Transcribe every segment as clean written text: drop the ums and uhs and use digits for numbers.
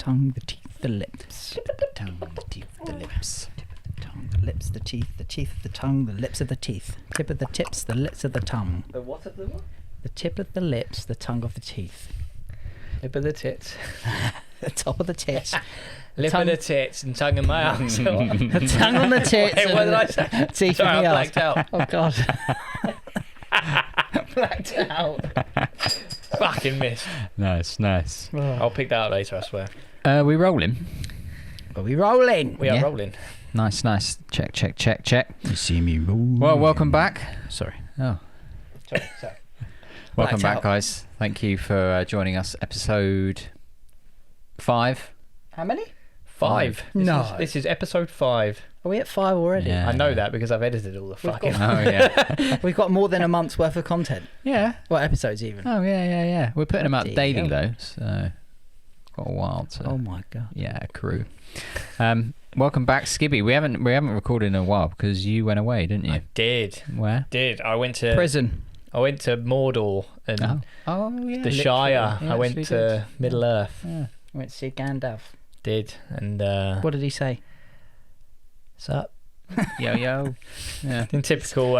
tongue, the teeth, the lips. Tip of the tongue, the teeth, the lips. Tip of the tongue, the lips, the teeth of the tongue, the lips of the teeth. Tip of the tips, the lips of the tongue. The what of the what? The tip of the lips, the tongue of the teeth. Lip of the tits. The top of the tits. Lip of the tits and tongue in my ass. The tongue on the tits. Wait, what did I say? Teeth Sorry, in the I arse. blacked out. Oh, God. Blacked out. Fucking missed. Nice. I'll pick that up later, I swear. We rolling? Are we rolling? We are Yeah. rolling. Nice. Check. You see me rolling. Well, welcome back. Sorry. Oh. Sorry. Welcome Blacked back, out. guys. Thank you for joining us. Episode 5. How many? 5. No. This is episode 5. Are we at 5 already? Yeah. I know that because I've edited all the fucking... Oh, yeah. We've got more than a month's worth of content. Yeah. Well, episodes even. Oh, yeah. We're putting them out Bloody daily, hell. though, so got a while to... Oh, my God. Yeah, crew. Welcome back, Skibby. We haven't recorded in a while because you went away, didn't you? I did. Where? I went to... Prison. I went to Mordor and Oh, yeah. the literally. Shire. Yeah, I went actually to Middle Earth. Yeah. Went to see Gandalf. Did. And... What did he say? What's up? Yo. Yeah. In typical...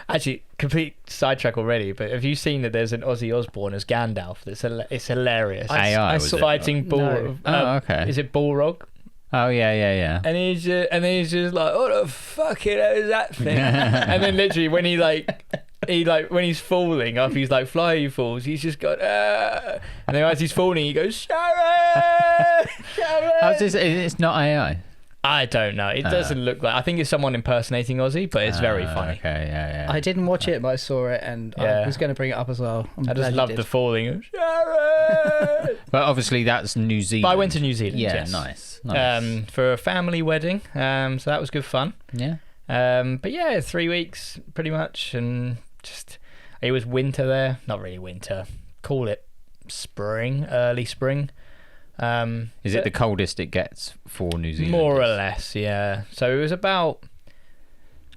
actually, complete sidetrack already, but have you seen that there's an Ozzy Osbourne as Gandalf? It's hilarious. AI, was it? Fighting bull... No. Oh, okay. Is it Balrog? Oh, yeah. And he's just like, what the fuck is that thing? And then literally when when he's falling up, he's like, fly you fools. He's just got, and then as he's falling, he goes, Sharon! How's this? It's not AI. I don't know. It doesn't look like. I think it's someone impersonating Ozzy, but it's very funny. Okay, yeah. I didn't watch it, but I saw it, and I Yeah. was going to bring it up as well. I just love the falling. Sharon! But obviously that's New Zealand. But I went to New Zealand. Yeah, yes. nice. For a family wedding. So that was good fun. Yeah. But yeah, 3 weeks pretty much, and just it was winter there. Not really winter. Call it spring, early spring. Is it the coldest it gets for New Zealand? More or less, yeah. So it was about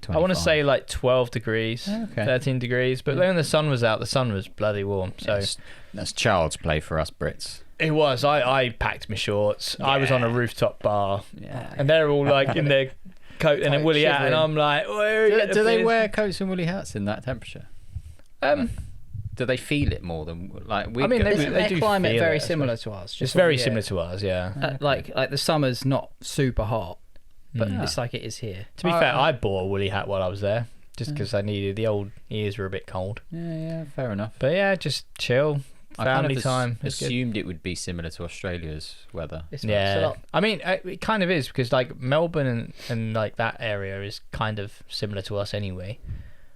25. I want to say like 12 degrees, Okay. 13 degrees. But when the sun was out, the sun was bloody warm. So That's child's play for us Brits. it was. I packed my shorts. I was on a rooftop bar, Yeah. and they're all like in their coat and a Coat, woolly hat, and shivering. I'm like, Do they wear coats and woolly hats in that temperature? Do they feel it more than like we? I mean, Isn't their do climate feel very it, I similar suppose. to ours? It's very similar to ours, yeah. Like the summer's not super hot, but Mm. it's like it is here. To be fair, I bought a woolly hat while I was there, just because I needed. The old ears were a bit cold. Yeah, fair enough. But yeah, just chill, I kind family of time. It's good. assumed it would be similar to Australia's weather. It's a Yeah, lot. I mean, it kind of is because like Melbourne and like that area is kind of similar to us anyway.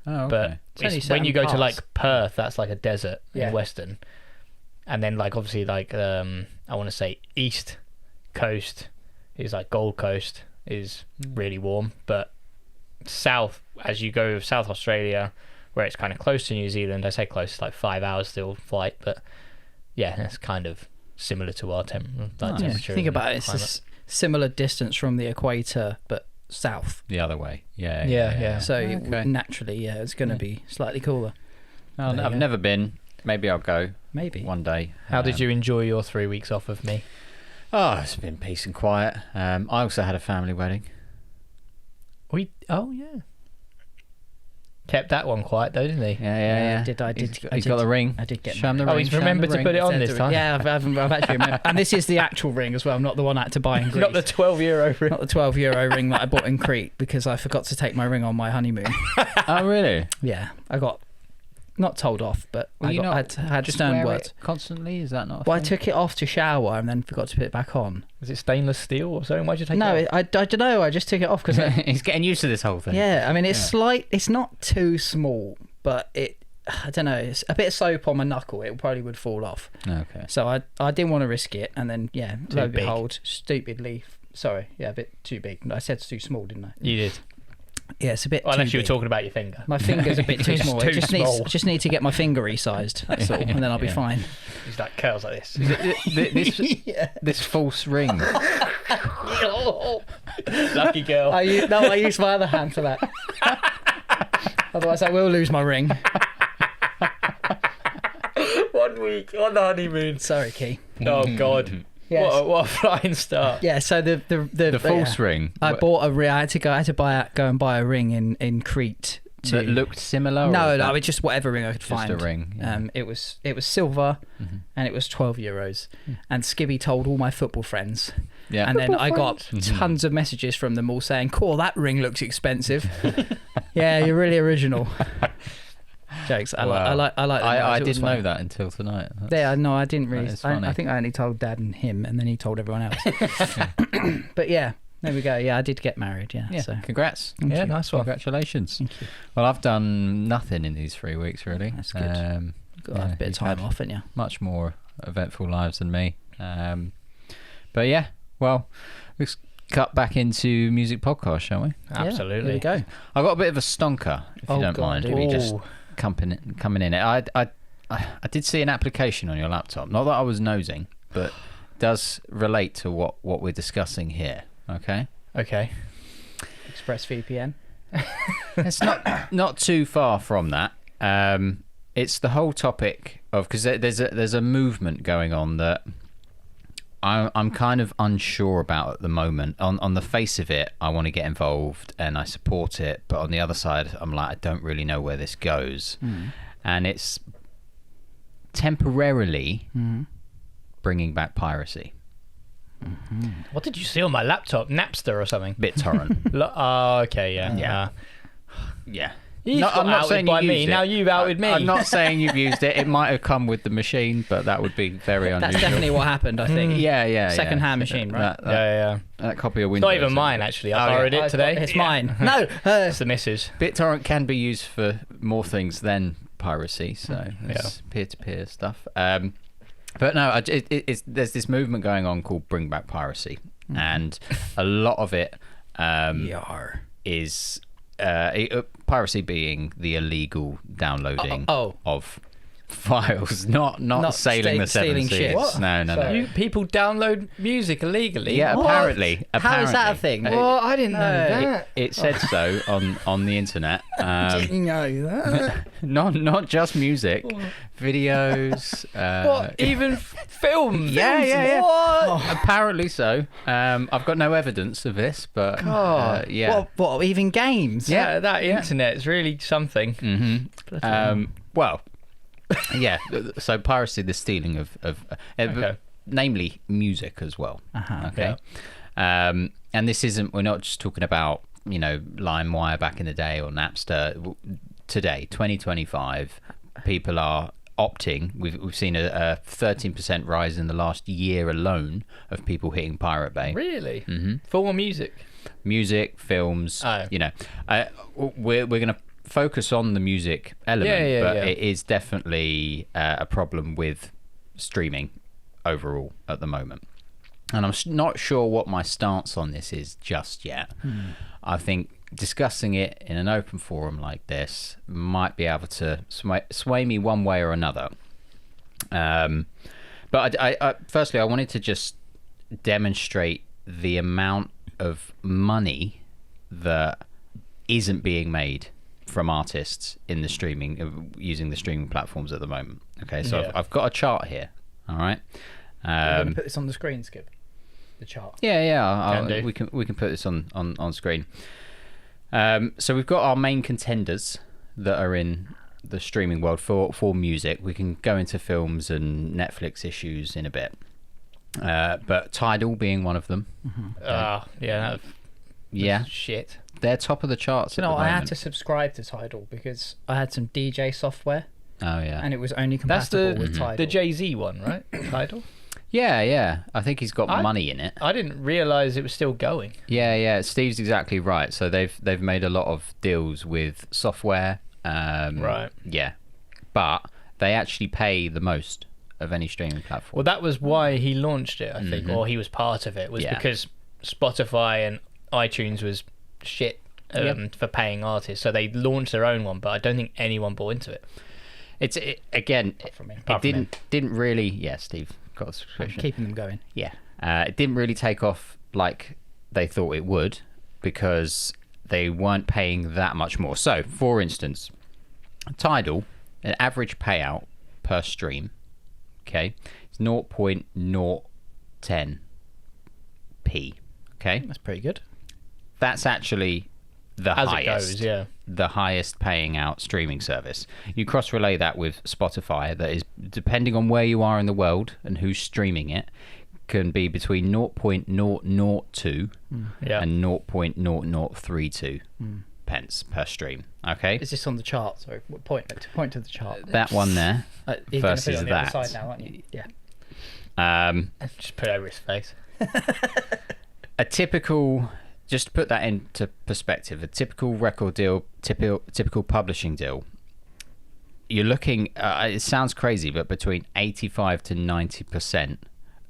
Oh, okay. But It's only when you certain go to parts. like Perth, that's like a desert Yeah. in Western, and then like obviously like I want to say East Coast is like Gold Coast is really warm, but south as you go South Australia, where it's kind of close to New Zealand, I say close, it's like 5 hours still flight, but yeah, that's kind of similar to our temperature. Think and about it. It's a climate. similar distance from the equator, but south. The other way. Yeah. Yeah. So Okay. naturally, it's going to be slightly cooler. Well, There you I've go. never been. Maybe I'll go Maybe. one day. How did you enjoy your 3 weeks off of me? Oh, it's been peace and quiet. I also had a family wedding. Oh yeah. Kept that one quiet though, didn't he? Yeah. I did. He's got the ring. I did get Show him the married. Oh, ring. he's show him remembered the to ring. put it on this time. Yeah, I've actually remembered. And this is the actual ring as well, not the one I had to buy in Greece. Not the 12-euro ring. Not the 12-euro ring that I bought in Crete because I forgot to take my ring on my honeymoon. Oh, really? Yeah, I got not told off, but Will you I not had Just stern wear words. it constantly? Is that not? A Well, I thing? took it off to shower and then forgot to put it back on. Was it stainless steel or something? Why'd you take No, it off? I don't know. I just took it off because He's getting used to this whole thing. yeah, I mean it's slight. It's not too small, but I don't know. It's a bit of soap on my knuckle. It probably would fall off. Okay. So I didn't want to risk it, and then lo and big. behold, stupidly. Sorry, a bit too big. I said it's too small, didn't I? You did. Yeah, it's a bit. Unless too you were big. talking about your finger. My finger's a bit too It's small. too It just small. just need to get my finger resized. That's all, and then I'll be Yeah. fine. He's like curls like this. This false ring. Lucky girl. I use my other hand for that. Otherwise, I will lose my ring. 1 week on the honeymoon. Sorry, Key. Oh God. Yes. What a flying start. Yeah, so the false ring. I bought a ring. I had to go and buy a ring in Crete. That looked similar? No, or no, it's just whatever ring I could find. Just a ring. Yeah. It was silver, and it was €12. And Skibby told all my football friends. Yeah. And then I got tons of messages from them all saying, "Cool, that ring looks expensive." Yeah, you're really original. Jokes. I like. I didn't know that until tonight. Yeah, no, I didn't really. That is funny. I think I only told Dad and him, and then he told everyone else. But yeah, there we go. Yeah, I did get married. Yeah. Yeah. So. Congrats. Yeah, nice one. Congratulations. Thank you. Well, I've done nothing in these 3 weeks really. That's good. Got to have a bit of you've time had off, haven't you? Much more eventful lives than me. But yeah, well, let's cut back into music podcast, shall we? Absolutely. Yeah, here we go. I got a bit of a stonker, if you don't God, mind. do We we? just coming in. I did see an application on your laptop. Not that I was nosing, but does relate to what we're discussing here. Okay. Okay. ExpressVPN. It's not too far from that. It's the whole topic of, because there's a movement going on that I'm kind of unsure about at the moment. On the face of it, I want to get involved and I support it, but on the other side, I'm like, I don't really know where this goes. And it's temporarily bringing back piracy. What did you see on my laptop? Napster or something? BitTorrent. Oh, okay, yeah. Yeah. Yeah. You got outed by me. Now you've outed me. I'm not saying you've used it. It might have come with the machine, but that would be very unusual. That's definitely what happened, I think. Yeah. Second-hand machine, right? Yeah. That copy of It's Windows. not even mine, actually. I Oh, yeah. borrowed it today. It's mine. No. It's the missus. BitTorrent can be used for more things than piracy, so it's peer-to-peer stuff. But no, there's this movement going on called Bring Back Piracy, and a lot of it is piracy being the illegal downloading of files, not sailing the seven stealing seas. shit. What? No. You people download music illegally? Yeah, What? apparently. How is that a thing? Well, I didn't know that. It said so on the internet. Didn't know that. Not just music, videos. What? Even films? Yeah. What? Apparently so. I've got no evidence of this, but yeah. What? Even games? Yeah, that internet is really something. Well, yeah. So piracy, the stealing of namely music as well. Okay. And this isn't. We're not just talking about LimeWire back in the day or Napster. Today, 2025, people are opting. We've seen a 13% rise in the last year alone of people hitting Pirate Bay. Really? For more music, films. Oh. We're going to focus on the music element, but it is definitely a problem with streaming overall at the moment. And I'm not sure what my stance on this is just yet. I think discussing it in an open forum like this might be able to sway me one way or another. But I firstly, I wanted to just demonstrate the amount of money that isn't being made from artists in the streaming, using the streaming platforms at the moment. Okay, so I've got a chart here. All right. We're going to put this on the screen, Skip. The chart. Yeah. We can put this on screen. So we've got our main contenders that are in the streaming world for music. We can go into films and Netflix issues in a bit. But Tidal being one of them. Shit. They're top of the charts. I had to subscribe to Tidal because I had some DJ software. Oh yeah. And it was only That's compatible with Tidal. the Jay-Z one, right? Tidal. Yeah. I think he's got money in it. I didn't realise it was still going. Yeah. Steve's exactly right. So they've made a lot of deals with software. Right. Yeah. But they actually pay the most of any streaming platform. Well, that was why he launched it, I think, or he was part of it, because Spotify and iTunes was shit for paying artists. So they launched their own one, but I don't think anyone bought into it. It didn't really. Yeah, Steve got a subscription. Keeping them going. Yeah. It didn't really take off like they thought it would because they weren't paying that much more. So, for instance, Tidal, an average payout per stream, okay, it's 0.010 10p. Okay, That's pretty good. that's actually the As highest. it goes, yeah. The highest paying out streaming service. You cross relay that with Spotify, that is, depending on where you are in the world and who's streaming it, can be between 0.002 Yeah. and 0.0032 pence per stream. Okay, Is this on the chart? Sorry, point to the chart. that one there You're gonna put it versus on the other that. side now, aren't you? Yeah. Just put it over his face. A typical, just to put that into perspective, a typical record deal, typical publishing deal, you're looking, it sounds crazy, but between 85 to 90%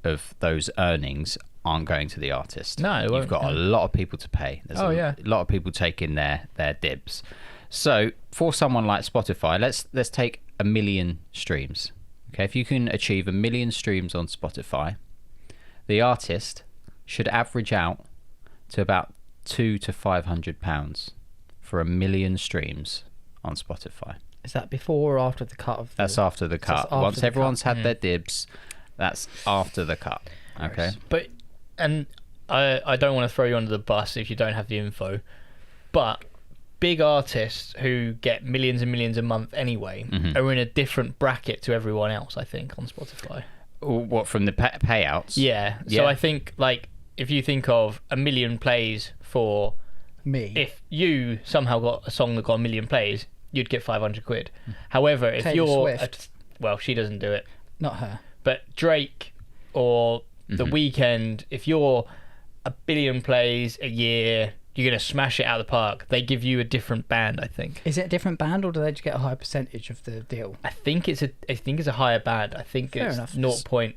of those earnings aren't going to the artist. No, it You've won't, got a lot of people to pay. There's a lot of people taking their dibs. So for someone like Spotify, let's take 1 million streams. Okay, if you can achieve 1 million streams on Spotify, the artist should average out to about £200 to £500 for 1 million streams on Spotify. Is that before or after the cut of? That's after the cut. after Once the everyone's cut. had their dibs, that's after the cut. Okay. But, and I don't want to throw you under the bus if you don't have the info, but big artists who get millions and millions a month anyway are in a different bracket to everyone else, I think, on Spotify. What, from the payouts? Yeah. Yeah. So I think, like, if you think of 1 million plays for, Me. if you somehow got a song that got 1 million plays, you'd get 500 quid. However, if Taylor you're, Swift. well, she doesn't do it, Not her. but Drake or The Weeknd, if you're 1 billion plays a year, you're going to smash it out of the park. They give you a different band, I think. Is it a different band, or do they just get a higher percentage of the deal? I think it's a higher band. I think Fair it's enough. 0.0.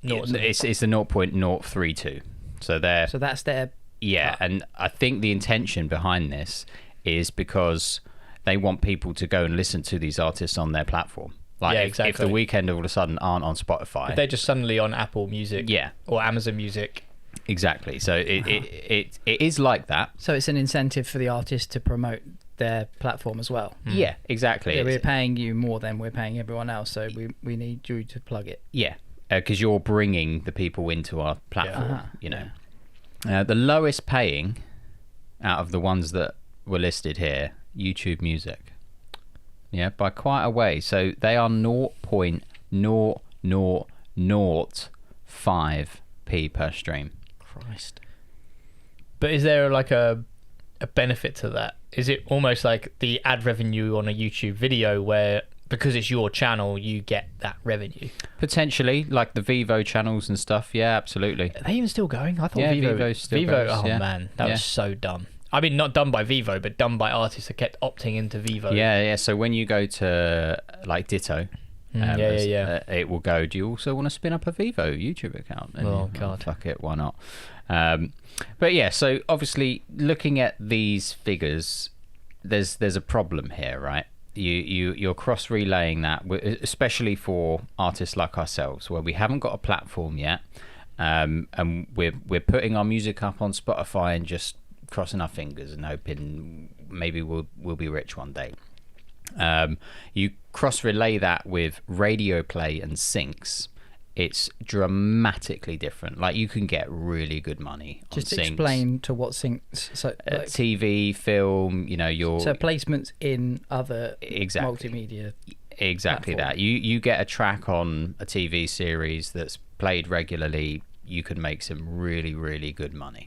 It's the 0.032. So they're So that's their. yeah, and I think the intention behind this is because they want people to go and listen to these artists on their platform. Like, Yeah, if exactly. The Weeknd all of a sudden aren't on Spotify, If they're just suddenly on Apple Music, yeah, or Amazon Music. exactly. So it is like that. So it's an incentive for the artist to promote their platform as well. Yeah, exactly. Yeah, we're paying you more than we're paying everyone else, so we need you to plug it. Yeah, because you're bringing the people into our platform. Uh-huh. You know, the lowest paying out of the ones that were listed here, YouTube Music. Yeah, by quite a way. So they are 0.0005p per stream. Christ. But is there like a benefit to that? Is it almost like the ad revenue on a YouTube video where, because it's your channel, you get that revenue? Potentially, like the Vivo channels and stuff. Yeah, absolutely. Are they even still going? I thought Yeah, Vivo Vivo still goes, oh yeah. man, that Yeah. was so dumb. I mean, not done by Vivo, but done by artists that kept opting into Vivo. Yeah. So when you go to like Ditto, it will go, do you also want to spin up a Vivo YouTube account? And Oh, God. fuck it, why not? But yeah, so obviously looking at these figures, there's a problem here, right? You're cross relaying that, especially for artists like ourselves, where we haven't got a platform yet, and we're putting our music up on Spotify and just crossing our fingers and hoping maybe we'll be rich one day. You cross relay that with radio play and syncs, it's dramatically different. Like, you can get really good money on Just syncs. explain to what syncs. So like, TV, film, your so placements in other Exactly. multimedia. exactly platform. that. You get a track on a TV series that's played regularly, you can make some really, really good money.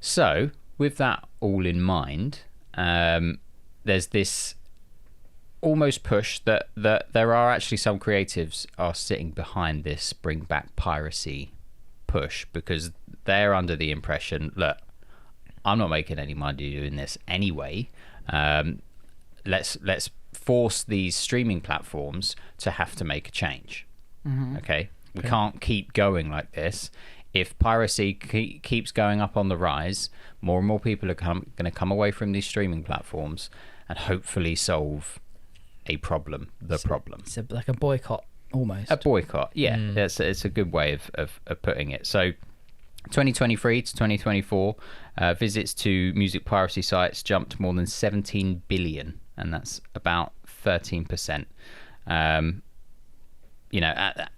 So with that all in mind, there's this almost push that there are actually some creatives are sitting behind this bring back piracy push, because they're under the impression, look, I'm not making any money doing this anyway. Let's force these streaming platforms to have to make a change. Okay, we can't keep going like this. If piracy keeps going up on the rise, more and more people are going to come away from these streaming platforms and hopefully solve a problem. Problem. It's like a boycott almost. A boycott, yeah. It's a good way of putting it. So 2023 to 2024, visits to music piracy sites jumped more than 17 billion, and that's about 13%.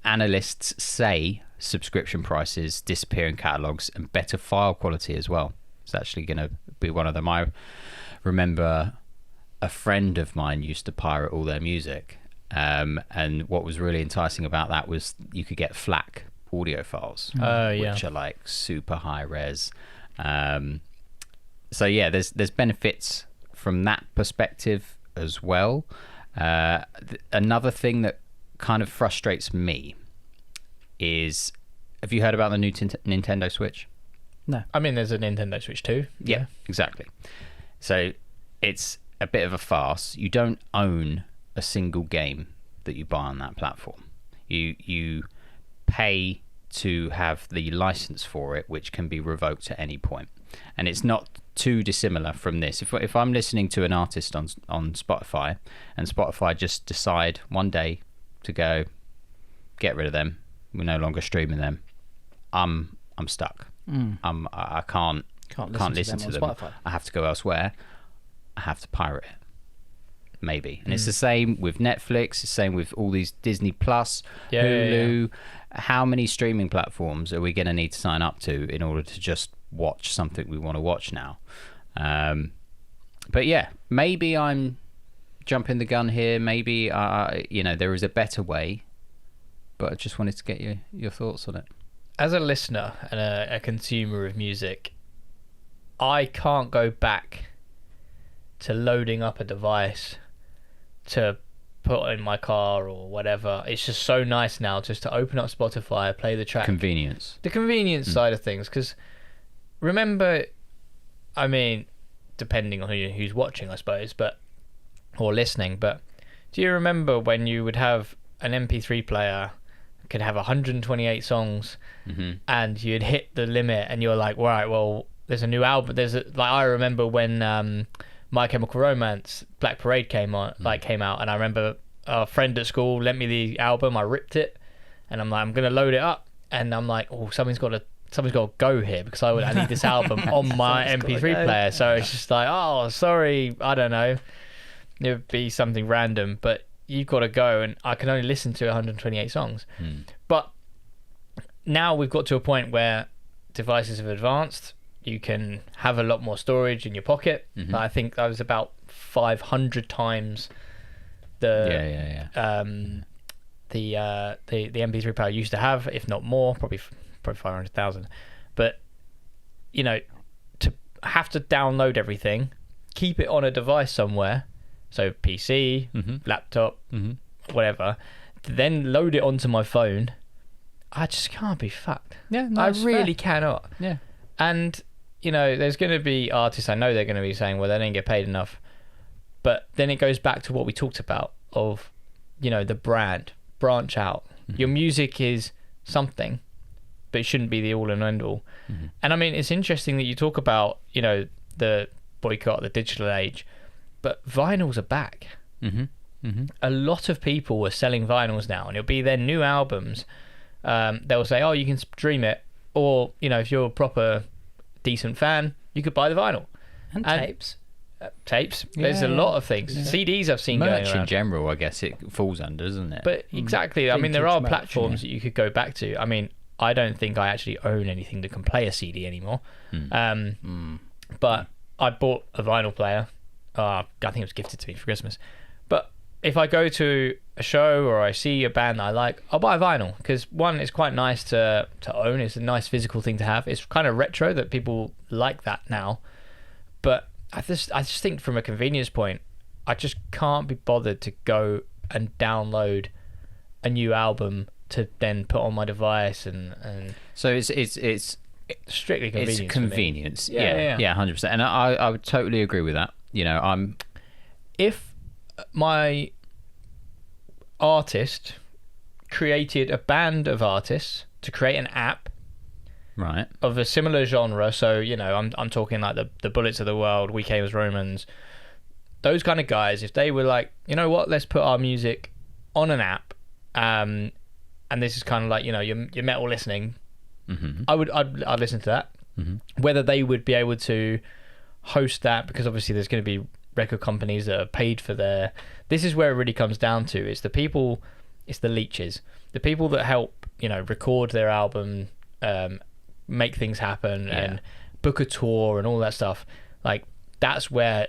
analysts say subscription prices disappear in catalogs and better file quality as well. It's actually going to be one of them. I remember a friend of mine used to pirate all their music, and what was really enticing about that was you could get FLAC audio files, which are like super high res. So yeah, there's benefits from that perspective as well. Another thing that kind of frustrates me is, have you heard about the new Nintendo Switch? No. I mean, there's a Nintendo Switch 2. Yeah, exactly. So it's a bit of a farce. You don't own a single game that you buy on that platform. You pay to have the license for it, which can be revoked at any point. And it's not too dissimilar from this. If I'm listening to an artist on Spotify, and Spotify just decide one day to go, get rid of them, we're no longer streaming them, I'm stuck. I can't listen to them. Spotify. I have to go elsewhere. I have to pirate it, maybe. And it's the same with Netflix. It's the same with all these Disney Plus, Hulu. Yeah. How many streaming platforms are we going to need to sign up to in order to just watch something we want to watch now? But yeah, maybe I'm jumping the gun here. Maybe there is a better way. But I just wanted to get your thoughts on it. As a listener and a consumer of music, I can't go back to loading up a device to put in my car or whatever. It's just so nice now just to open up Spotify, play the track. Convenience. The convenience side of things. Because remember, I mean, depending on who's watching, I suppose, or listening, but do you remember when you would have an MP3 player, could have 128 songs, and you'd hit the limit and you're like, right, well, there's a new album. I remember when My Chemical Romance Black Parade came out, and I remember a friend at school lent me the album. I ripped it, and I'm like, I'm gonna load it up, and I'm like, oh, something's got to go here because I need this album on my MP3 player. So it's just like, oh, sorry, I don't know, it would be something random, but you've got to go, and I can only listen to 128 songs. But now we've got to a point where devices have advanced. You can have a lot more storage in your pocket. I think that was about 500 times the MP3 player used to have, if not more, probably 500,000. But to have to download everything, keep it on a device somewhere, so PC, laptop, whatever, then load it onto my phone, I just can't be fucked. Yeah, I really cannot. Yeah. And there's going to be artists, I know they're going to be saying, well, they don't get paid enough. But then it goes back to what we talked about of, the brand, branch out. Your music is something, but it shouldn't be the all and end all. And I mean, it's interesting that you talk about, the boycott, the digital age, but vinyls are back. A lot of people are selling vinyls now, and it'll be their new albums. They'll say, oh, you can stream it, or if you're a proper decent fan, you could buy the vinyl and tapes. There's a lot of things. CDs I've seen merch going around. In general, I guess it falls under, doesn't it? But exactly, I mean, there are merch, platforms that you could go back to. I mean, I don't think I actually own anything that can play a CD anymore. But I bought a vinyl player. I think it was gifted to me for Christmas. But if I go to a show or I see a band that I like, I'll buy a vinyl, because one, it's quite nice to own. It's a nice physical thing to have. It's kind of retro that people like that now. But I just think from a convenience point, I just can't be bothered to go and download a new album to then put on my device and so it's strictly convenience. It's convenience. Yeah, 100%. And I would totally agree with that. If my artist created a band of artists to create an app, right, of a similar genre, so I'm talking like the Bullets of the world, We Came as Romans, those kind of guys, if they were like, let's put our music on an app, and this is kind of like your metal listening, I'd listen to that. Whether they would be able to host that, because obviously there's going to be record companies that are paid for this is where it really comes down to, is the people it's the leeches, the people that help, record their album, make things happen, and book a tour and all that stuff. Like, that's where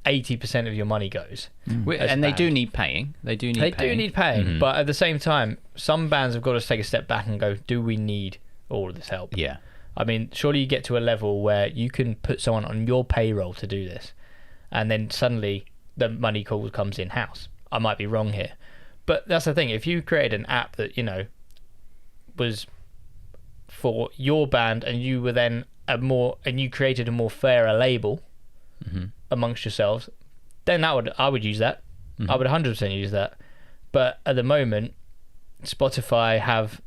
80% of your money goes. And they do need paying. They do need paying. But at the same time, some bands have got to take a step back and go, do we need all of this help? Yeah. I mean, surely you get to a level where you can put someone on your payroll to do this, and then suddenly the money call comes in-house. I might be wrong here. But that's the thing. If you created an app that, was for your band, and you were then you created a more fairer label amongst yourselves, then I would use that. I would 100% use that. But at the moment, Spotify have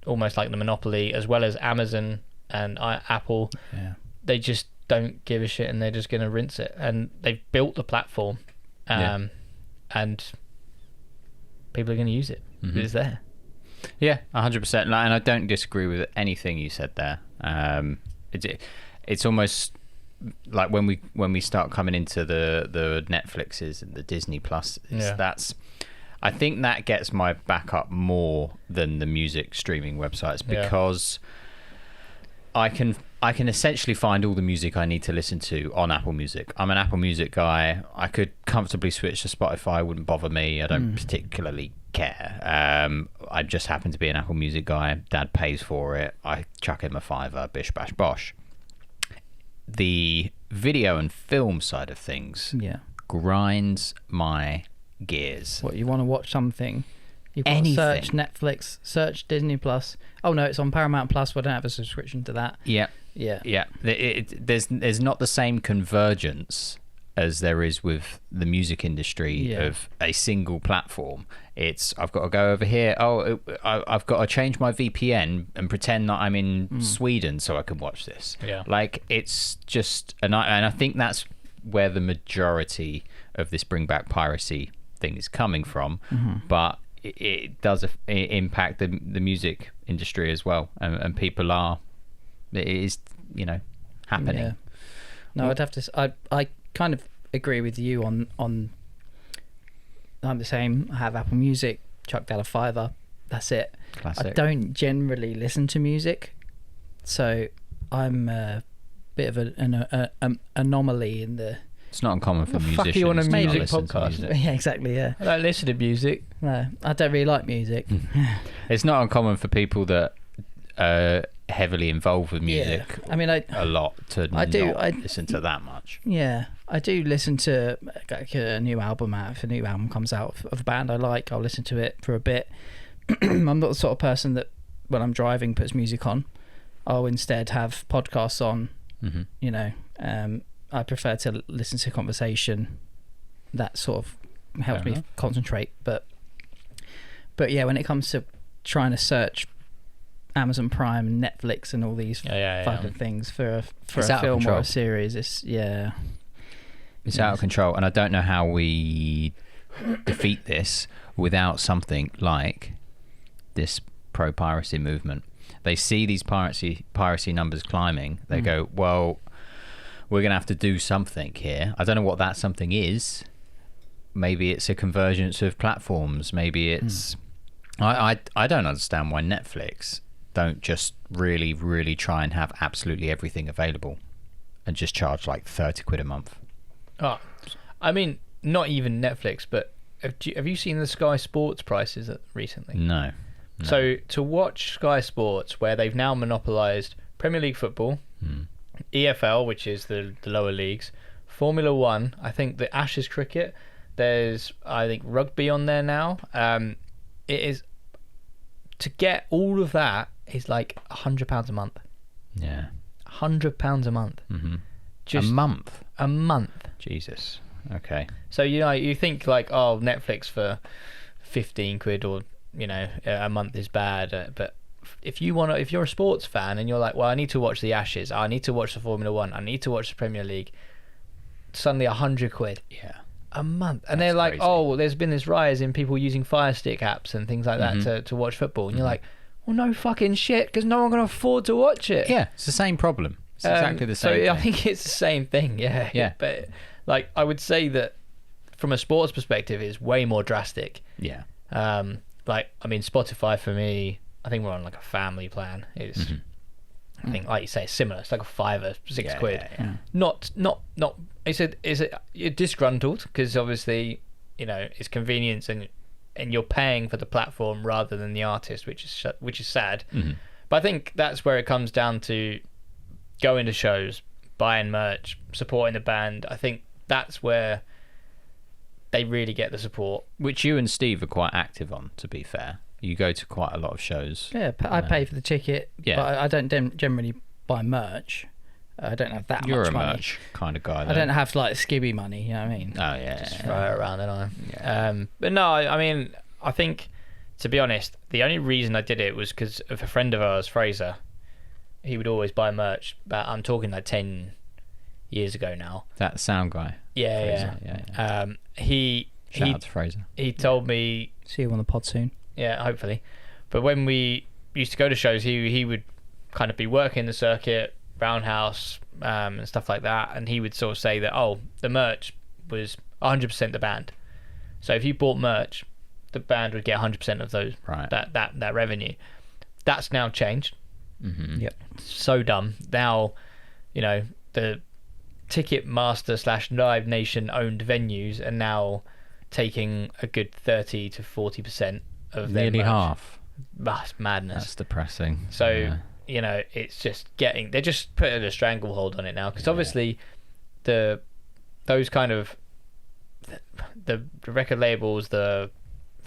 almost like the monopoly, as well as Amazon and Apple. Yeah. They just don't give a shit, and they're just going to rinse it. And they've built the platform, and people are going to use it. It's there. Yeah, 100%. And I don't disagree with anything you said there. It's almost like when we start coming into the Netflixes and the Disney Plus, I think that gets my back up more than the music streaming websites, because I can essentially find all the music I need to listen to on Apple Music. I'm an Apple Music guy. I could comfortably switch to Spotify. It wouldn't bother me. I don't particularly care. I just happen to be an Apple Music guy. Dad pays for it. I chuck him a $5, bish bash bosh. The video and film side of things grinds my gears. What, you want to watch something? You've got to search Netflix, search Disney Plus. Oh no, it's on Paramount Plus. But I don't have a subscription to that. Yeah. There's not the same convergence as there is with the music industry of a single platform. It's, I've got to go over here. Oh, I've got to change my VPN and pretend that I'm in Sweden so I can watch this. Yeah. Like, it's just, and I think that's where the majority of this bring back piracy thing is coming from. But it does impact the music industry as well, and people are, it is, happening. Yeah. No, I'd have to. I kind of agree with you on. I'm the same. I have Apple Music. Chucked out a $5. That's it. Classic. I don't generally listen to music, so I'm a bit of an anomaly in the. It's not uncommon for musicians. Fuck you on a to not music listen to podcast. music. Yeah, exactly. Yeah. I don't listen to music. No, I don't really like music. It's not uncommon for people that are heavily involved with music. I mean, a lot to not listen to that much. Yeah, I do listen to like a new album out. If a new album comes out of a band I like, I'll listen to it for a bit. I'm not the sort of person that when I'm driving puts music on. I'll instead have podcasts on. I prefer to listen to conversation. That sort of helps me concentrate. But yeah, when it comes to trying to search Amazon Prime and Netflix and all these fucking things for a film or a series, it's out of control. And I don't know how we defeat this without something like this pro-piracy movement. They see these piracy numbers climbing. They go, well, we're going to have to do something here. I don't know what that something is. Maybe it's a convergence of platforms. Maybe it's... I don't understand why Netflix don't just really, really try and have absolutely everything available and just charge like 30 quid a month. Oh, I mean, not even Netflix, but have you seen the Sky Sports prices recently? No. So to watch Sky Sports, where they've now monopolised Premier League football, EFL, which is the lower leagues, Formula One, I think the Ashes cricket, there's, I think, rugby on there now. It is, to get all of that is like £100 a month. Yeah. £100 a month. Just a month? A Jesus. Okay. So, you think like, oh, Netflix for 15 quid or, a month is bad. But if you're a sports fan and you're like, well, I need to watch the Ashes, I need to watch the Formula One, I need to watch the Premier League, suddenly 100 quid. Yeah. A month. And they're like, crazy. Oh, there's been this rise in people using Fire Stick apps and things like that to watch football. And you're like, well, no fucking shit, because no one can afford to watch it. Yeah, it's the same problem. It's exactly the same thing. I think it's the same thing, yeah. But I would say that from a sports perspective, it's way more drastic. Yeah. like, I mean, Spotify for me, I think we're on like a family plan. It's I think, like you say, it's similar. It's like a £5 or £6. Not. You're disgruntled because obviously, you know, it's convenience and you're paying for the platform rather than the artist, which is sad. But I think that's where it comes down to going to shows, buying merch, supporting the band. I think that's where they really get the support. Which you and Steve are quite active on, to be fair. You go to quite a lot of shows. Yeah, I pay for the ticket, but I don't generally buy merch. I don't have that You're much a money. merch kind of guy, though. I don't have like skibby money, you know what I mean? Oh, yeah. Just throw it around, and but no, I mean, I think, to be honest, the only reason I did it was because of a friend of ours, Fraser. He would always buy merch, but I'm talking like 10 years ago now. That sound guy. Yeah. Shout out to Fraser. He told me... See you on the pod soon. Yeah, hopefully. But when we used to go to shows, he would kind of be working the circuit, Roundhouse, and stuff like that, and he would sort of say that, oh, the merch was 100% the band. So if you bought merch, the band would get 100% of those that revenue. That's now changed. Yep. So dumb. Now, you know, the Ticketmaster / Live Nation owned venues are now taking a good 30 to 40% of their nearly merch. Half. That's madness. That's depressing. So you know, it's just they're just putting a stranglehold on it now, because obviously those kind of the record labels, the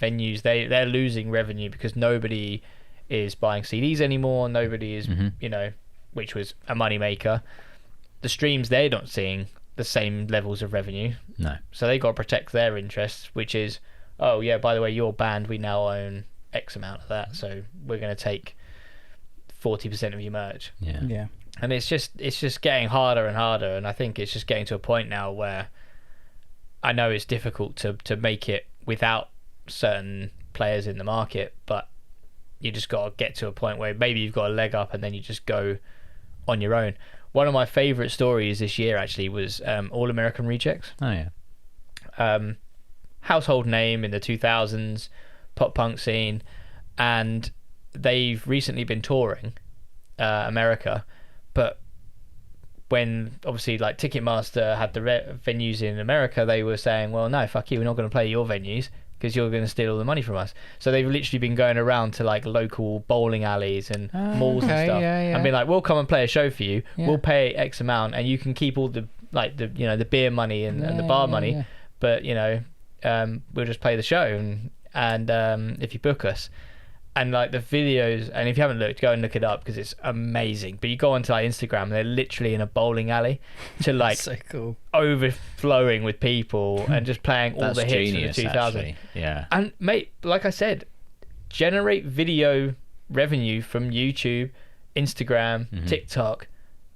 venues, they're losing revenue because nobody is buying CDs anymore. Nobody is you know, which was a money maker. The streams, they're not seeing the same levels of revenue. No. So they got to protect their interests, which is, oh yeah, by the way, your band, we now own X amount of that, so we're going to take 40% of your merch. Yeah. And it's just getting harder and harder, and I think it's just getting to a point now where I know it's difficult to make it without certain players in the market, but you just got to get to a point where maybe you've got a leg up and then you just go on your own. One of my favourite stories this year actually was All American Rejects. Oh yeah. Household name in the 2000s, pop punk scene, and they've recently been touring America, but when obviously like Ticketmaster had the venues in America, they were saying, well, no, fuck you, we're not going to play your venues because you're going to steal all the money from us. So they've literally been going around to like local bowling alleys and malls and stuff, and being like, we'll come and play a show for you, we'll pay X amount, and you can keep all the like the, you know, the beer money and the bar money, but you know, we'll just play the show and if you book us. And like the videos, and if you haven't looked, go and look it up because it's amazing. But you go onto like Instagram, and they're literally in a bowling alley to like so cool, overflowing with people and just playing all the hits from the 2000s. Actually. Yeah. And mate, like I said, generate video revenue from YouTube, Instagram, TikTok.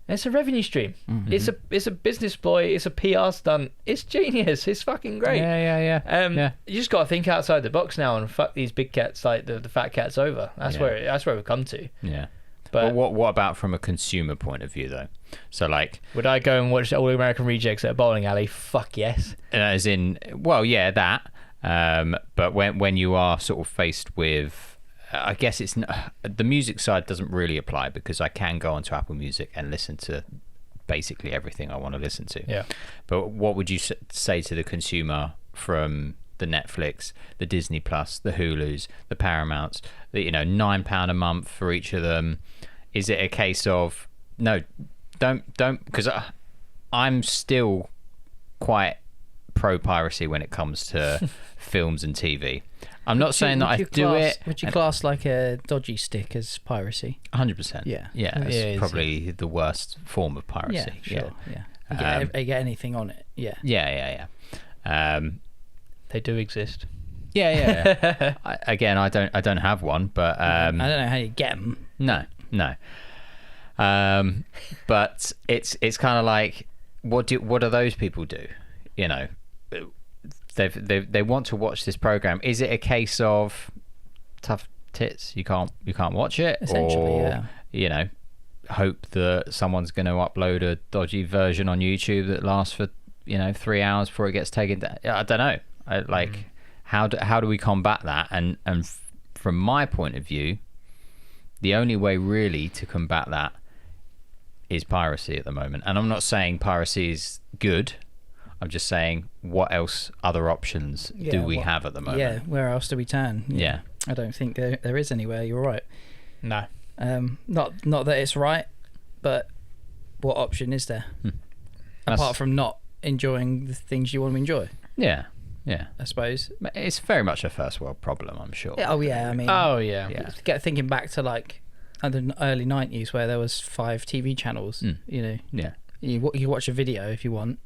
It's a revenue stream. It's a business ploy. It's a PR stunt. It's genius. It's fucking great. Yeah. You just got to think outside the box now and fuck these big cats, like the fat cats over. That's where we've come to. Yeah. But what about from a consumer point of view though? So like, would I go and watch All American Rejects at a bowling alley? Fuck yes. As in, well, yeah, that. But when you are sort of faced with, I guess it's the music side doesn't really apply because I can go onto Apple Music and listen to basically everything I want to listen to. Yeah. But what would you say to the consumer from the Netflix, the Disney Plus, the Hulus, the Paramounts, the, you know, £9 a month for each of them? Is it a case of no, don't because I'm still quite pro piracy when it comes to films and TV. I'm not saying that I do it. Would you class like a dodgy stick as piracy? 100%. Yeah. Yeah, it's probably the worst form of piracy. Yeah, sure. Yeah. You get anything on it. Yeah. Yeah. They do exist. Yeah. I don't have one, but I don't know how you get them. No. But it's kind of like, what do those people do? You know, they want to watch this program. Is it a case of tough tits? You can't watch it, or you know, hope that someone's going to upload a dodgy version on YouTube that lasts for 3 hours before it gets taken down. I don't know. How do we combat that and from my point of view, the only way really to combat that is piracy at the moment. And I'm not saying piracy is good. I'm just saying, what else, other options do we have at the moment? Yeah, where else do we turn? Yeah. I don't think there is anywhere. You're right. No. Not that it's right, but what option is there? Apart from not enjoying the things you want to enjoy? Yeah. I suppose. It's very much a first world problem, I'm sure. Yeah, I mean... Oh, yeah. Thinking back to, like, the early 90s where there was 5 TV channels, you know. Yeah. You watch a video if you want.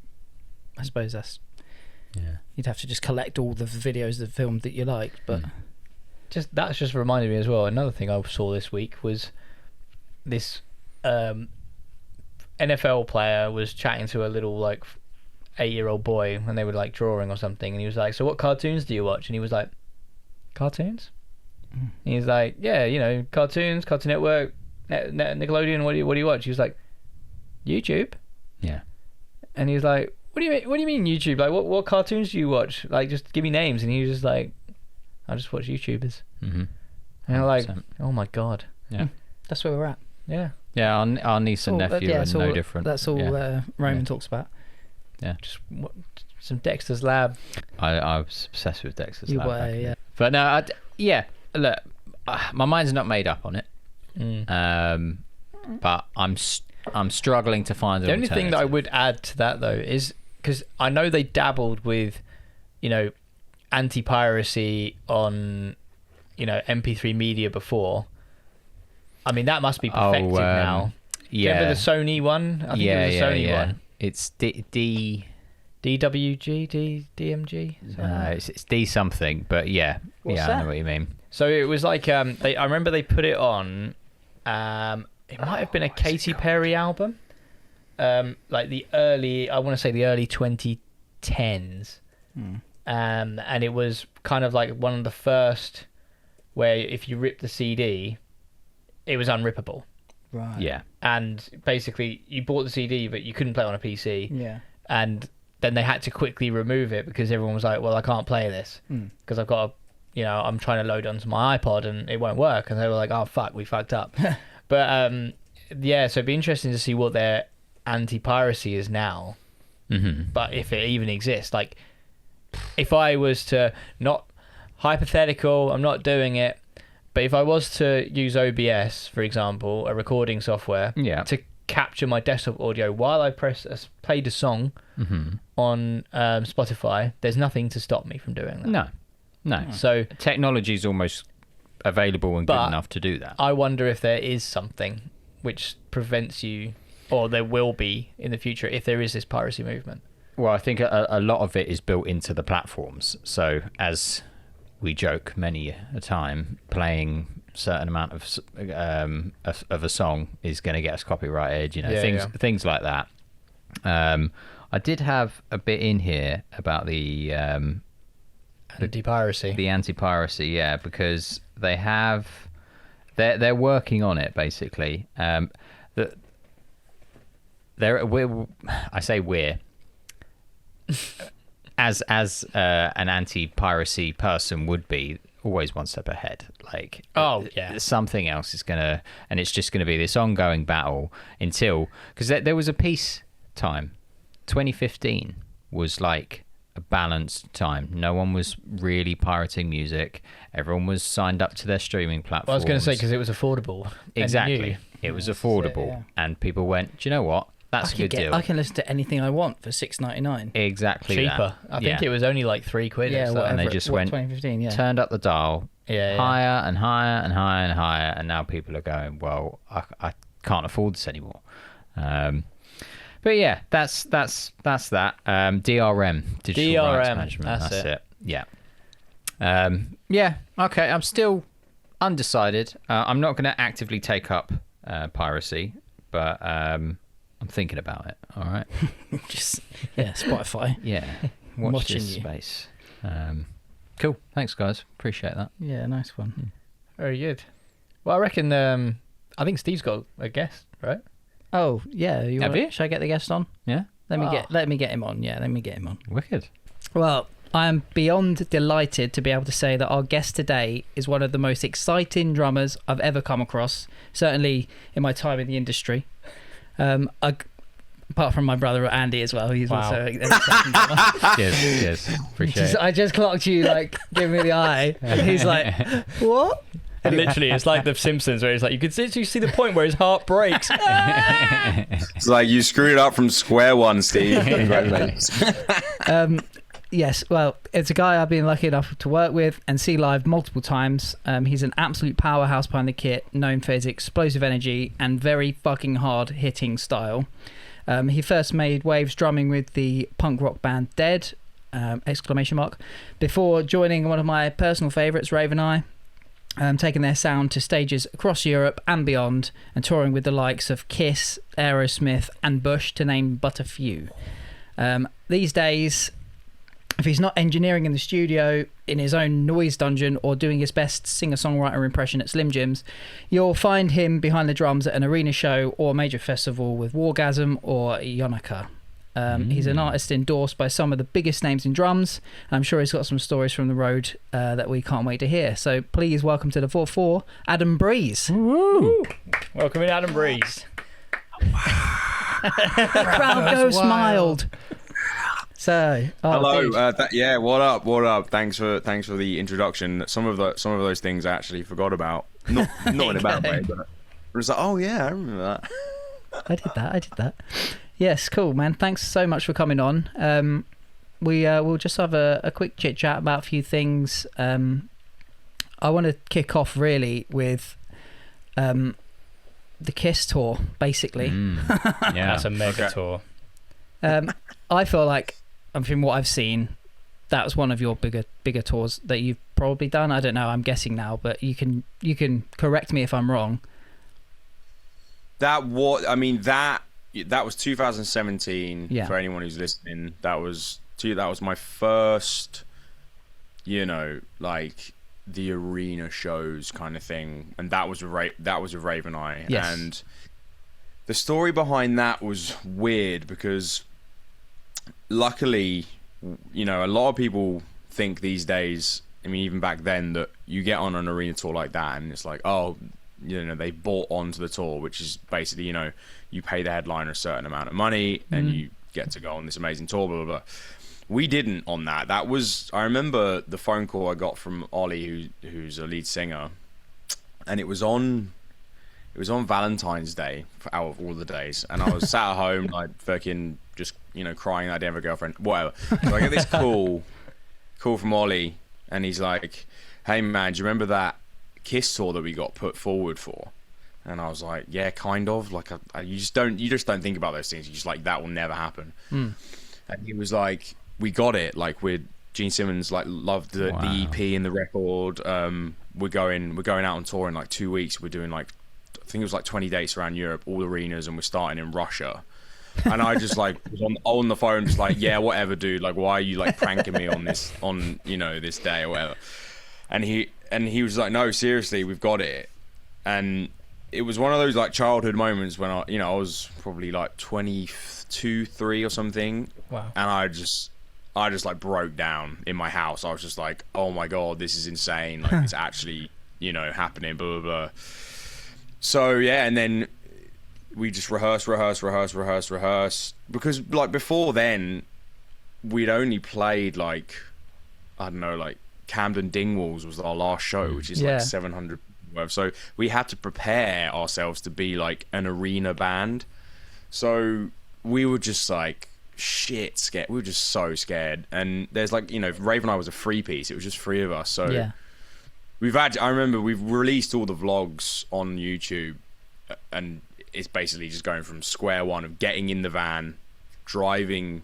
I suppose that's... Yeah. You'd have to just collect all the videos of film that you liked, but... That's just reminded me as well. Another thing I saw this week was this NFL player was chatting to a little, like, 8-year-old boy when they were, like, drawing or something, and he was like, "So what cartoons do you watch?" And he was like, "Cartoons?" And he's like, "Yeah, you know, cartoons, Cartoon Network, Nickelodeon. What do you watch?" He was like, "YouTube." Yeah. And he was like, What do you mean YouTube? Like, what cartoons do you watch? Like, just give me names." And he was just like, "I just watch YouTubers." Mm-hmm. And I'm like, oh my god. Yeah. That's where we're at. Yeah. Yeah, our niece and nephew are no different. That's all Roman talks about. Yeah. Just some Dexter's Lab. I was obsessed with Dexter's Lab. You were, yeah. But no, look, my mind's not made up on it. But I'm struggling to find an The only thing that I alternative. would add to that, though, is because I know they dabbled with, you know, anti-piracy on, you know, MP3 media before. I mean, that must be perfected now. Yeah. Remember the Sony one? I think it was a Sony one. It's DWG, DMG? No, it's D something, but yeah. What's I that? know what you mean. So it was like, I remember they put it on, it might have been a Katy Perry album. Like the early 2010s. And it was kind of like one of the first where if you ripped the CD, it was unrippable. Right. Yeah. And basically you bought the CD but you couldn't play it on a PC. Yeah. And then they had to quickly remove it because everyone was like, well, I can't play this because I've got I'm trying to load onto my iPod and it won't work. And they were like, oh fuck, we fucked up. But yeah, so it'd be interesting to see what their anti-piracy is now. But if it even exists, like if I was to, not hypothetical, I'm not doing it, but if I was to use OBS, for example, a recording software, to capture my desktop audio while I played a song on Spotify, there's nothing to stop me from doing that. No. So technology is almost available and good enough to do that. I wonder if there is something which prevents you, or there will be in the future if there is this piracy movement. Well, I think a lot of it is built into the platforms. So as we joke many a time, playing certain amount of a song is going to get us copyrighted, things like that. I did have a bit in here about the anti-piracy. The anti-piracy, yeah, because they're working on it basically. I say we're as an anti-piracy person would be always one step ahead. Like, something else is gonna, and it's just gonna be this ongoing battle until, because there was a peace time. 2015 was like a balanced time. No one was really pirating music. Everyone was signed up to their streaming platforms. Well, I was going to say because it was affordable. Exactly, it was affordable, and people went, "Do you know what? That's a good deal. I can listen to anything I want for $6.99. Exactly, cheaper. That. I think it was only like £3. Yeah, or and they just went 2015. turned up the dial, higher and higher and higher and higher, and now people are going, well, I can't afford this anymore. But yeah, that's that. DRM, digital rights management. That's it. Yeah. Yeah. Okay. I'm still undecided. I'm not going to actively take up piracy, but I'm thinking about it. All right. Just Spotify. Yeah. Watch Watching this you. space. Cool. Thanks, guys. Appreciate that. Yeah, nice one. Very good. Well, I reckon. I think Steve's got a guest, right? Oh yeah, Have you? Should I get the guest on? Yeah. Let me get him on. Yeah, let me get him on. Wicked. Well, I am beyond delighted to be able to say that our guest today is one of the most exciting drummers I've ever come across, certainly in my time in the industry. Apart from my brother Andy as well, he's also an exciting drummer. Yes, appreciate it. I just clocked you, like, giving me the eye, and he's like, what? And literally, it's like The Simpsons, where it's like, you can literally see the point where his heart breaks. It's like, you screwed it up from square one, Steve. Yes, well, it's a guy I've been lucky enough to work with and see live multiple times. He's an absolute powerhouse behind the kit, known for his explosive energy and very fucking hard-hitting style. He first made waves drumming with the punk rock band Dead, ! Before joining one of my personal favourites, Raven Eye, taking their sound to stages across Europe and beyond, and touring with the likes of Kiss, Aerosmith and Bush, to name but a few. These days, if he's not engineering in the studio in his own noise dungeon or doing his best singer-songwriter impression at Slim Jims, you'll find him behind the drums at an arena show or major festival with Wargasm or Yonica. He's an artist endorsed by some of the biggest names in drums, and I'm sure he's got some stories from the road that we can't wait to hear. So please welcome to the 4-4, Adam Breeze. Woo. Welcome in, Adam Breeze. The crowd goes mild. So, hello, what up? Thanks for the introduction. Some of those things I actually forgot about. Not in a bad way, but it was like, oh yeah, I remember that. I did that. Yes, cool, man. Thanks so much for coming on. We'll just have a quick chit chat about a few things. I want to kick off really with the Kiss tour, basically. Yeah, that's a mega tour. I feel like, from what I've seen, that was one of your bigger tours that you've probably done. I don't know. I'm guessing now, but you can correct me if I'm wrong. That was 2017. Yeah. For anyone who's listening, that was my first, like the arena shows kind of thing, and that was with Raven Eye. Yes. And the story behind that was weird because, luckily, a lot of people think these days, even back then, that you get on an arena tour like that and it's like, oh, they bought onto the tour, which is basically, you pay the headliner a certain amount of money and you get to go on this amazing tour, blah, blah, blah. We didn't on that. I remember the phone call I got from Ollie, who's a lead singer, and it was on Valentine's Day, out of all the days, and I was sat at home like fucking just crying that I didn't have a girlfriend, whatever. So I get this call from Ollie, and he's like, hey man, do you remember that Kiss tour that we got put forward for? And I was like, yeah, kind of. Like, you just don't think about those things. You just like, that will never happen. And he was like, we got it. Like, Gene Simmons like loved the EP and the record. We're going out on tour in like 2 weeks. We're doing like, I think it was like 20 dates around Europe, all arenas, and we're starting in Russia. And I just like was on the phone, just like, yeah, whatever, dude. Like, why are you like pranking me on this day or whatever? And he was like, no, seriously, we've got it. And it was one of those like childhood moments when I was probably like 22, 3 or something. Wow. And I just like broke down in my house. I was just like, oh my God, this is insane. Like, it's actually, happening, blah, blah, blah. So yeah, and then we just rehearse. Because like before then, we'd only played like, I don't know, like Camden Dingwalls was our last show, which is like 700. So we had to prepare ourselves to be like an arena band. So we were just like shit scared. We were just so scared. And there's like, Raven Eye was a 3-piece. It was just 3 of us. So I remember we've released all the vlogs on YouTube, and it's basically just going from square one of getting in the van, driving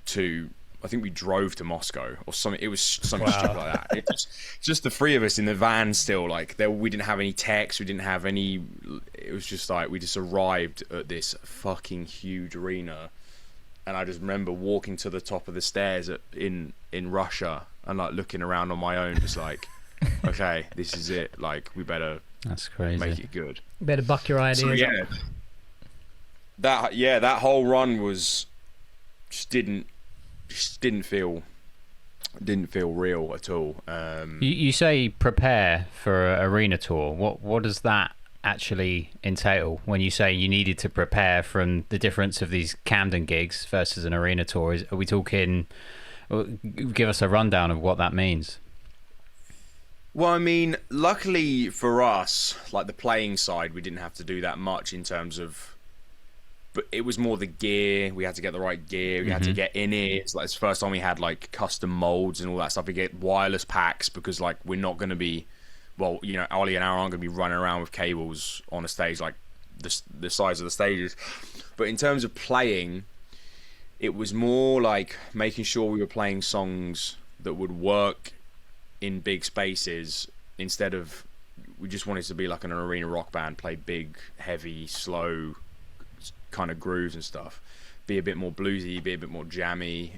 to, I think we drove to Moscow or something. It was something stupid like that. It was just the 3 of us in the van still. Like, we didn't have any text. We didn't have any. It was just like we just arrived at this fucking huge arena, and I just remember walking to the top of the stairs in Russia and like looking around on my own, just like, okay, this is it. Like, we better. That's crazy. Make it good. Better buck your ideas. So, that whole run was just didn't feel didn't feel real at all. You say prepare for an arena tour. What does that actually entail when you say you needed to prepare from the difference of these Camden gigs versus an arena tour? Are we talking? Give us a rundown of what that means. Well, I mean, luckily for us, like the playing side, we didn't have to do that much in terms of. But it was more the gear. We had to get the right gear. We had to get in ears. Like it's the first time we had like custom molds and all that stuff. We get wireless packs because like we're not going to be. Well, you know, Ollie and Aaron aren't going to be running around with cables on a stage like the size of the stages. But in terms of playing, it was more like making sure we were playing songs that would work in big spaces instead of we just wanted to be like an arena rock band, play big, heavy, slow kind of grooves and stuff, be a bit more bluesy, be a bit more jammy.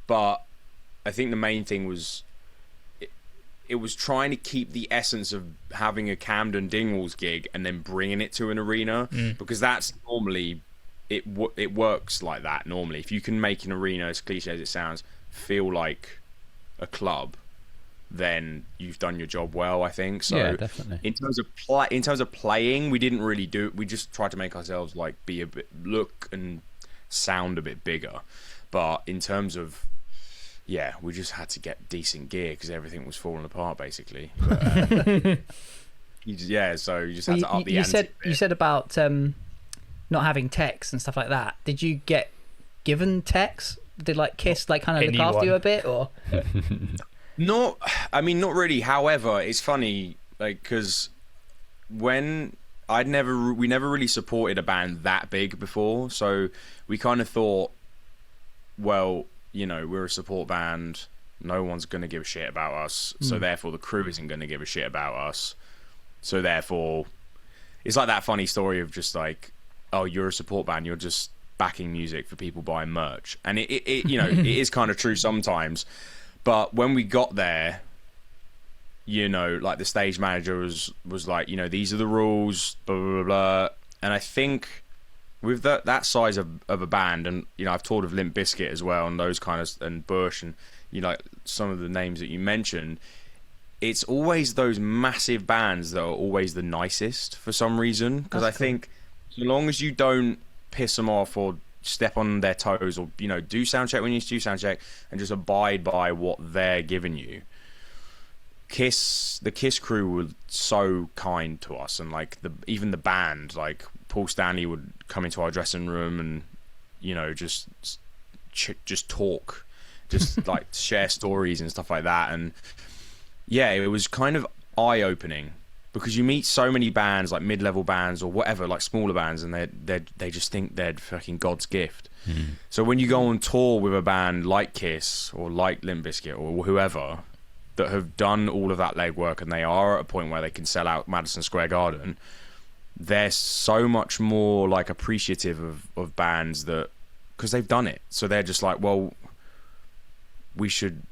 But I think the main thing was it was trying to keep the essence of having a Camden Dingwalls gig and then bringing it to an arena, because that's normally it works like that normally. If you can make an arena, as cliche as it sounds, feel like a club, then you've done your job well, I think. So yeah, definitely. In terms of playing, we didn't really do it. We just tried to make ourselves like be a bit, look and sound a bit bigger. But in terms of we just had to get decent gear because everything was falling apart basically. But, so you just had to up the ante. You said about not having techs and stuff like that. Did you get given techs? Did like Kiss like kind of look after you a bit, or? Not really. However, it's funny, like, because when we never really supported a band that big before, so we kind of thought, well, you know, we're a support band, no one's going to give a shit about us, so therefore the crew isn't going to give a shit about us, so therefore it's like that funny story of just like, oh, you're a support band, you're just backing music for people buying merch, and it you know, it is kind of true sometimes. But when we got there, you know, like the stage manager was like, you know, these are the rules, blah, blah, blah, blah. And I think with that size of a band, and, you know, I've toured with Limp Bizkit as well, and those kind of, and Bush, and, you know, like some of the names that you mentioned, it's always those massive bands that are always the nicest for some reason. Because I think so long as you don't piss them off or step on their toes, or, you know, do sound check when you need to do sound check, and just abide by what they're giving you. The Kiss crew were so kind to us, and like even the band, like Paul Stanley would come into our dressing room and, you know, just talk, just like share stories and stuff like that. And yeah, it was kind of eye-opening, because you meet so many bands, like mid-level bands or whatever, like smaller bands, and they just think they're fucking God's gift. So when you go on tour with a band like Kiss or like Limp Bizkit or whoever that have done all of that legwork, and they are at a point where they can sell out Madison Square Garden, they're so much more like appreciative of bands that, because they've done it. So they're just like, well, we should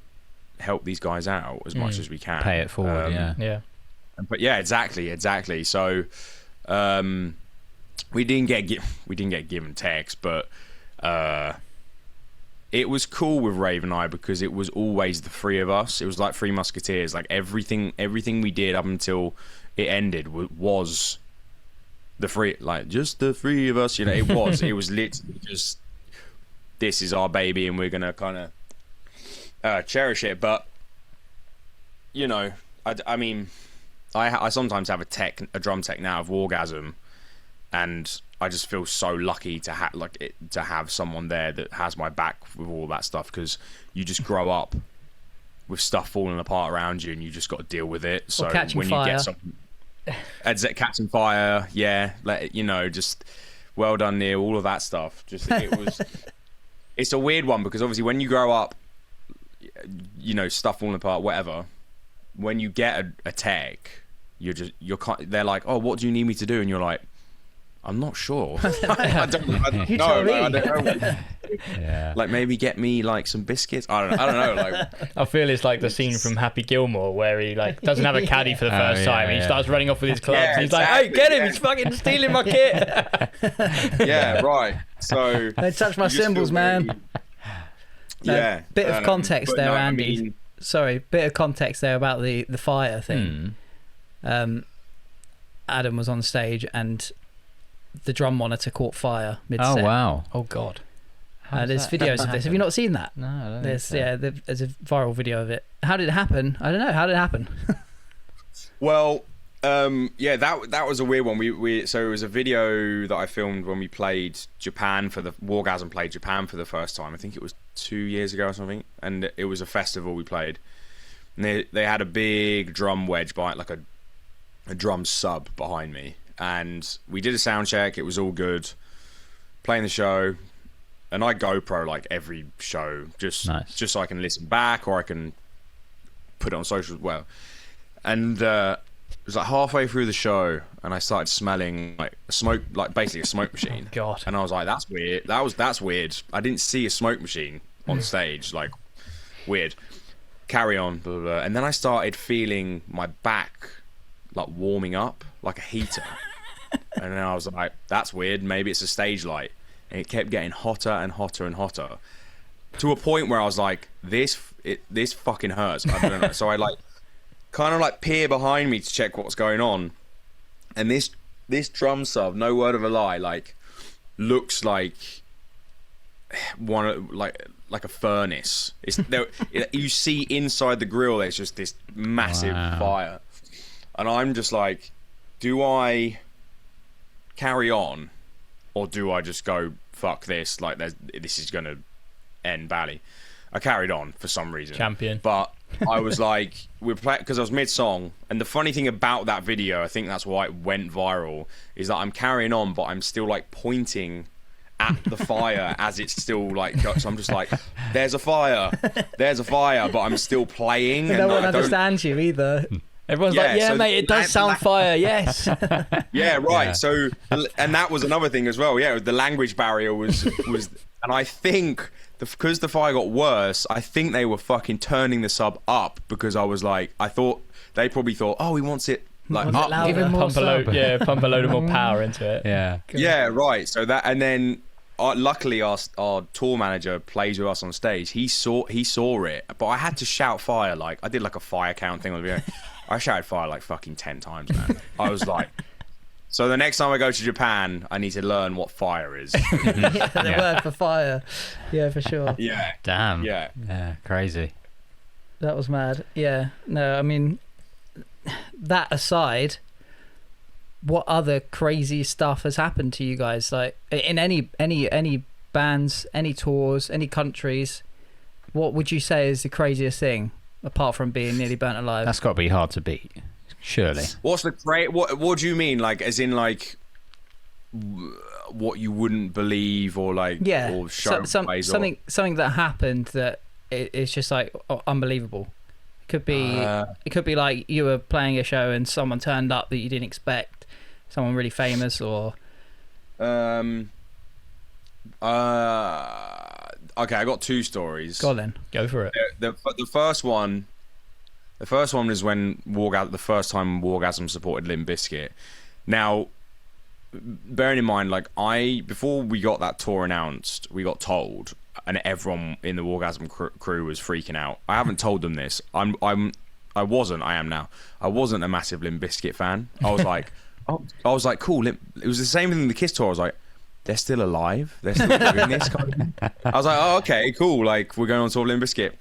help these guys out as much as we can. Pay it forward, Yeah. But yeah, exactly. So we didn't get given text, but it was cool with Rave and I, because it was always the three of us. It was like Three Musketeers. Like everything we did up until it ended was the three, like just the three of us. You know, it was literally just, this is our baby, and we're gonna kind of cherish it. But you know, I mean, I sometimes have a drum tech now of Wargasm, and I just feel so lucky to have someone there that has my back with all that stuff, because you just grow up with stuff falling apart around you, and you just got to deal with it. So when you get something, Catching Fire, yeah, you know, just well done, Neil, all of that stuff. Just it's a weird one, because obviously when you grow up, you know, stuff falling apart, whatever. When you get a tech, they're like, oh, what do you need me to do? And you're like, I'm not sure. I don't know. Yeah. Like maybe get me like some biscuits. I don't know. Like I feel it's like the scene from Happy Gilmore where he like doesn't have a caddy for the first time. And he starts running off with his clubs. And he's like, "Hey, get him! He's fucking stealing my kit." Yeah, right. So don't touch my cymbals, man. Yeah. Bit of context but there, no, I Andy. mean- Sorry, bit of context there about the fire thing. Adam was on stage and the drum monitor caught fire mid-set. Oh wow. Oh God. There's videos of this. Have you not seen that? No, I don't There's think so. there's a viral video of it. How did it happen? I don't know. How did it happen? Well, yeah, that was a weird one. So it was a video that I filmed when we played Japan for the Wargasm played Japan for the first time. I think it was 2 years ago or something, and it was a festival we played. And they had a big drum wedge behind, like a drum sub behind me, and we did a sound check. It was all good. Playing the show, and I GoPro like every show just so I can listen back or I can put it on social as well. And it was like halfway through the show, and I started smelling like smoke, like basically a smoke machine. Oh, God. And I was like, "That's weird." That's weird. I didn't see a smoke machine on stage. Like, weird. Carry on, blah, blah, blah. And then I started feeling my back like warming up like a heater. And then I was like, "That's weird. Maybe it's a stage light." And it kept getting hotter and hotter and hotter, to a point where I was like, "This fucking hurts." I don't know. So I like kind of like peer behind me to check what's going on, and this drum sub, no word of a lie, like looks like like a furnace. It's there. You see inside the grill, there's just this massive fire, and I'm just like, do I carry on, or do I just go fuck this? Like, this is gonna end badly. I carried on for some reason. Champion. But I was like, we're playing because I was mid-song, and the funny thing about that video, I think that's why it went viral, is that I'm carrying on, but I'm still like pointing at the fire as it's still like. So I'm just like, there's a fire, but I'm still playing. And no one understands you either. Everyone's like, yeah, so mate, it does sound fire, yes. Yeah, right. Yeah. So, and that was another thing as well. Yeah, the language barrier was, and I think because the fire got worse, I think they were fucking turning the sub up, because I was like, I thought they probably thought, oh, he wants it like up, even more pump a load of more power into it. Yeah. Yeah, right. So that, and then luckily our tour manager plays with us on stage. He saw it, but I had to shout fire. Like I did like a fire count thing on the video. I shouted fire like fucking 10 times, man. I was like, so the next time I go to Japan, I need to learn what fire is. The word for fire. Yeah, for sure. Yeah. Damn. Yeah. Yeah. Crazy. That was mad. Yeah. No, I mean, that aside, what other crazy stuff has happened to you guys? Like in any bands, any tours, any countries, what would you say is the craziest thing? Apart from being nearly burnt alive. That's got to be hard to beat, surely. What's the what do you mean? Like, as in like what you wouldn't believe, or like, or show something that happened that it's just like unbelievable. It could be like you were playing a show and someone turned up that you didn't expect, someone really famous, or okay, I got two stories. Go on then. Go for it. The first one is when the first time Wargasm supported Limp Bizkit. Now, bearing in mind, like before we got that tour announced, we got told, and everyone in the Wargasm crew was freaking out. I haven't told them this. I am now. I wasn't a massive Limp Bizkit fan. I was like, cool. It was the same thing in the Kiss tour. I was like, they're still alive. They're still doing this kind of thing. I was like, oh, okay, cool. Like, we're going on tour with Limp Bizkit.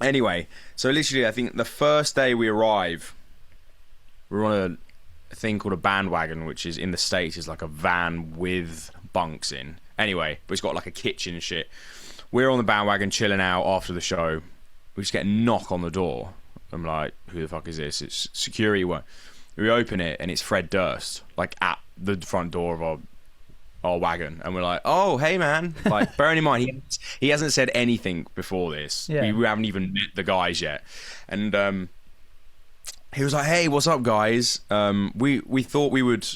Anyway, so literally, I think the first day we arrive, we're on a thing called a bandwagon, which is in the States is like a van with bunks in. Anyway, but it's got like a kitchen and shit. We're on the bandwagon chilling out after the show. We just get a knock on the door. I'm like, who the fuck is this? It's security. We open it and it's Fred Durst, like at the front door of our wagon, and we're like, oh, hey man, like bearing in mind he hasn't said anything before this. We haven't even met the guys yet, and he was like, hey, what's up guys? We thought we would,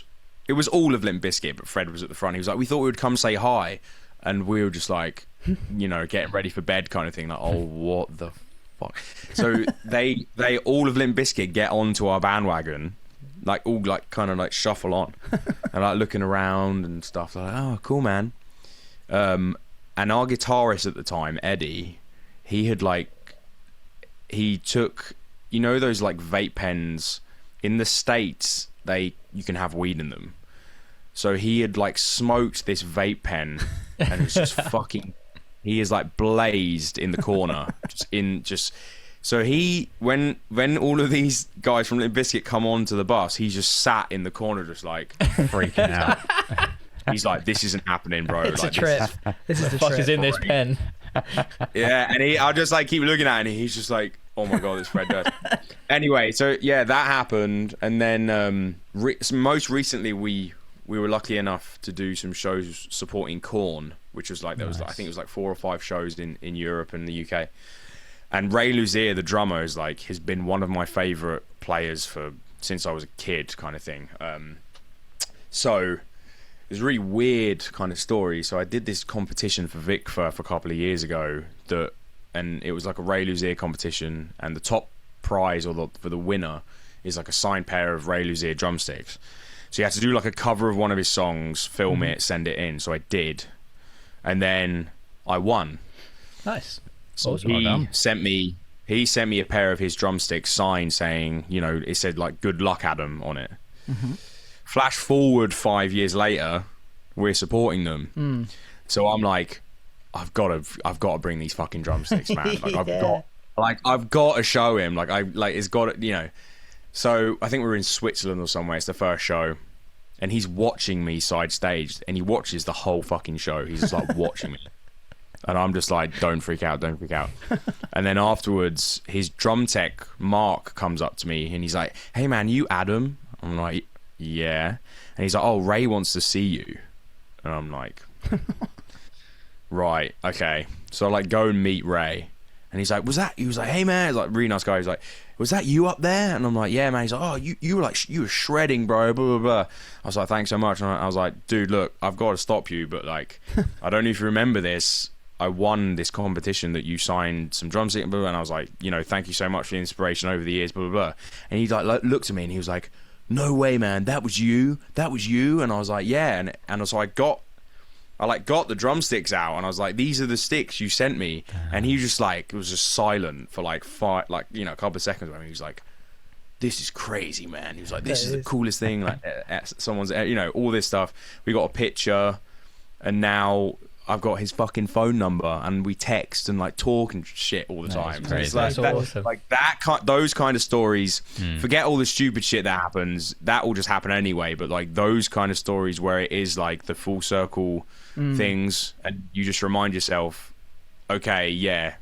it was all of Limp Bizkit, but Fred was at the front. He was like, we thought we would come say hi, and we were just like, you know, getting ready for bed kind of thing, like, oh, what the fuck. So they all of Limp Bizkit get onto our bandwagon, like all like kind of like shuffle on and like looking around and stuff. They're like, oh, cool, man. And our guitarist at the time, Eddie, he had like, he took, you know, those like vape pens in the States, you can have weed in them. So he had like smoked this vape pen and it was just fucking, he is like blazed in the corner, so he, when all of these guys from Limp Bizkit come onto the bus, he just sat in the corner just like freaking out. He's like, this isn't happening, bro. It's like, a trip. This is the fuck trip. is in this pen? Yeah, and I'll just like keep looking at it and he's just like, oh my god, it's Fred Durst. Anyway, so yeah, that happened, and then most recently we were lucky enough to do some shows supporting Korn, which was like, there was I think it was like 4 or 5 shows in Europe and the UK. And Ray Luzier, the drummer, has been one of my favorite players since I was a kid, kind of thing. So it was a really weird kind of story. So I did this competition for VicFur for a couple of years ago, and it was like a Ray Luzier competition, and the top prize for the winner is like a signed pair of Ray Luzier drumsticks. So you had to do like a cover of one of his songs, film it, send it in. So I did, and then I won. Nice. So he sent me a pair of his drumsticks signed, saying, you know, it said like "Good luck, Adam" on it. Flash forward 5 years later, we're supporting them. So I'm like, I've got to bring these fucking drumsticks, man. Like I've got to show him. It's got to, you know. So I think we were in Switzerland or somewhere. It's the first show, and he's watching me side stage, and he watches the whole fucking show. He's just like watching me. And I'm just like, don't freak out. And then afterwards, his drum tech, Mark, comes up to me and he's like, hey man, you Adam? I'm like, yeah. And he's like, oh, Ray wants to see you. And I'm like, right, okay. So I like go and meet Ray. And he's like, he was like, hey man, he's like, really nice guy. He's like, was that you up there? And I'm like, yeah man. He's like, oh, you were like, you were shredding, bro, blah, blah, blah. I was like, thanks so much. And I was like, dude, look, I've got to stop you, but like, I don't know if you remember this. I won this competition that you signed some drumstick, and I was like, you know, thank you so much for the inspiration over the years, blah, blah, blah. And he like looked at me and he was like, no way, man, that was you? And I was like, yeah. And so I got the drumsticks out and I was like, these are the sticks you sent me. And he just like, it was just silent for like a couple of seconds. He was like, this is crazy, man. He was like, this is the coolest thing. Like someone's, you know, all this stuff. We got a picture, and now I've got his fucking phone number, and we text and like talk and shit all the time. Crazy. That's awesome. Like those kind of stories. Forget all the stupid shit that happens. That will just happen anyway. But like those kind of stories where it is like the full circle things, and you just remind yourself, okay, yeah,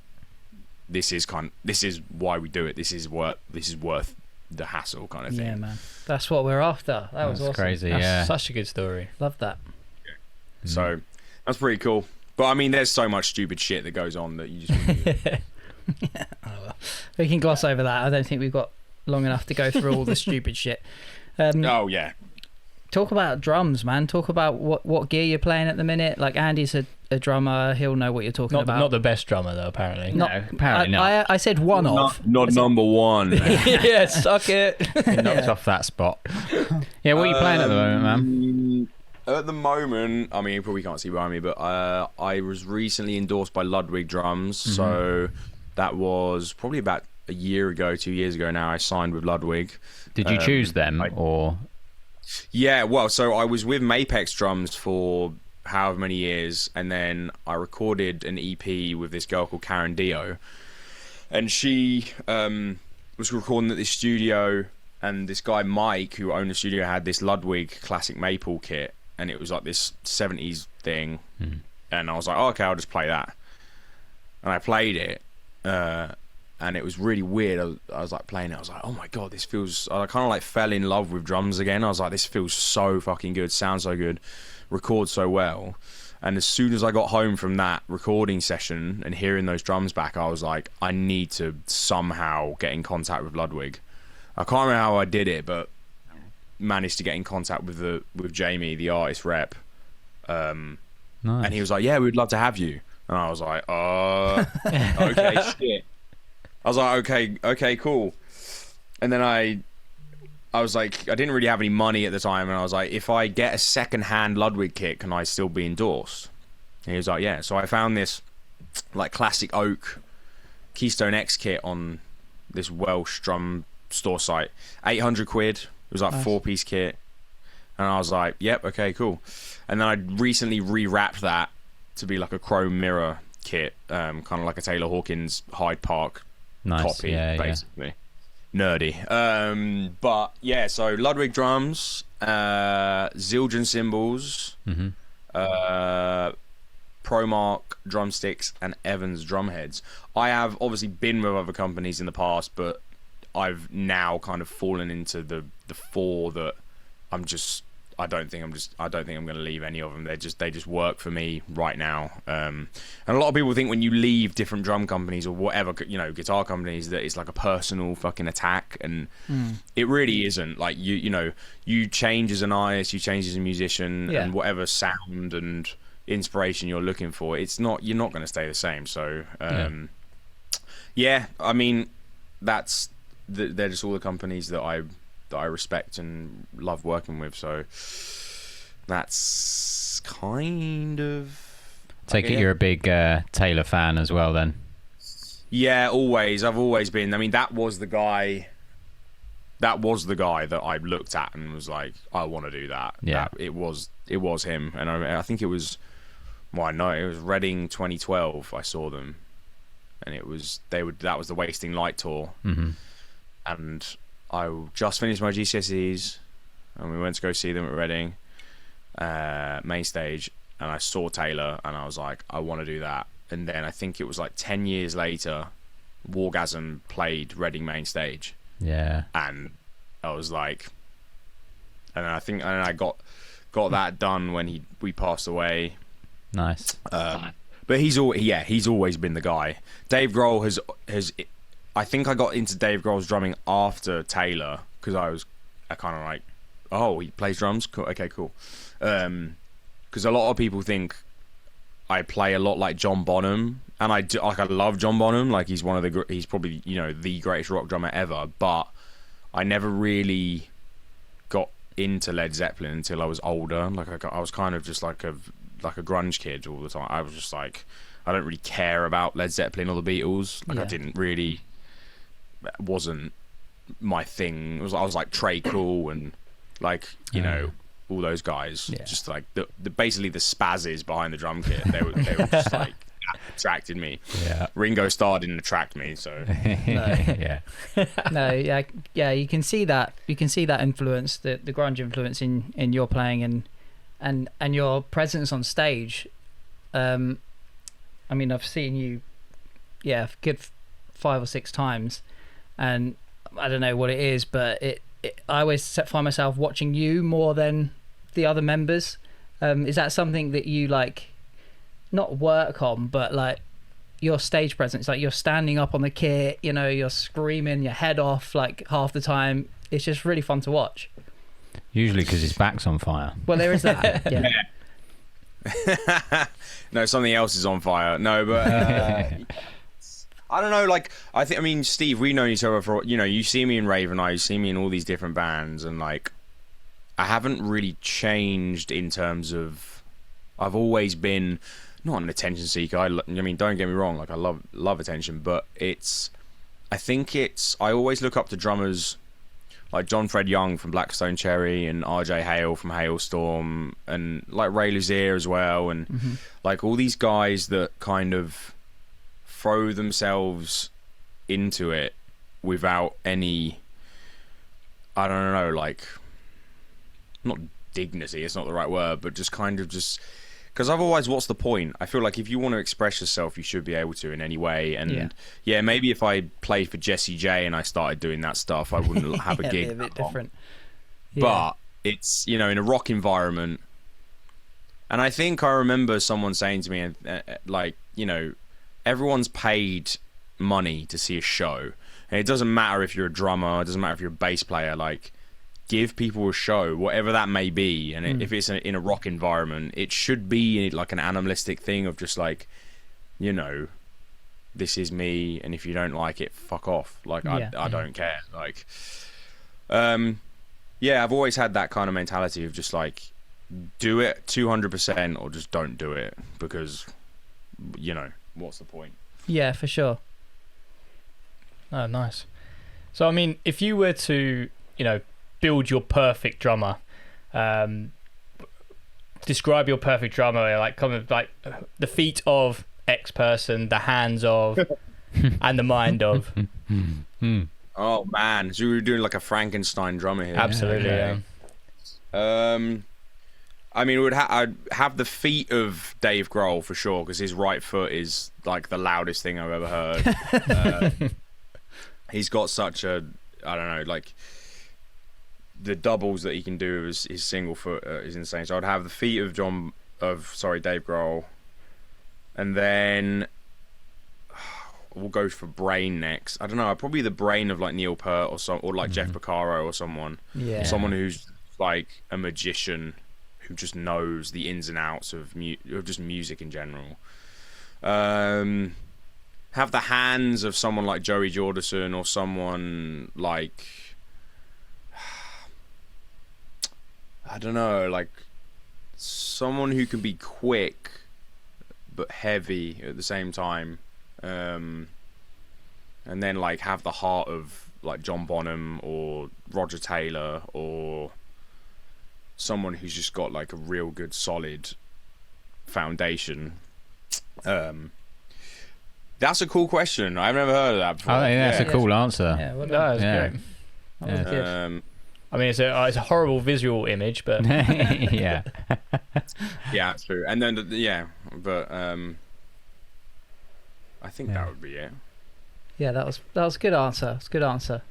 this is why we do it. This is worth the hassle, kind of thing. Yeah, man. That's what we're after. That was awesome. Crazy. That's such a good story. Love that. So that's pretty cool. But I mean, there's so much stupid shit that goes on that you just we can gloss over that. I don't think we've got long enough to go through all the stupid shit. Oh yeah. Talk about drums, man. Talk about what gear you're playing at the minute. Like Andy's a drummer, he'll know what you're talking about. Not the best drummer though, apparently. Apparently not. I said one not number one. Yeah, suck it. He knocked off that spot. Yeah, what are you playing at the moment, man? At the moment, I mean, you probably can't see behind me, but I was recently endorsed by Ludwig Drums. So that was probably about a year ago, 2 years ago now. I signed with Ludwig. Did you choose them or? Yeah, well, so I was with Mapex Drums for however many years, and then I recorded an EP with this girl called Karen Dio, and she was recording at this studio, and this guy Mike, who owned the studio, had this Ludwig classic maple kit, and it was like this 70s thing, and I was like, oh, okay, I'll just play that, and I played it, and it was really weird. I was like playing it, I was like, oh my god, this feels, I kind of like fell in love with drums again. I was like, this feels so fucking good, sounds so good, records so well. And as soon as I got home from that recording session and hearing those drums back, I was like, I need to somehow get in contact with Ludwig. I can't remember how I did it, but managed to get in contact with Jamie, the artist rep, Nice. and he was like, yeah, we'd love to have you. And I was like, okay, shit. I was like, okay, cool. And then I was like, I didn't really have any money at the time, and I was like, if I get a second-hand Ludwig kit, can I still be endorsed? And he was like, yeah. So I found this like classic oak Keystone X kit on this Welsh drum store site. 800 quid. It was like nice. 4-piece kit. And I was like, yep, okay, cool. And then I recently rewrapped that to be like a chrome mirror kit, kind of like a Taylor Hawkins Hyde Park copy, basically. Nerdy. But yeah, so Ludwig drums, Zildjian cymbals, Promark drumsticks, and Evans drumheads. I have obviously been with other companies in the past, but I've now kind of fallen into the 4 that I don't think I'm going to leave any of them. They just work for me right now. And a lot of people think when you leave different drum companies or whatever, guitar companies, that it's like a personal fucking attack, and it really isn't. Like you change as an artist, you change as a musician, and whatever sound and inspiration you're looking for, you're not going to stay the same. So I mean, they're just all the companies that I respect and love working with, so that's kind of... Take it you're a big Taylor fan as well, then? Yeah, always. I've always been. I mean, that was the guy that I looked at and was like, I want to do that. Yeah. It was him, and I think it was... Well, I know it was Reading 2012. I saw them, and that was the Wasting Light tour, and I just finished my GCSEs, and we went to go see them at Reading, main stage, and I saw Taylor, and I was like, I want to do that. And then I think it was like 10 years later, Wargasm played Reading main stage. Yeah. And I was like, and I got that done when we passed away. Nice. But he's always been the guy. Dave Grohl has. I think I got into Dave Grohl's drumming after Taylor, because I kind of like, oh, he plays drums? Cool. Okay, cool. Because a lot of people think I play a lot like John Bonham, and I love John Bonham. Like he's probably the greatest rock drummer ever. But I never really got into Led Zeppelin until I was older. Like I was kind of just like a grunge kid all the time. I was just like, I don't really care about Led Zeppelin or the Beatles. Like I didn't really. Wasn't my thing. I was like Trey Cool and like all those guys. Just like the basically the spazzes behind the drum kit. They were just like attracted me. Yeah. Ringo Starr didn't attract me, so you can see that influence, the grunge influence in your playing and your presence on stage. I mean, I've seen you good 5 or 6 times. And I don't know what it is, but I always find myself watching you more than the other members. Is that something that you like, not work on, but like your stage presence? Like you're standing up on the kit, you're screaming your head off like half the time. It's just really fun to watch. Usually because his back's on fire. Well, there is that. No, something else is on fire. No, but... I don't know, like, I mean, Steve, we've known each other for, you see me in Raven Eye, you see me in all these different bands, and, like, I haven't really changed in terms of, I've always been, not an attention seeker, I mean, don't get me wrong, like, I love attention, but I always look up to drummers like John Fred Young from Blackstone Cherry, and RJ Hale from Hailstorm, and, like, Ray Luzier as well, and, like, all these guys that kind of throw themselves into it without any, I don't know, like, not dignity, it's not the right word, but just kind of because otherwise what's the point? I feel like if you want to express yourself, you should be able to in any way. And maybe if I played for Jessie J and I started doing that stuff, I wouldn't have a gig. A bit different. But it's, in a rock environment, and I think I remember someone saying to me, like, everyone's paid money to see a show, and it doesn't matter if you're a drummer, it doesn't matter if you're a bass player, like, give people a show, whatever that may be. And if it's in a rock environment, it should be like an animalistic thing of just like, this is me, and if you don't like it, fuck off. Like, I don't care. Like, I've always had that kind of mentality of just like, do it 200% or just don't do it, because, what's the point? Yeah, for sure. Oh, nice. So, I mean, if you were to, build your perfect drummer, describe your perfect drummer, like kind of like the feet of X person, the hands of, and the mind of. Oh man, so we were doing like a Frankenstein drummer here. Absolutely, okay. I mean, I'd have the feet of Dave Grohl for sure, because his right foot is like the loudest thing I've ever heard. He's got such a, I don't know, like the doubles that he can do with his single foot is insane. So I'd have the feet of Dave Grohl, and then we'll go for brain next. I don't know, probably the brain of like Neil Peart or like Jeff Porcaro or someone. Yeah. Someone who's like a magician who just knows the ins and outs of just music in general. Have the hands of someone like Joey Jordison or someone like, I don't know, like someone who can be quick but heavy at the same time. And then like have the heart of like John Bonham or Roger Taylor or someone who's just got like a real good solid foundation. That's a cool question. I've never heard of that before. I think that's a cool answer. Yeah, well, No, it's Yeah. great. that was good. I mean, it's a horrible visual image, but Yeah. Yeah, it's true. And then but I think that would be it. Yeah, that was a good answer. It's a good answer.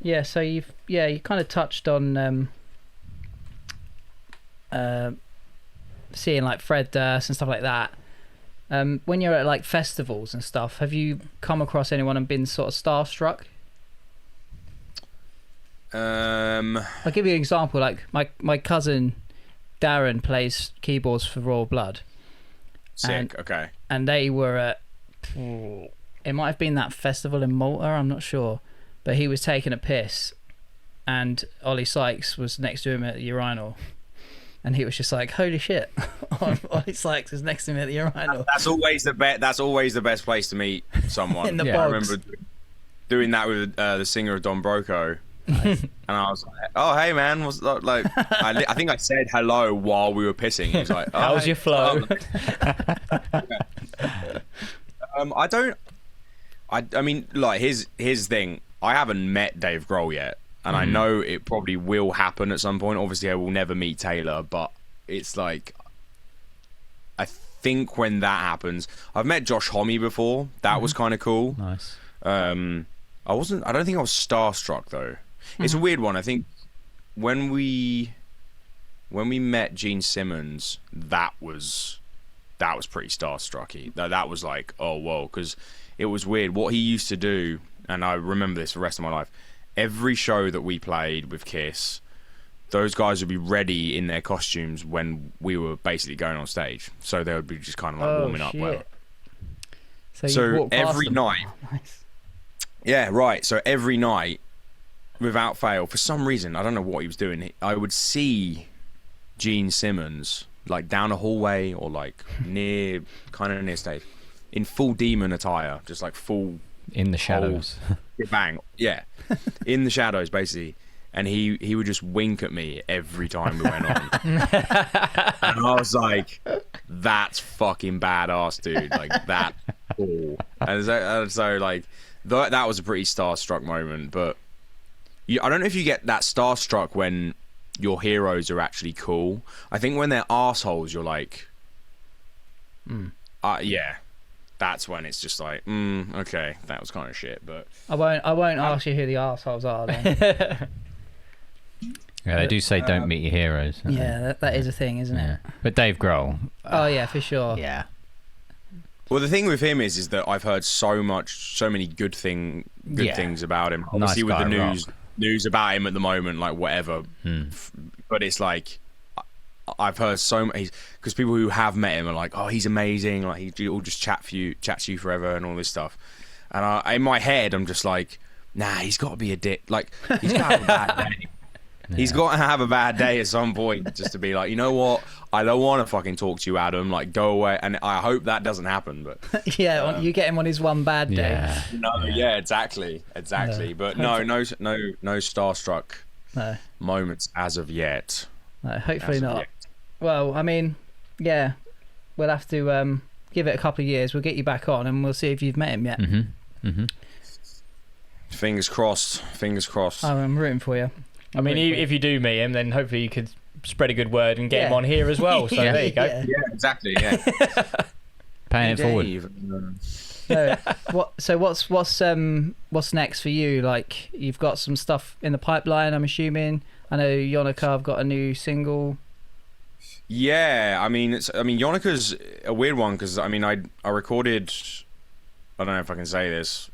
Yeah, so you kind of touched on seeing like Fred Durst and stuff like that. When you're at like festivals and stuff, have you come across anyone and been sort of starstruck? I'll give you an example. Like my cousin Darren plays keyboards for Royal Blood. Sick. Okay. And they were at, it might have been that festival in Malta, I'm not sure, but he was taking a piss and Ollie Sykes was next to him at the urinal, and he was just like, holy shit, Ollie Sykes is next to me at the urinal. That's always the best place to meet someone. In the I bogs. remember doing that with the singer of Don Broco. And I was like, oh hey man, what's that? Like I think I said hello while we were pissing. He was like, oh, how's hey. your flow? I mean, like his thing, I haven't met Dave Grohl yet, and I know it probably will happen at some point. Obviously I will never meet Taylor, but it's like, I think when that happens, I've met Josh Homme before. That was kind of cool. Nice. I don't think I was starstruck though. It's a weird one. I think when we met Gene Simmons, that was pretty starstrucky. That was like, oh whoa, because it was weird what he used to do, and I remember this for the rest of my life. Every show that we played with Kiss, those guys would be ready in their costumes when we were basically going on stage, so they would be just kind of like warming up. Well, so every night. Nice. Yeah, right. So every night, without fail, for some reason, I don't know what he was doing, I would see Gene Simmons like down a hallway or like near stage, in full demon attire, just like full In the shadows. bang, yeah, in the shadows basically. And he would just wink at me every time we went on, and I was like, "That's fucking badass, dude! Like that cool." And so like. That was a pretty starstruck moment, but I don't know if you get that starstruck when your heroes are actually cool. I think when they're assholes, you're like, yeah, that's when it's just like, okay, that was kind of shit. But I won't ask you who the arseholes are then. Yeah, they do say don't meet your heroes. don't they? Yeah, that is a thing, isn't Yeah. it? But Dave Grohl. Oh yeah, for sure. Yeah. well, the thing with him is that I've heard so many good things about him. Obviously, with Nice the guy, news about him at the moment, like whatever. But it's like, I've heard so many, because people who have met him are like, oh, he's amazing, like he'll just chats to you forever and all this stuff. And in my head, I'm just like, nah, he's got to be a dick. Like he's got to have a bad day. He's got to have a bad day at some point just to be like, you know what? I don't want to fucking talk to you, Adam. Like, go away. And I hope that doesn't happen. But yeah, you get him on his one bad day. Yeah. no, yeah, exactly. But no starstruck moments as of yet. No, hopefully not. Well, I mean, yeah, we'll have to give it a couple of years. We'll get you back on, and we'll see if you've met him yet. Fingers crossed. Oh, I'm rooting for you. I mean, if you do meet him, then hopefully you could spread a good word and get him on here as well. So there you go. Yeah, exactly. Yeah. Paying it forward. So what's next for you? Like, you've got some stuff in the pipeline, I'm assuming. I know Yonica have got a new single. Yeah, I mean, Yonica's a weird one because I mean, I recorded. I don't know if I can say this.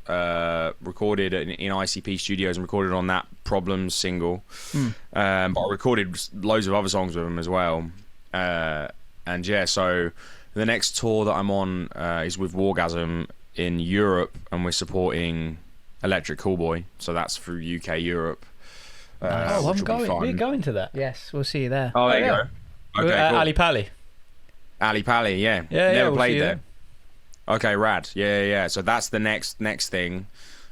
Recorded in ICP Studios and recorded on that Problems single. But I recorded loads of other songs with them as well. And yeah, so the next tour that I'm on is with Wargasm in Europe, and we're supporting Electric Callboy. So that's through UK Europe. I'm going. We're going to that. Yes, we'll see you there. Oh, there you go. Okay, cool. Ali Pali. Ali Pali, yeah. Never played there. Okay, rad. Yeah. So that's the next thing.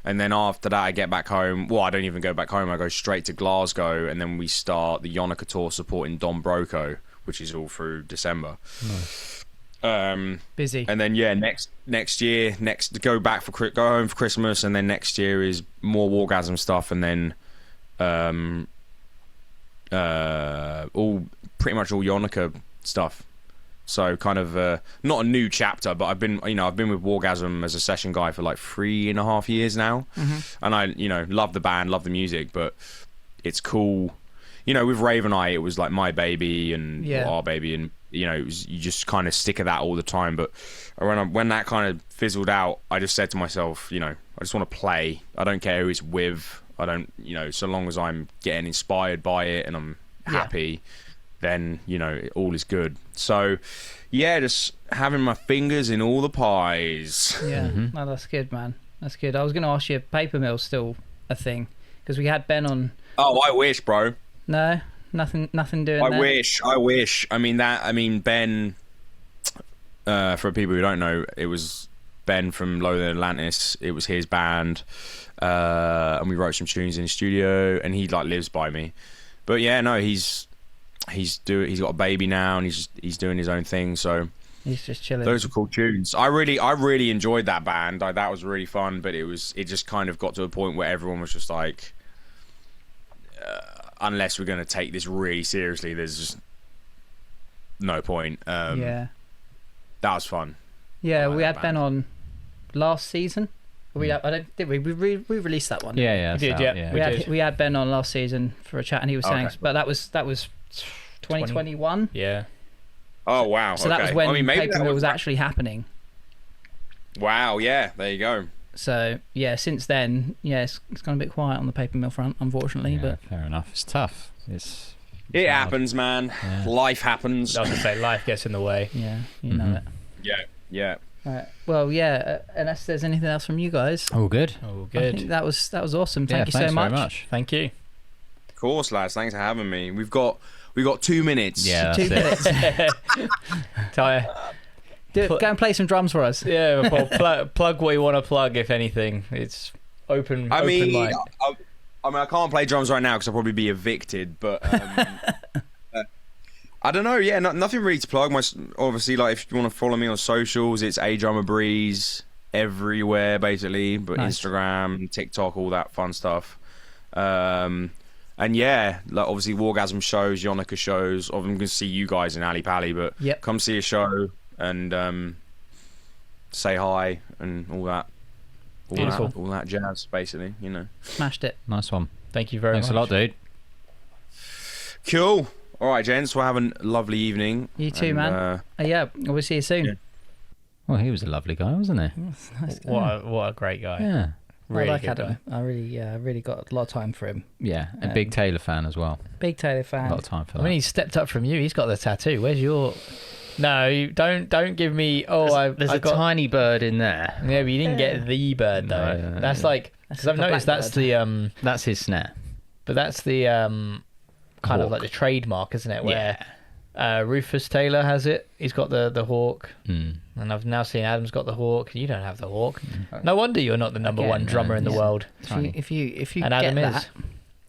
And then after that, I get back home. Well, I don't even go back home. I go straight to Glasgow, and then we start the Yonica tour supporting Don Broco, which is all through December. Nice. Busy. And then next year, go home for Christmas, and then next year is more Wargasm stuff, and then pretty much all Yonica stuff. So kind of not a new chapter, but I've been with Wargasm as a session guy for like 3.5 years now, and I love the band, love the music, but it's cool. With Raven Eye, it was like my baby and our baby, and it was, you just kind of stick at that all the time. But when that kind of fizzled out, I just said to myself, I just want to play. I don't care who it's with. I don't, so long as I'm getting inspired by it and I'm happy, then all is good. So yeah, just having my fingers in all the pies. Yeah. No, that's good, man. That's good. I was going to ask you, Paper Mill's still a thing, because we had Ben on. Oh, I wish, bro. No, nothing doing. I wish. I mean Ben, for people who don't know, it was Ben from Lower Than Atlantis. It was his band, and we wrote some tunes in the studio, and he like lives by me. But yeah, no, he's got a baby now, and he's doing his own thing. So he's just chilling. Those were cool tunes. I really enjoyed that band. That was really fun. But it just kind of got to a point where everyone was just like, unless we're going to take this really seriously, there's just no point. That was fun. Yeah, we had Ben on last season. We released that one. Yeah, we did. Yeah, we had Ben on last season for a chat, and he was saying, but that was 2021. Yeah. Oh wow. So that was when Paper Mill was actually happening. Wow. Yeah. There you go. So yeah, since then, it's gone a bit quiet on the Paper Mill front, unfortunately. Yeah, but fair enough. It's tough. It happens, man. Yeah. Life happens. I was gonna say, life gets in the way. Yeah, you know it. Yeah. Right. Well, unless there's anything else from you guys. All good. I think that was awesome. Thank you so much. Very much. Thank you. Of course, lads. Thanks for having me. We've got 2 minutes. Yeah, 2 minutes. Tyre. Go and play some drums for us. Yeah, well, plug what you want to plug, if anything. It's open. I mean, mic. I can't play drums right now because I'll probably be evicted. But I don't know. Yeah, nothing really to plug. Obviously, like if you want to follow me on socials, it's A Drummer Breeze everywhere, basically. But nice. Instagram, TikTok, all that fun stuff. And yeah, like obviously Wargasm shows, Yonica shows. I'm going to see you guys in Ali Pali, but come see a show and say hi and all that. All that jazz, basically, Smashed it. Nice one. Thank you very much. Thanks a lot, dude. Cool. All right, gents. We'll have a lovely evening. You too, man. We'll see you soon. Yeah. Well, he was a lovely guy, wasn't he? Nice guy. What a great guy. Yeah. Really I like Adam. I really got a lot of time for him. Yeah, a big Taylor fan as well. Big Taylor fan. A lot of time for that. I mean, he's stepped up from you. He's got the tattoo. Where's your? No, don't give me. There's a tiny bird in there. Yeah, but you didn't get the bird though. No, that's like because I've noticed that's the That's his snare. But that's the kind of Hawk. like the trademark, isn't it? Where Rufus Taylor has it. He's got the hawk, and I've now seen Adam's got the hawk. You don't have the hawk. No wonder you're not the number one drummer in the world. If you And get Adam that, is.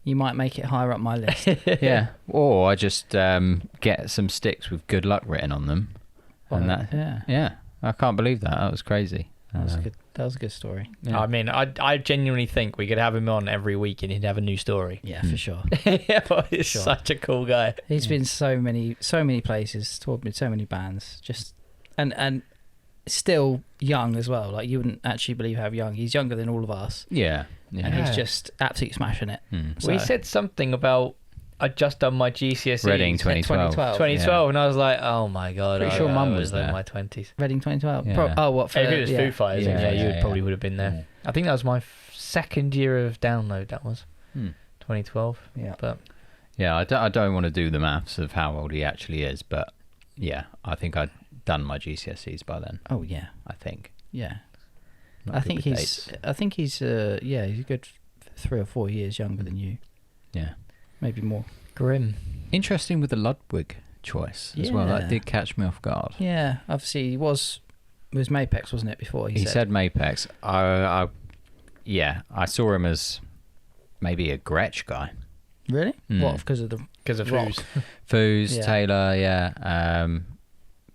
you might make it higher up my list. Yeah. Or I just get some sticks with good luck written on them. And that, yeah. I can't believe that. That was crazy. That was good. That was a good story. Yeah. I mean, I genuinely think we could have him on every week and he'd have a new story. Yeah, for sure. Yeah, but he's such a cool guy. He's been so many places, toured with so many bands, just and still young as well. Like you wouldn't actually believe how young he's. Younger than all of us. Yeah. And he's just absolutely smashing it. So he said something about I'd just done my GCSEs. Reading 2012. 2012, and I was like, oh my god, Pretty sure Mum was in there. my 20s. Reading 2012. Yeah. What for? If it was Foo Fighters, you probably would have been there. Yeah. I think that was my second year of download. That was 2012. Yeah. But yeah, I don't want to do the maths of how old he actually is, but yeah, I think I'd done my GCSEs by then. Oh yeah. I think. Yeah. Not I good think with he's. dates. I think he's. He's a good 3 or 4 years younger than you. Yeah. Maybe more. grim. Interesting with the Ludwig choice as well. That did catch me off guard. Yeah. Obviously, it was Mapex, wasn't it? Before He said Mapex. I saw him as maybe a Gretsch guy. Really? Mm. What? Because of rock? Foos. Foos, Yeah. Taylor, yeah.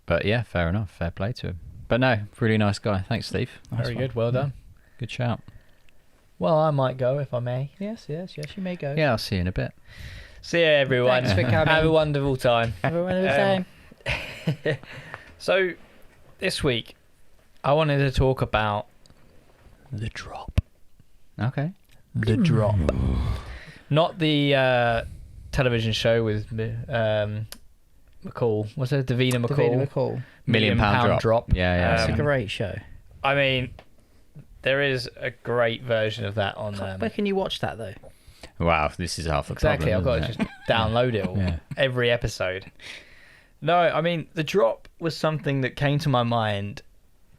But yeah, fair enough. Fair play to him. But no, really nice guy. Thanks, Steve. Very good. Well done. Good shout. Well, I might go if I may. Yes. You may go. Yeah, I'll see you in a bit. See you, everyone. Thanks for coming. Have a wonderful time. Everyone the same. So, this week, I wanted to talk about The Drop. Okay. The Drop. Not the television show with McCall. What's that? Davina McCall. Davina McCall. Million Pound Drop. Yeah. It's a Um, great show. I mean, there is a great version of that on. Where can you watch that though? Wow, this is half the Exactly, problem. I've got to just download it all. Yeah. Every episode. No, I mean, The Drop was something that came to my mind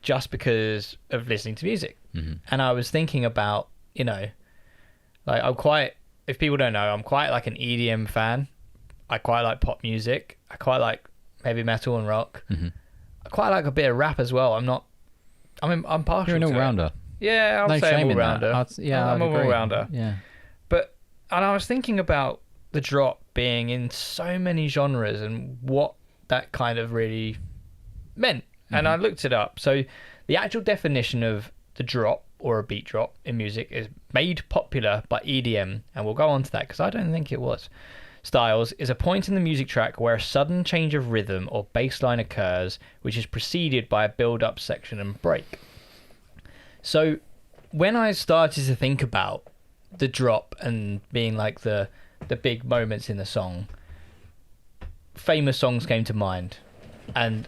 just because of listening to music. Mm-hmm. And I was thinking about, like if people don't know, I'm quite like an EDM fan. I quite like pop music. I quite like heavy metal and rock. Mm-hmm. I quite like a bit of rap as well. I'm partial You're an to it. all-rounder. Yeah, I'll No say I'm shame in that. all-rounder. I'm I'd an agree. all-rounder. Yeah. And I was thinking about The Drop being in so many genres and what that kind of really meant. And I looked it up. So the actual definition of the drop or a beat drop in music is made popular by EDM. And we'll go on to that because I don't think it was. Styles is a point in the music track where a sudden change of rhythm or bass line occurs, which is preceded by a build-up section and break. So when I started to think about the drop and being like the big moments in the song, famous songs came to mind. And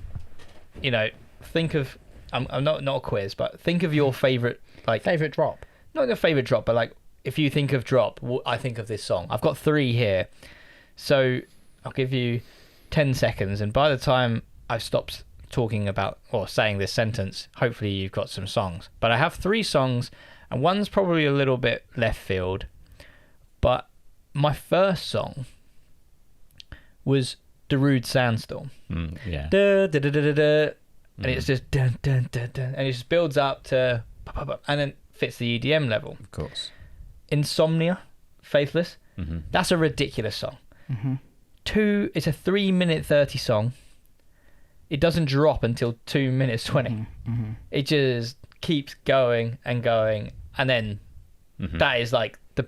think of I'm not a quiz, but think of your favorite Favorite drop. not your favorite drop, but if you think of drop, I think of this song. I've got 3 here, so I'll give you 10 seconds, and by the time I've stopped talking about or saying this sentence, hopefully you've got some songs. But I have 3 songs, and one's probably a little bit left field. But my first song was Darude Sandstorm. Yeah. Da, da, da, da, da, da. And it's just dun, dun, dun, dun, and it just builds up to and then fits the EDM level. Of course. Insomnia, Faithless. Mm-hmm. That's a ridiculous song. Mm-hmm. 2, it's a 3-minute 30 song. It doesn't drop until 2 minutes 20. Mm-hmm. It just keeps going and going, and then that is like the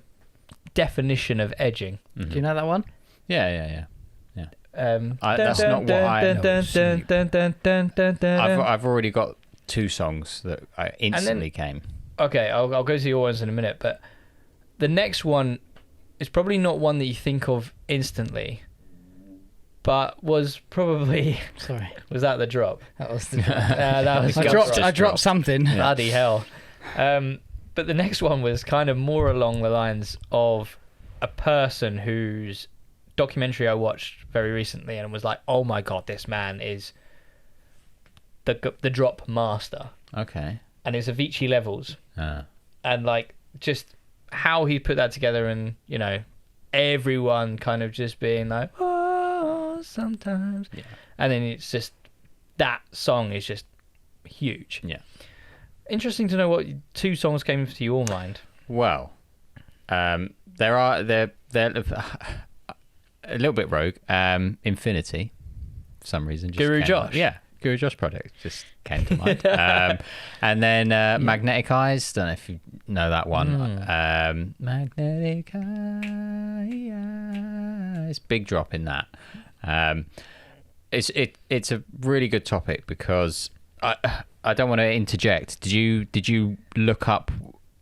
definition of edging. Do you know that one? Yeah. That's not what I know. I've already got 2 songs that I instantly came. Okay, I'll go to your ones in a minute, but the next one is probably not one that you think of instantly, but was probably Sorry, was that the drop? that was the. That was I dropped something. bloody hell. But the next one was kind of more along the lines of a person whose documentary I watched very recently and was like, oh my god, this man is the drop master. Okay. And it's Avicii Levels. And just how he put that together, and everyone kind of just being like, oh, sometimes. Yeah. And then it's just, that song is just huge. Yeah. Interesting to know what 2 songs came to your mind. Well, they're a little bit rogue. Infinity, for some reason. Just Guru came Josh. Yeah, Guru Josh project just came to mind. And then Magnetic Eyes. Don't know if you know that one. Magnetic Eyes. Big drop in that. It's a really good topic because I don't want to interject. Did you look up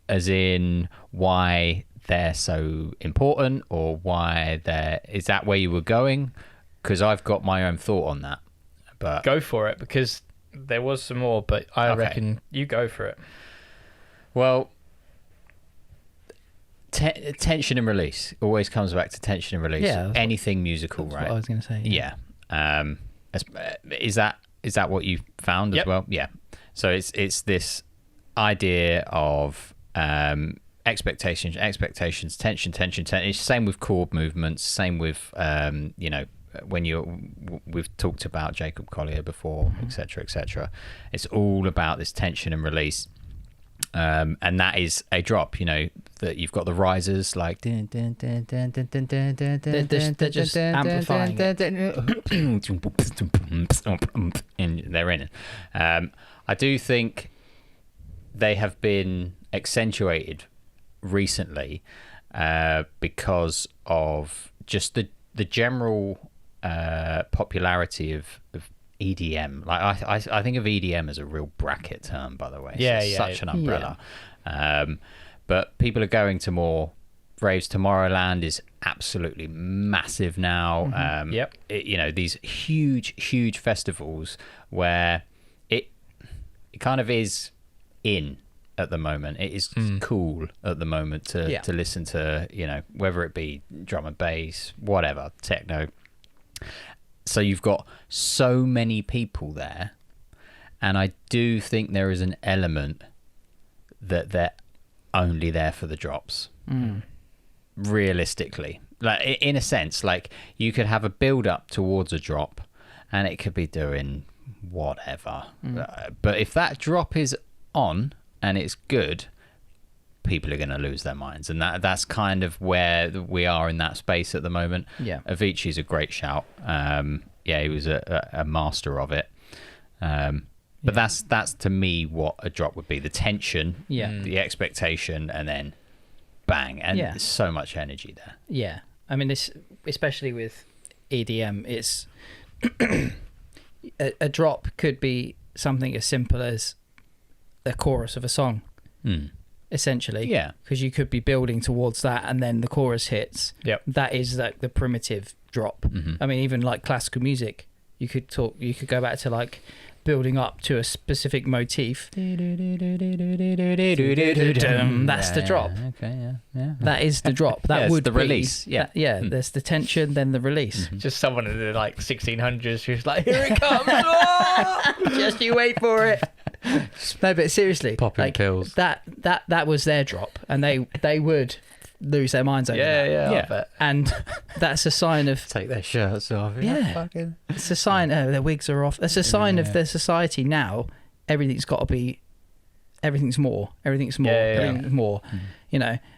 as in why they're so important, or why is that where you were going? Because I've got my own thought on that. But Go for it, because there was some more, but I reckon you go for it. Well, tension and release always comes back to tension and release. Yeah, anything musical, That's right? what I was going to say. Yeah. Is that what you found as Yep. well? Yeah. So it's this idea of expectations, tension. It's same with chord movements. Same with when we've talked about Jacob Collier before, etc. It's all about this tension and release. And that is a drop, that you've got the risers like they're just amplifying and they're in it. I do think they have been accentuated recently because of just the general popularity of EDM. Like I think of EDM as a real bracket term, by the way. It's such an umbrella. But people are going to more raves. Tomorrowland is absolutely massive now. These huge festivals where it kind of is in at the moment. It is cool at the moment to listen to, whether it be drum and bass, whatever, techno. So you've got so many people there, and I do think there is an element that they're only there for the drops. Realistically, like in a sense, like you could have a build up towards a drop, and it could be doing whatever. But if that drop is on and it's good, people are going to lose their minds, and that's kind of where we are in that space at the moment. Avicii's a great shout. He was a master of it. But that's to me what a drop would be: the tension, the expectation, and then bang, and there's so much energy there. I mean, this, especially with EDM, it's a drop could be something as simple as the chorus of a song. Essentially, because you could be building towards that, and then the chorus hits. That is like the primitive drop. I mean, even like classical music, you could go back to like building up to a specific motif. That's the drop. That is the drop. That would the be release. There's the tension, then the release. Just someone in the like 1600s who's like, here it comes. Oh! Just you wait for it. No, but seriously, popping pills. That was their drop, and they would lose their minds over that. And that's a sign of take their shirts off. It's a sign their wigs are off. It's a sign of their society now. Everything's got to be. Everything's more. Everything's more.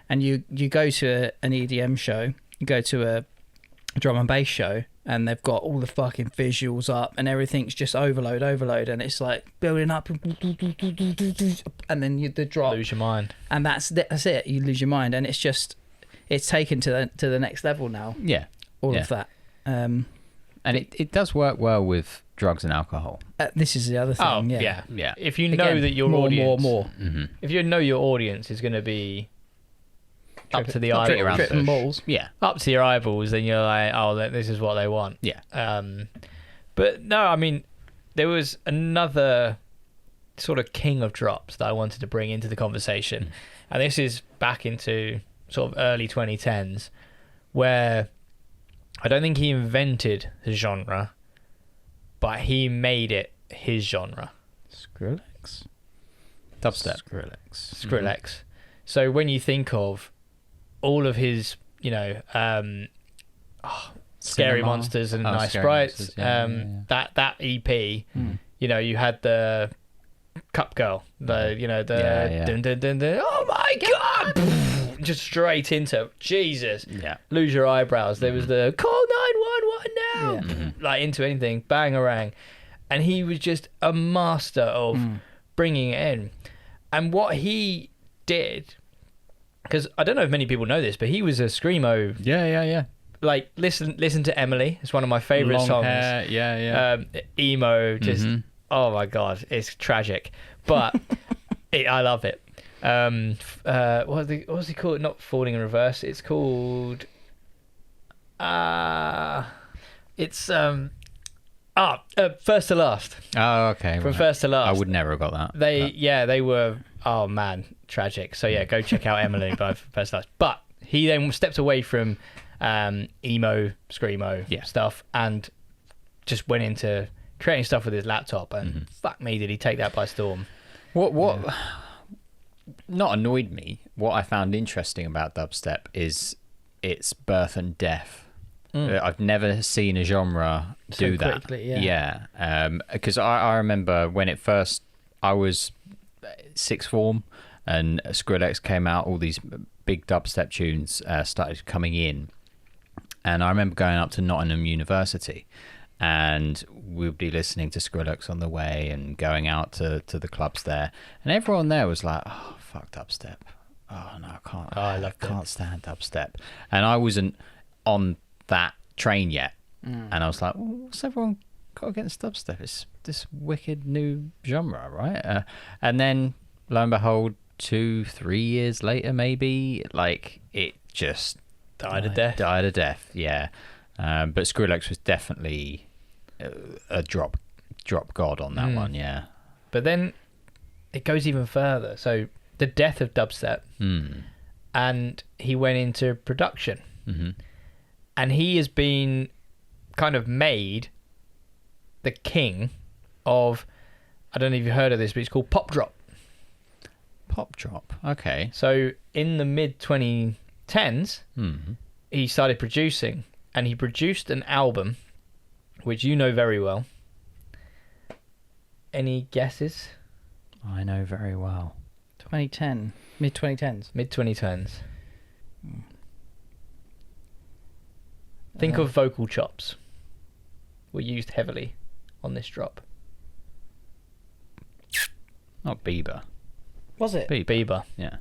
And you go to an EDM show, you go to a drum and bass show, and they've got all the fucking visuals up, and everything's just overload, and it's like building up, and then the drop. Lose your mind. And that's it. You lose your mind, and it's taken to the next level now. All of that. And it does work well with drugs and alcohol. This is the other thing. If you know that your audience, if you know your audience is going to be up to the eyeballs, tripping balls. Up to your eyeballs, then you're like, oh, this is what they want. But no, I mean, there was another sort of king of drops that I wanted to bring into the conversation, and this is back into sort of early 2010s, where I don't think he invented the genre, but he made it his genre. Skrillex. Dubstep. Skrillex. So when you think of all of his you know, Scary Monsters and Nice Sprites. That EP, you know, you had the Cup Girl, the dun, dun, dun, dun, oh my god, just straight into Jesus. Lose Your Eyebrows. There was the call 911 now, like into anything, Bangarang, and he was just a master of bringing it in. And what he did, because I don't know if many people know this, but he was a screamo. Yeah. Like listen to Emily. It's one of my favorite songs. Hair, emo, just oh my god, it's tragic, but I love it. What's he called? Not Falling in Reverse. It's called. It's First to Last. Oh, okay. From First to Last. I would never have got that. They were. Oh man, tragic. So yeah, go check out Emily by First to Last. But he then stepped away from emo, screamo stuff and just went into creating stuff with his laptop, and fuck me, did he take that by storm. What not annoyed me, what I found interesting about dubstep is its birth and death. I've never seen a genre do so that. Quickly, Because I remember when it first, I was sixth form and Skrillex came out, all these big dubstep tunes started coming in. And I remember going up to Nottingham University and we'd be listening to Skrillex on the way and going out to the clubs there. And everyone there was like, oh, fuck dubstep. Oh, no, I can't. Oh, I can't stand dubstep. And I wasn't on that train yet. And I was like, well, what's everyone got against dubstep? It's this wicked new genre, right? And then, lo and behold, 2-3 years later, maybe, like, it just... Died a death, yeah. But Skrillex was definitely a drop god on that one, yeah. But then it goes even further. So the death of dubstep, and he went into production, and he has been kind of made the king of. I don't know if you've heard of this, but it's called pop drop. Pop drop, okay. So in the mid 2010s, he started producing, and he produced an album, which you know very well. Any guesses? I know very well. 2010, mid 2010s. Mid 2010s. Think of vocal chops. Were used heavily on this drop. Not Bieber. Was it? Bieber. Yeah.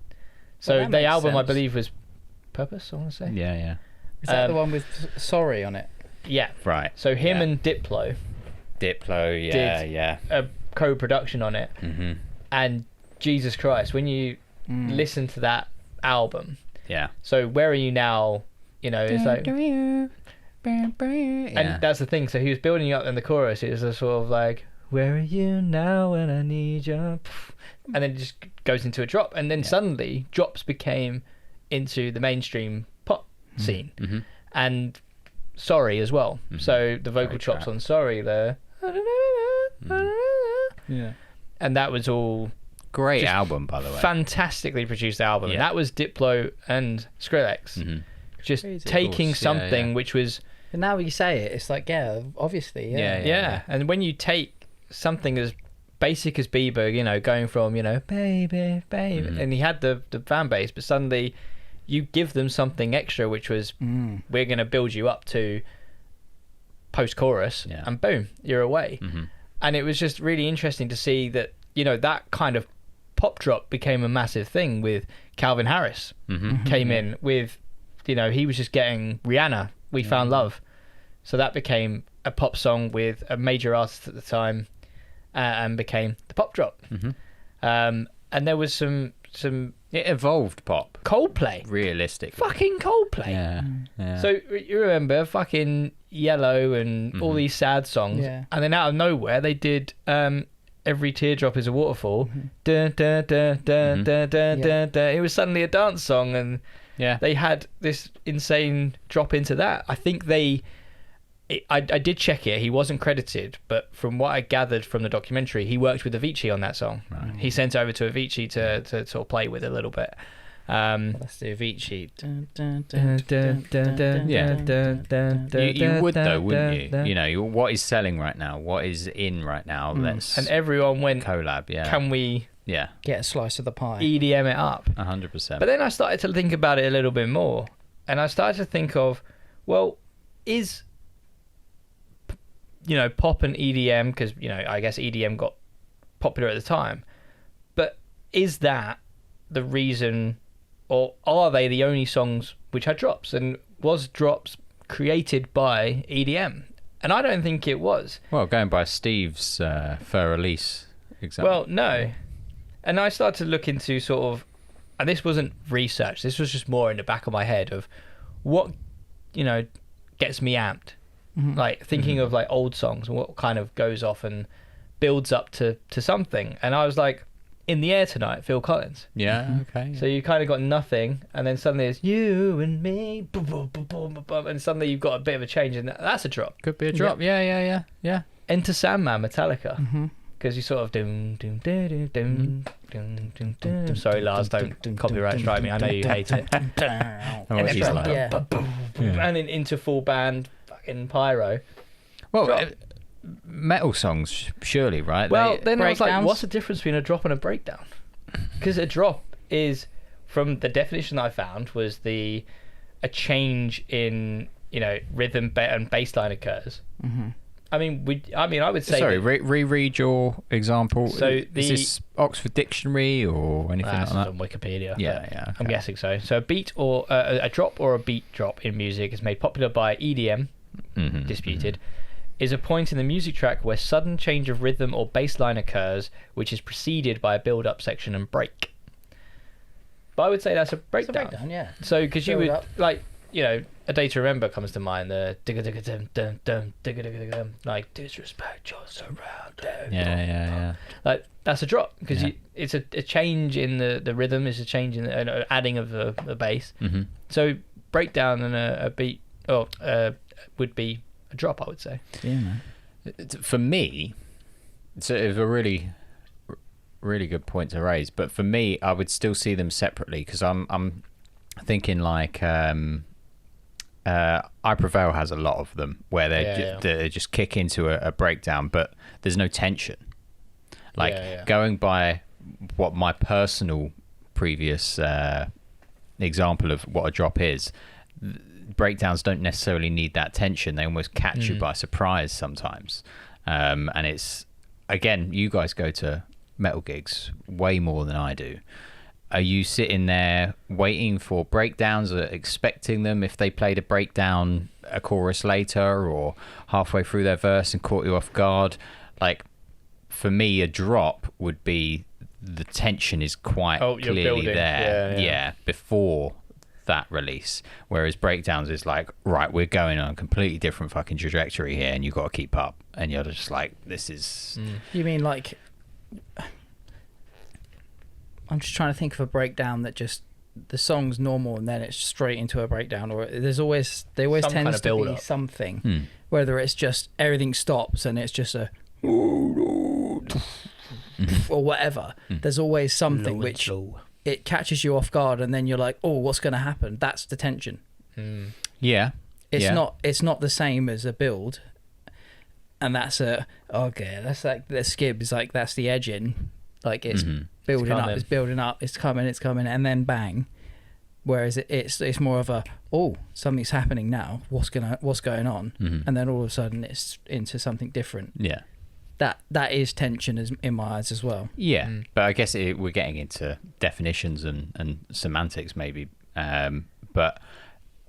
So that the makes album, I sense. believe, was Purpose, I want to say. Yeah. Is that the one with Sorry on it? Yeah. Right. So him and Diplo did a co-production on it. And Jesus Christ, when you listen to that album, so Where Are You Now, you know, it's like, and that's the thing. So he was building up in the chorus. It was a sort of like, where are you now when I need you, and then it just goes into a drop, and then suddenly drops became into the mainstream pop scene, and Sorry as well. So the vocal chops on Sorry there, and that was all great album, by the way. Fantastically produced album. And that was Diplo and Skrillex just taking something which was. And now you say it, it's like, obviously, yeah. And when you take something as basic as Bieber, you know, going from, you know, baby, and he had the fan base, but suddenly you give them something extra, which was, we're going to build you up to post-chorus, and boom, you're away. And it was just really interesting to see that, you know, that kind of pop drop became a massive thing with Calvin Harris came in with, you know, he was just getting Rihanna, We Found Love. So that became a pop song with a major artist at the time, and became the pop drop. And there was some it evolved pop. Coldplay. Realistic. Fucking Coldplay. Yeah. So you remember fucking Yellow and all these sad songs. Yeah. And then out of nowhere they did Every Teardrop Is a Waterfall. Dun, dun, dun, dun, dun, dun, dun, dun. It was suddenly a dance song, and they had this insane drop into that. I think I did check it. He wasn't credited, but from what I gathered from the documentary, he worked with Avicii on that song. Right. He sent it over to Avicii to sort of play with a little bit. That's the Avicii. You would though, wouldn't you? You know, what is selling right now? What is in right now? Let's And everyone went, collab. Yeah. can we Get a slice of the pie. EDM it up? 100%. But then I started to think about it a little bit more. And I started to think of, well, is, pop and EDM, because, I guess EDM got popular at the time. But is that the reason, or are they the only songs which had drops? And was drops created by EDM? And I don't think it was. Well, going by Steve's Fur Release example. Well, no. And I started to look into sort of, and this wasn't research, this was just more in the back of my head of what, gets me amped. Like thinking of like old songs and what kind of goes off and builds up to something. And I was like, In the Air Tonight, Phil Collins. Yeah, okay. So you kind of got nothing, and then suddenly it's you and me, boom, boom, boom, boom, boom, boom, and suddenly you've got a bit of a change, and that's a drop. Could be a drop. Yeah. Enter Sandman, Metallica. Because you sort of doom, doom, doom, doom, doom, doom, doom, doom. Sorry, Lars, don't copyright strike me. I know you hate it. What she's like. And then into full band, fucking pyro. Well, metal songs, surely, right? Well, then I was like, breakdowns. what's the difference between a drop and a breakdown? Because a drop is, from the definition I found, was a change in rhythm and bass line occurs. I would say. Sorry, reread your example. So is this Oxford Dictionary or anything like that? On Wikipedia. Yeah. I'm guessing so. So a beat or a drop or a beat drop in music is made popular by EDM, disputed, is a point in the music track where sudden change of rhythm or bass line occurs, which is preceded by a build-up section and break. But I would say that's a breakdown. It's a breakdown, yeah. So because you would Build up. like, A Day to Remember comes to mind. The digga digga dum dum dum digga digga dum, like disrespect your surroundings. Yeah. Like that's a drop because Yeah. it's a change in the rhythm. It's a change in the adding of the bass. So breakdown and a beat would be a drop, I would say. Yeah, man. For me, it's a really, really good point to raise. But for me, I would still see them separately because I'm thinking like I Prevail has a lot of them where they just kick into a breakdown, but there's no tension. Like going by what my personal previous example of what a drop is. Breakdowns don't necessarily need that tension. They almost catch you by surprise sometimes. And it's, again, you guys go to metal gigs way more than I do. Are you sitting there waiting for breakdowns or expecting them if they played a breakdown a chorus later or halfway through their verse and caught you off guard? Like, for me, a drop would be the tension is quite clearly there. Yeah, before that release, whereas breakdowns is like, right, we're going on a completely different fucking trajectory here and you've got to keep up, and you're just like, this is You mean like, I'm just trying to think of a breakdown that just the song's normal and then it's straight into a breakdown, or there always Some tends kind of to be build-up. something, whether it's just everything stops and it's just a or whatever. There's always something which it catches you off guard, and then you're like, oh, what's going to happen? That's the tension. yeah. It's not the same as a build, and that's that's like the skib is like, that's the edging, like it's building up, it's coming, and then bang. Whereas it's more of a, something's happening now, what's going on, and then all of a sudden it's into something different. Yeah. That is tension in my eyes as well. Yeah, but I guess we're getting into definitions and semantics maybe. But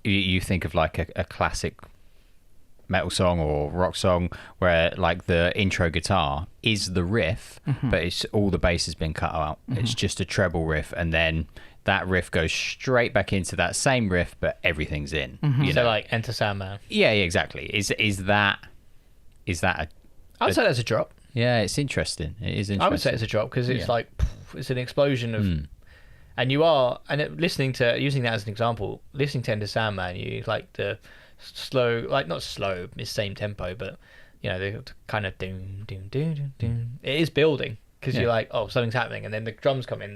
you think of like a classic metal song or rock song where like the intro guitar is the riff, but it's all the bass has been cut out. It's just a treble riff, and then that riff goes straight back into that same riff, but everything's in. So like Enter Sandman. Yeah, exactly. Is that a I would say that's a drop. Yeah, it's interesting. It is interesting. I would say it's a drop because it's like it's an explosion of, and using that as an example, listening to Enter Sandman, you like the slow, like not slow, it's same tempo, but the kind of doom doom doom doom doom. It is building because you're like, oh, something's happening, and then the drums come in,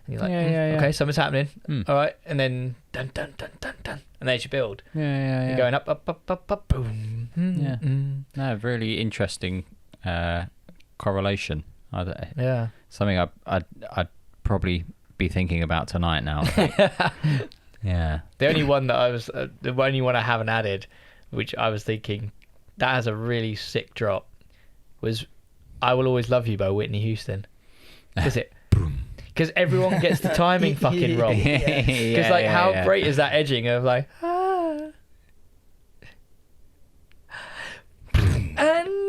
And you're like, Yeah. okay, something's happening. Mm. All right, and then dun dun dun dun dun, and there's your build. Yeah. You're going up, boom. Yeah. No, really interesting correlation. Yeah. Something I'd probably be thinking about tonight now. Yeah. The only one that I was, the only one I haven't added, which I was thinking that has a really sick drop, was "I Will Always Love You" by Whitney Houston. Because everyone gets the timing fucking wrong. Because how great is that edging of like, and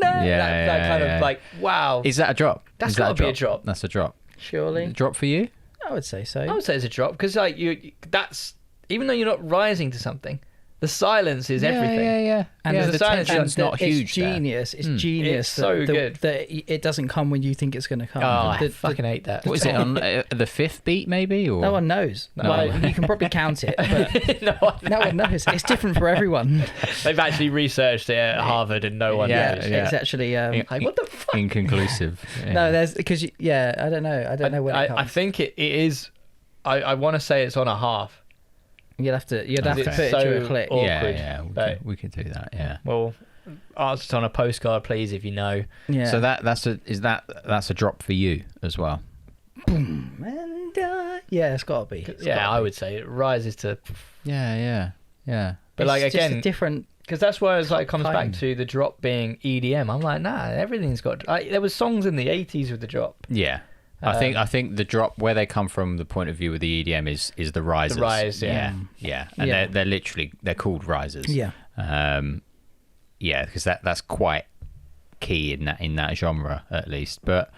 that kind of like, wow. Is that a drop? That's got to be a drop. That's a drop. Surely. Drop for you? I would say so. I would say it's a drop because like that's, even though you're not rising to something, the silence is everything. Yeah. And the tension's not huge. It's genius. It's genius. It's so good that it doesn't come when you think it's going to come. Oh, I fucking hate that. What is it on the fifth beat maybe? Or No one knows. No. Well, you can probably count it, but no one knows. It's different for everyone. They've actually researched it at Harvard and no one knows. It's actually Like, what the fuck? inconclusive. Yeah. no. There's because I don't know. I don't know when it comes. I think it is. I want to say it's on a half. You'd have to put it so to a click. awkward. Yeah. We could do that. Yeah. Well, ask it on a postcard, please, if you know. Yeah. So that's a drop for you as well. And, yeah, it's got to be. I would say it rises to. Yeah. But like It's just again, a different. because that's where it's like comes back time. to the drop being EDM. I'm like, nah, everything's got. There was songs in the 80s with the drop. Yeah. I think the drop, where they come from the point of view of the EDM is the risers. The rise, yeah. And they're literally called risers. Yeah. Because that's quite key in that genre at least. But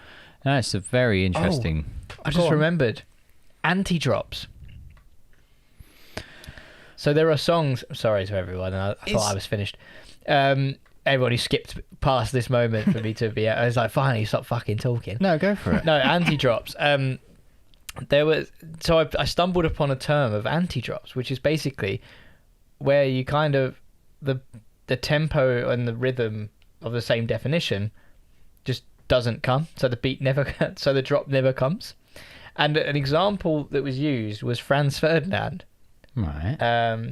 no, it's a very interesting. I just remembered anti-drops. So there are songs. Sorry to everyone. I thought I was finished. Everybody skipped past this moment for me to be. I was like, finally, stop fucking talking. No, go for it. No, anti-drops. There was I stumbled upon a term of anti-drops, which is basically where you kind of the tempo and the rhythm of the same definition just doesn't come. So the beat never. So the drop never comes. And an example that was used was Franz Ferdinand. Right.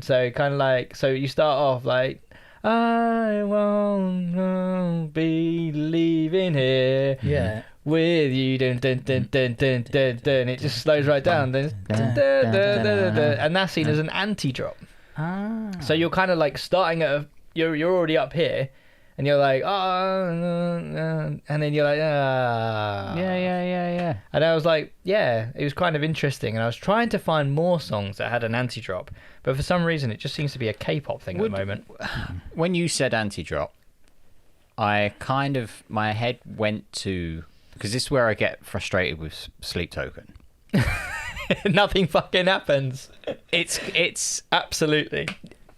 So kind of like, so you start off like, I won't be leaving here. Yeah. With you, dun, dun, dun, dun, dun, dun, dun. It just slows right down, dun, dun, dun, dun, dun, dun, and that's seen as an anti-drop. So you're kind of like starting at you're already up here, and you're like, and then you're like, Yeah. And I was like, yeah, it was kind of interesting, and I was trying to find more songs that had an anti-drop, but for some reason it just seems to be a K-pop thing at the moment. When you said anti-drop, I kind of, my head went to, because this is where I get frustrated with Sleep Token. Nothing fucking happens. It's Absolutely.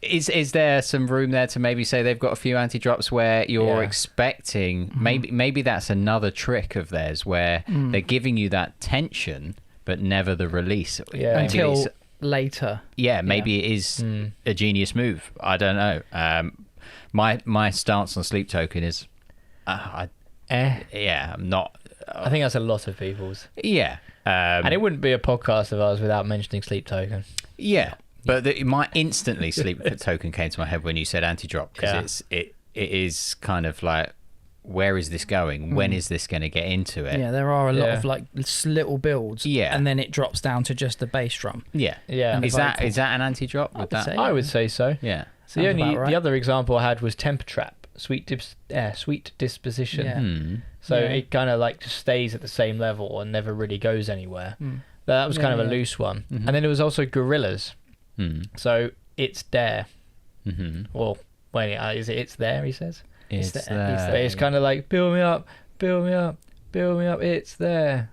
Is there some room there to maybe say they've got a few anti-drops where you're expecting, maybe that's another trick of theirs where they're giving you that tension but never the release. Yeah. Until later. Yeah, maybe it is a genius move. I don't know. My stance on Sleep Token is, I'm not. I think that's a lot of people's. Yeah, and it wouldn't be a podcast of ours without mentioning Sleep Token. Yeah, but instantly Sleep Token came to my head when you said anti-drop, because it is kind of like, where is this going? When is this going to get into it? Yeah, there are a lot of like little builds. Yeah, and then it drops down to just the bass drum. Yeah. And Is that an anti-drop? I would say so. Yeah. So the other example I had was Temper Trap, Sweet Disposition. Yeah. So it kind of like just stays at the same level and never really goes anywhere. That was kind of a loose one. And then there was also Gorillas. So It's There. Well, wait, is it It's There, he says? It's there. But it's kind of like, build me up, build me up, build me up, it's there.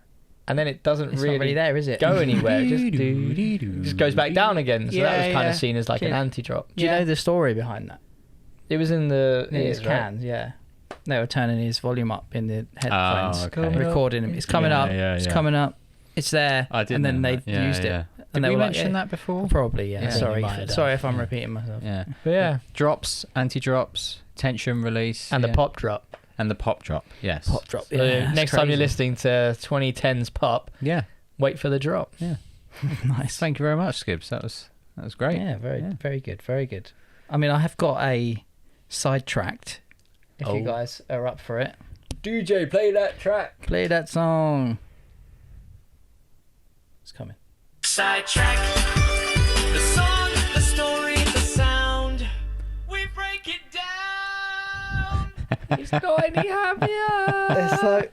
And then it doesn't It's really, not really there, is it? go anywhere. It just goes back down again. So that was kind of seen as like an anti-drop. Do you know the story behind that? It was in the His cans, yeah. They were turning his volume up in the headphones, okay. Recording him. It's coming up. It's coming up. It's there. I didn't and then know they that. used it. Did they we were mention that before? Probably, yeah. Yeah, Sorry. you might have Sorry done. if I'm repeating myself. Yeah. But yeah. Drops, anti-drops, tension release. And the pop drop. And the pop drop, yes. Pop drop, So yeah. next time you're listening to 2010's pop, wait for the drop. Yeah. Nice. Thank you very much, Skibbs. That was great. Yeah, very good, very good. I mean, I have got a sidetracked. If you guys are up for it, DJ, play that track. play that song. It's coming. Sidetrack. The song, the story, the sound. We break it down. He's not any happier.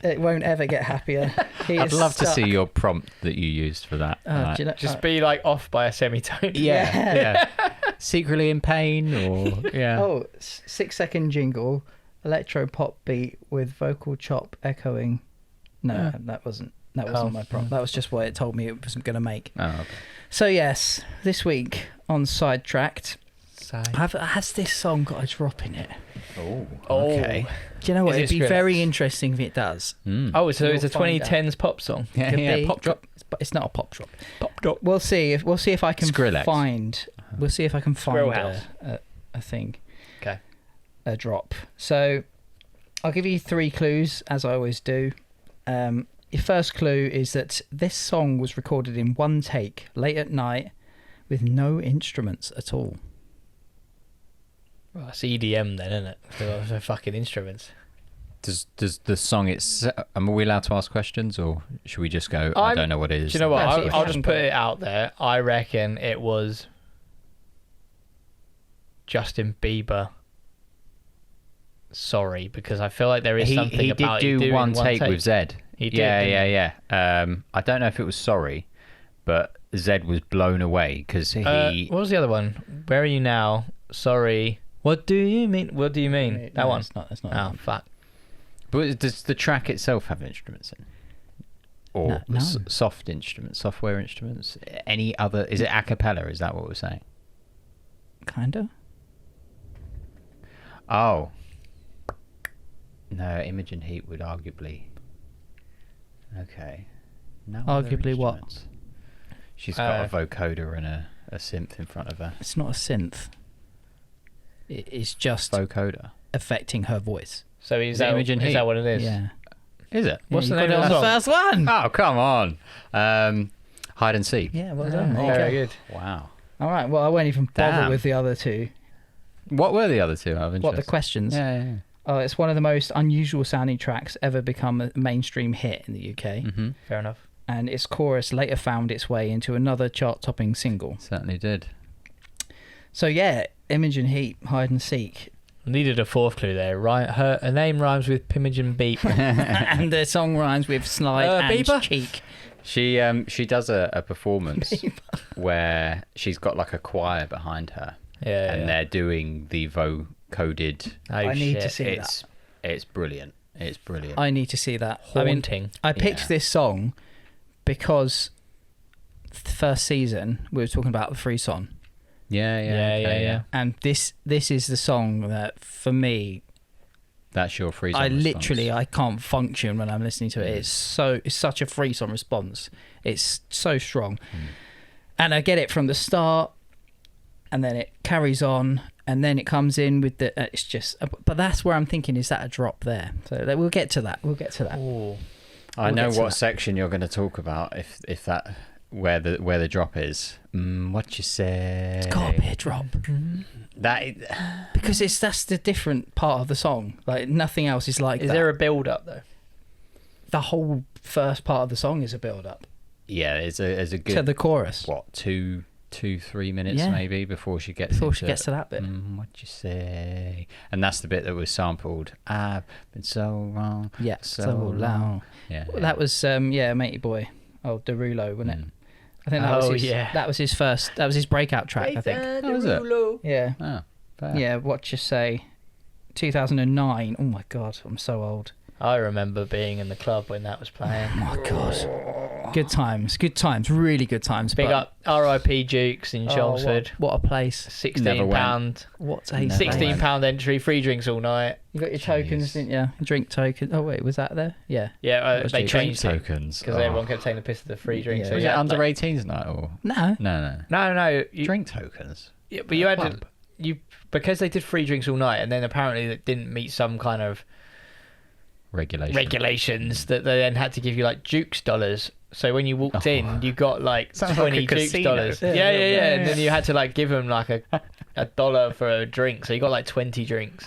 It won't ever get happier. I'd love to see your prompt that you used for that. Do you know, Just be like off by a semitone. yeah. Secretly in pain, or yeah. Oh, 6-second jingle, electro pop beat with vocal chop echoing. No, that wasn't my prompt. That was just what it told me it wasn't going to make. Oh, okay. So yes, this week on Sidetracked, has this song got a drop in it? Oh, okay. Do you know what? Is It'd it be Skrillex? very interesting if it does. Oh, so it's a You'll find 2010s pop song. Yeah, Could yeah. be. Pop drop. But it's not a pop drop. Pop drop. We'll see if I can Skrillex. find. We'll see if I can Squirrel find House. a thing. Okay. A drop. So I'll give you 3 clues, as I always do. Your first clue is that this song was recorded in one take, late at night, with no instruments at all. Well, that's EDM then, isn't it? So fucking instruments. Does the song are we allowed to ask questions, or should we just go? I don't know what it is. Do you know what? Actually, if you I'll haven't just got put it. it out there. I reckon it was Justin Bieber. Sorry, because I feel like there is something he about did it do doing one take with Zed. He did, Yeah, didn't yeah, yeah. I don't know if it was Sorry, but Zed was blown away because he. What was the other one? Where are you now? Sorry. What do you mean? What do you mean? That one. That's not. Oh fuck. But does the track itself have instruments in? Or No. soft instruments, software instruments? Any other? Is it a cappella? Is that what we're saying? Kinda. Oh. No, Imogen Heap would arguably. Okay. No. other Arguably what? instruments. She's got a vocoder and a synth in front of her. It's not a synth. It's just Vocoder. affecting her voice. So Is it Imogen is Heap? that what it is? Yeah. Is it? What's Yeah, the you name got of it the on song? the first one? Oh, come on. Hide and Seek. Yeah, well done. There you Very go. good. Wow. All right. Well, I won't even bother Damn. with the other 2. What were the other 2? Out of interest? What the questions? Yeah. Oh, it's one of the most unusual sounding tracks ever become a mainstream hit in the UK, Mm-hmm. Fair enough. and its chorus later found its way into another chart-topping single. Certainly did. So yeah, Imogen Heap, Hide and Seek, Needed a 4th clue there. Right, her name rhymes with Pimogen Beep. and the song rhymes with Slide and Bieber? Cheek. She does a performance where she's got like a choir behind her, Yeah. and they're doing the vocoded. Oh, I need to shit. see It's brilliant. It's brilliant. I need to see that. I mean, Haunting. I picked Yeah. this song because the first season we were talking about the Frisson, Yeah. and this is the song that for me That's your freeze. I can't function when I'm listening to it. It's such a Frisson response. It's so strong, and I get it from the start, and then it carries on, and then it comes in with the. It's just, but that's where I'm thinking, is that a drop there? So we'll get to that. Ooh. I We'll know get to what that. section you're going to talk about if that where the drop is. What you say? It's got to be a drop. Because that's the different part of the song. Like nothing else is like Is that. there a build up though? The whole first part of the song is a build up Yeah, it's a good to the chorus. 2-3 minutes Yeah. maybe before she gets Before she gets to that bit. What you say? And that's the bit that was sampled. I've been so wrong. Yeah, so long. Yeah, Well, that was Matey Boy, Derulo, wasn't it? I think that was his first. That was his breakout track. I think. Oh, was it? Yeah. Oh, fair. Yeah. What you say? 2009. Oh my god, I'm so old. I remember being in the club when that was playing. Oh my god. Good times. Really good times. Big but- up R.I.P. Jukes in Oh, Chelmsford. what a place. Never went. £16. What a Never place. £16 entry, free drinks all night. You got your tokens, Jeez. didn't you? Drink tokens. Oh wait, was that there? Yeah. Yeah, That was they cheap. changed it Tokens. because everyone kept taking the piss of the free drinks. Yeah. So Was you it had, under like- 18s night or No. no? No. Drink tokens. Yeah, but you had Club. because they did free drinks all night, and then apparently it didn't meet some kind of Regulation. regulations that they then had to give you like Jukes dollars So when you walked in, you got like Sounds like 20 a Dukes casino. dollars. Yeah, Yeah, yeah. And then you had to like give him like a dollar for a drink. So you got like 20 drinks.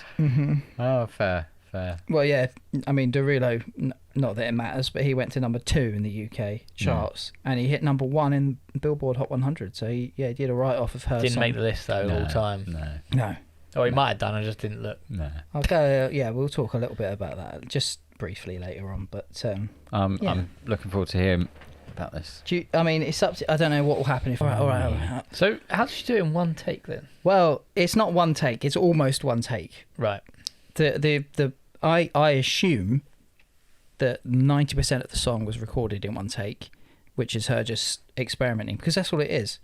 Oh, fair. Well, yeah. I mean, Derulo, not that it matters, but he went to number 2 in the UK charts, and he hit number 1 in Billboard Hot 100. So he did a write off of her. Didn't song. make the list though all time. No. Or he might have done. I just didn't look. No. I'll go. Yeah, we'll talk a little bit about that just briefly later on. But yeah. I'm looking forward to hearing about this. I mean, it's up to. I don't know what will happen if. All right. So how did you do it in one take then? Well, it's not one take. It's almost one take. Right. I assume that 90% of the song was recorded in one take, which is her just experimenting, because that's all it is.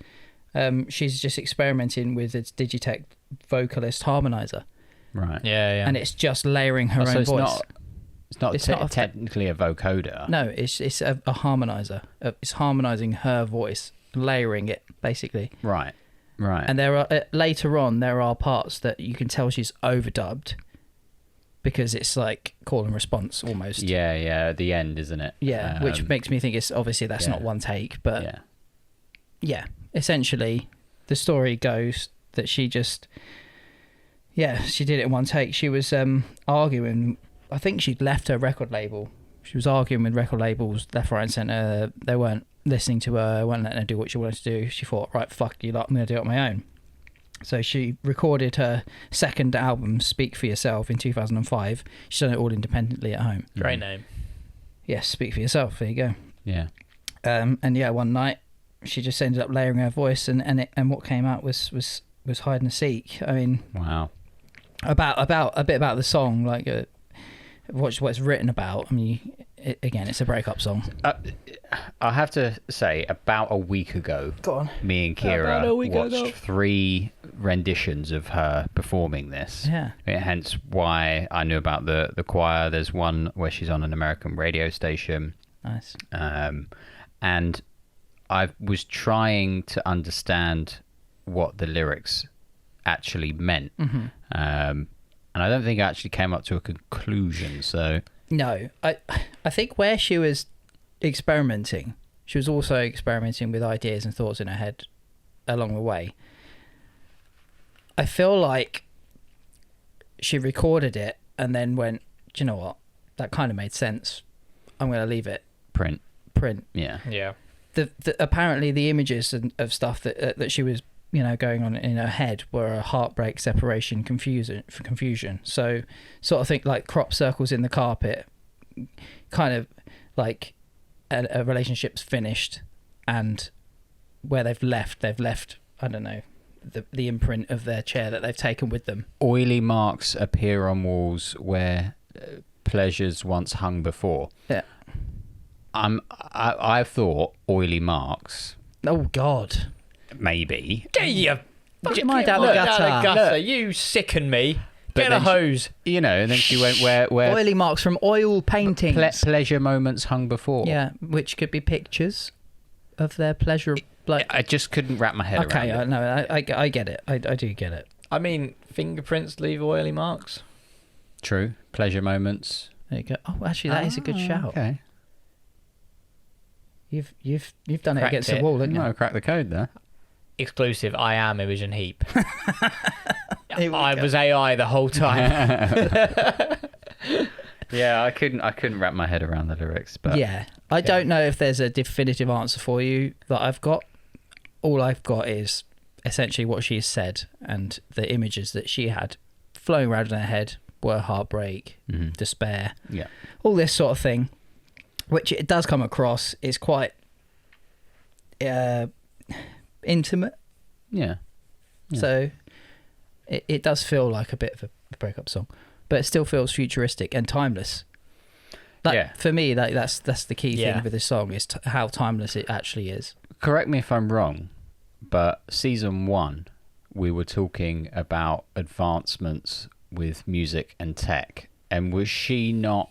She's just experimenting with its Digitech vocalist harmonizer, Right. Yeah. and it's just layering her own it's voice. It's not technically a vocoder. No, it's a harmonizer. It's harmonizing her voice, layering it basically. Right. And there are later on there are parts that you can tell she's overdubbed, because it's like call and response almost. Yeah, at the end, isn't it? Yeah, which makes me think it's obviously that's not one take, but yeah, essentially the story goes that she did it in one take. She was arguing. I think she'd left her record label. She was arguing with record labels left, right and centre. They weren't listening to her, weren't letting her do what she wanted to do. She thought, right, fuck you lot, I'm going to do it on my own. So she recorded her second album, Speak For Yourself, in 2005. She's done it all independently at home. Great name. Yes, Speak For Yourself, there you go. Yeah. And yeah, one night she just ended up layering her voice, and what came out was Hide and Seek. I mean, Wow. About a bit about the song, like what it's written about. I mean, again, it's a breakup song. I have to say, about a week ago, Go on. me and Kira watched 3 renditions of her performing this. Yeah. Hence why I knew about the choir. There's one where she's on an American radio station. Nice. And I was trying to understand what the lyrics actually meant. Mm-hmm. And I don't think I actually came up to a conclusion. So No, I think where she was experimenting, she was also experimenting with ideas and thoughts in her head along the way. I feel like she recorded it and then went, do you know what? That kind of made sense. I'm going to leave it. print. Yeah. Yeah. Apparently the images of stuff that she was, going on in her head were a heartbreak, separation, confusion. So sort of think like crop circles in the carpet, kind of like a relationship's finished, and where they've left, I don't know, the imprint of their chair that they've taken with them. Oily marks appear on walls where pleasures once hung before. Yeah. I thought oily marks, Oh God. maybe. Get your Get your mind out the gutter. You sicken me. But Get a then hose. And then she went where Oily marks from oil paintings. pleasure moments hung before. Yeah, which could be pictures of their pleasure. Like, I just couldn't wrap my head okay, around it. no, I get it. I do get it. I mean, fingerprints leave oily marks. True. Pleasure moments. There you go. Oh, actually, that is a good shout. Okay. You've done it Cracked against it. the wall, haven't you? No, crack the code there. Exclusive. I am Imogen Heap. Here we I go. was AI the whole time. Yeah, I couldn't wrap my head around the lyrics, but Yeah, I don't know if there's a definitive answer for you that I've got. All I've got is essentially what she said, and the images that she had flowing around in her head were heartbreak, despair, yeah. all this sort of thing, which it does come across is quite intimate. Yeah. Yeah. So it does feel like a bit of a breakup song, but it still feels futuristic and timeless. Like, Yeah. for me, like that's the key Yeah. thing with this song is how timeless it actually is. Correct me if I'm wrong, but season 1, we were talking about advancements with music and tech, and was she not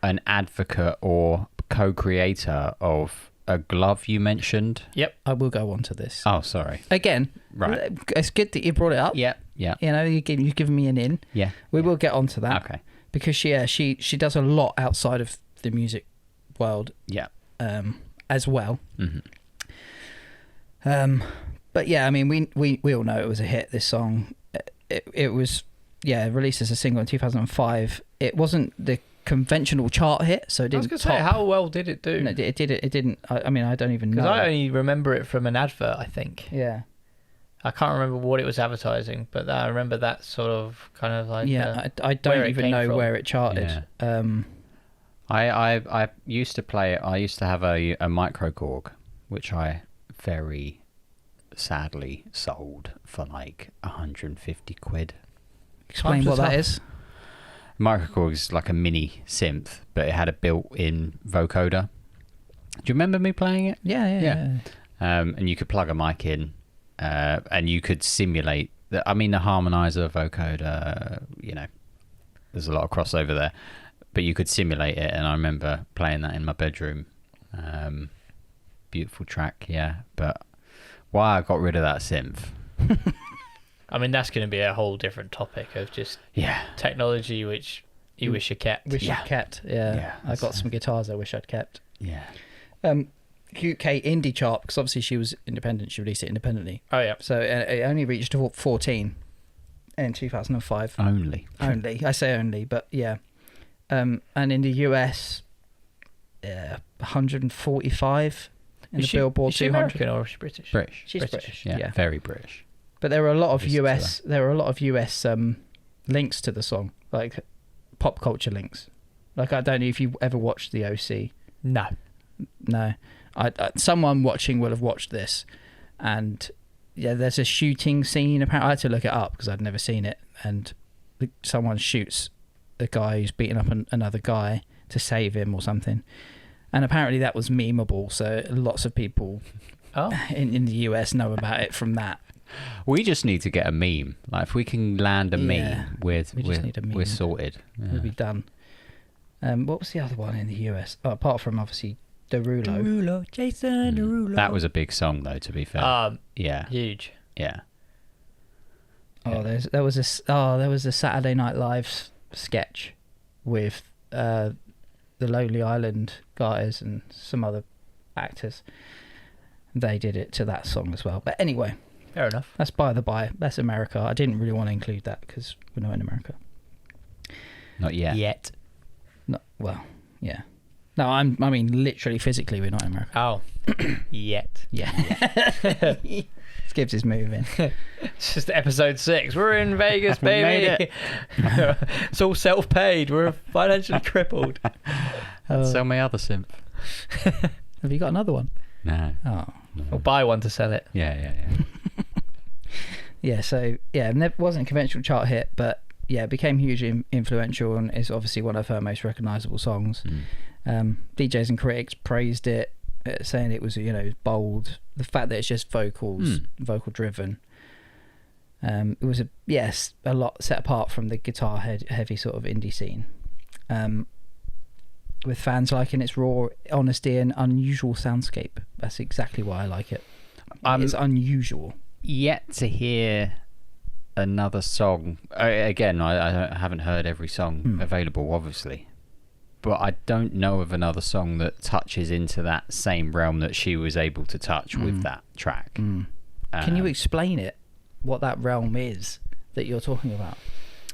an advocate or co-creator of a glove you mentioned? Yep. I will go on to this Oh, sorry. again. Right. It's good that you brought it up. Yeah. You've given me an in. Yeah. We will get onto that. Okay. Because she does a lot outside of the music world. Yeah. As well. Mm-hmm. But yeah, I mean, we all know it was a hit. This song, it was released as a single in 2005. It wasn't the conventional chart hit, so it didn't. I was gonna say, how well did it do? No, it did. It didn't. I mean, I don't even know. Because I only remember it from an advert. I think. Yeah. I can't remember what it was advertising, but I remember that sort of kind of like. Yeah, I don't even know where it charted. Yeah. I used to play it. I used to have a microKORG, which I very sadly sold for like 150 quid. Explain what that is. microKORG is like a mini synth, but it had a built-in vocoder. Do you remember me playing it? Yeah. And you could plug a mic in, and you could simulate the harmonizer, vocoder, there's a lot of crossover there, but you could simulate it, and I remember playing that in my bedroom. Beautiful track, yeah, but why I got rid of that synth. I mean, that's going to be a whole different topic of just technology which you wish you kept. Yeah. I got some guitars I wish I'd kept. Yeah. UK indie chart, because obviously she was independent, she released it independently. Oh yeah. So it only reached 14 in 2005. Only. I say only, but yeah. And in the US, 145 in the Billboard is she 200. American or is she British? British. She's British. Yeah, very British. But there were a lot of Listen US links to the song, like pop culture links. Like, I don't know if you ever watched the OC. No. Someone watching will have watched this, and there's a shooting scene. Apparently, I had to look it up because I'd never seen it. And someone shoots a guy who's beating up another guy to save him or something. And apparently that was memeable, so lots of people in the US know about it from that. We just need to get a meme. Like, if we can land a meme, we're sorted. Yeah. We'll be done. What was the other one in the US? Oh, apart from obviously Derulo, Jason Derulo. That was a big song, though. To be fair, yeah, huge. Yeah. Oh, there was a Saturday Night Live sketch with the Lonely Island guys and some other actors. They did it to that song as well. But anyway, fair enough. That's by the by. That's America. I didn't really want to include that because we're not in America. Not yet. Yeah. No, I mean literally physically we're not in America. Oh, yet. Yeah. Gibbs is moving. It's just episode 6. We're in Vegas, baby. Made it. It's all self-paid. We're financially crippled. Sell my other synth. Have you got another one? No. Oh. Or buy one to sell it. Yeah. Yeah, so it wasn't a conventional chart hit, but it became hugely influential and is obviously one of her most recognisable songs. DJs and critics praised it, saying it was bold. The fact that it's just vocals, vocal driven. It was a lot set apart from the guitar heavy sort of indie scene. With fans liking its raw honesty and unusual soundscape. That's exactly why I like it. It's unusual. Yet to hear another song. Again, I haven't heard every song available, obviously. But I don't know of another song that touches into that same realm that she was able to touch with that track. Can you explain it? What that realm is that you're talking about?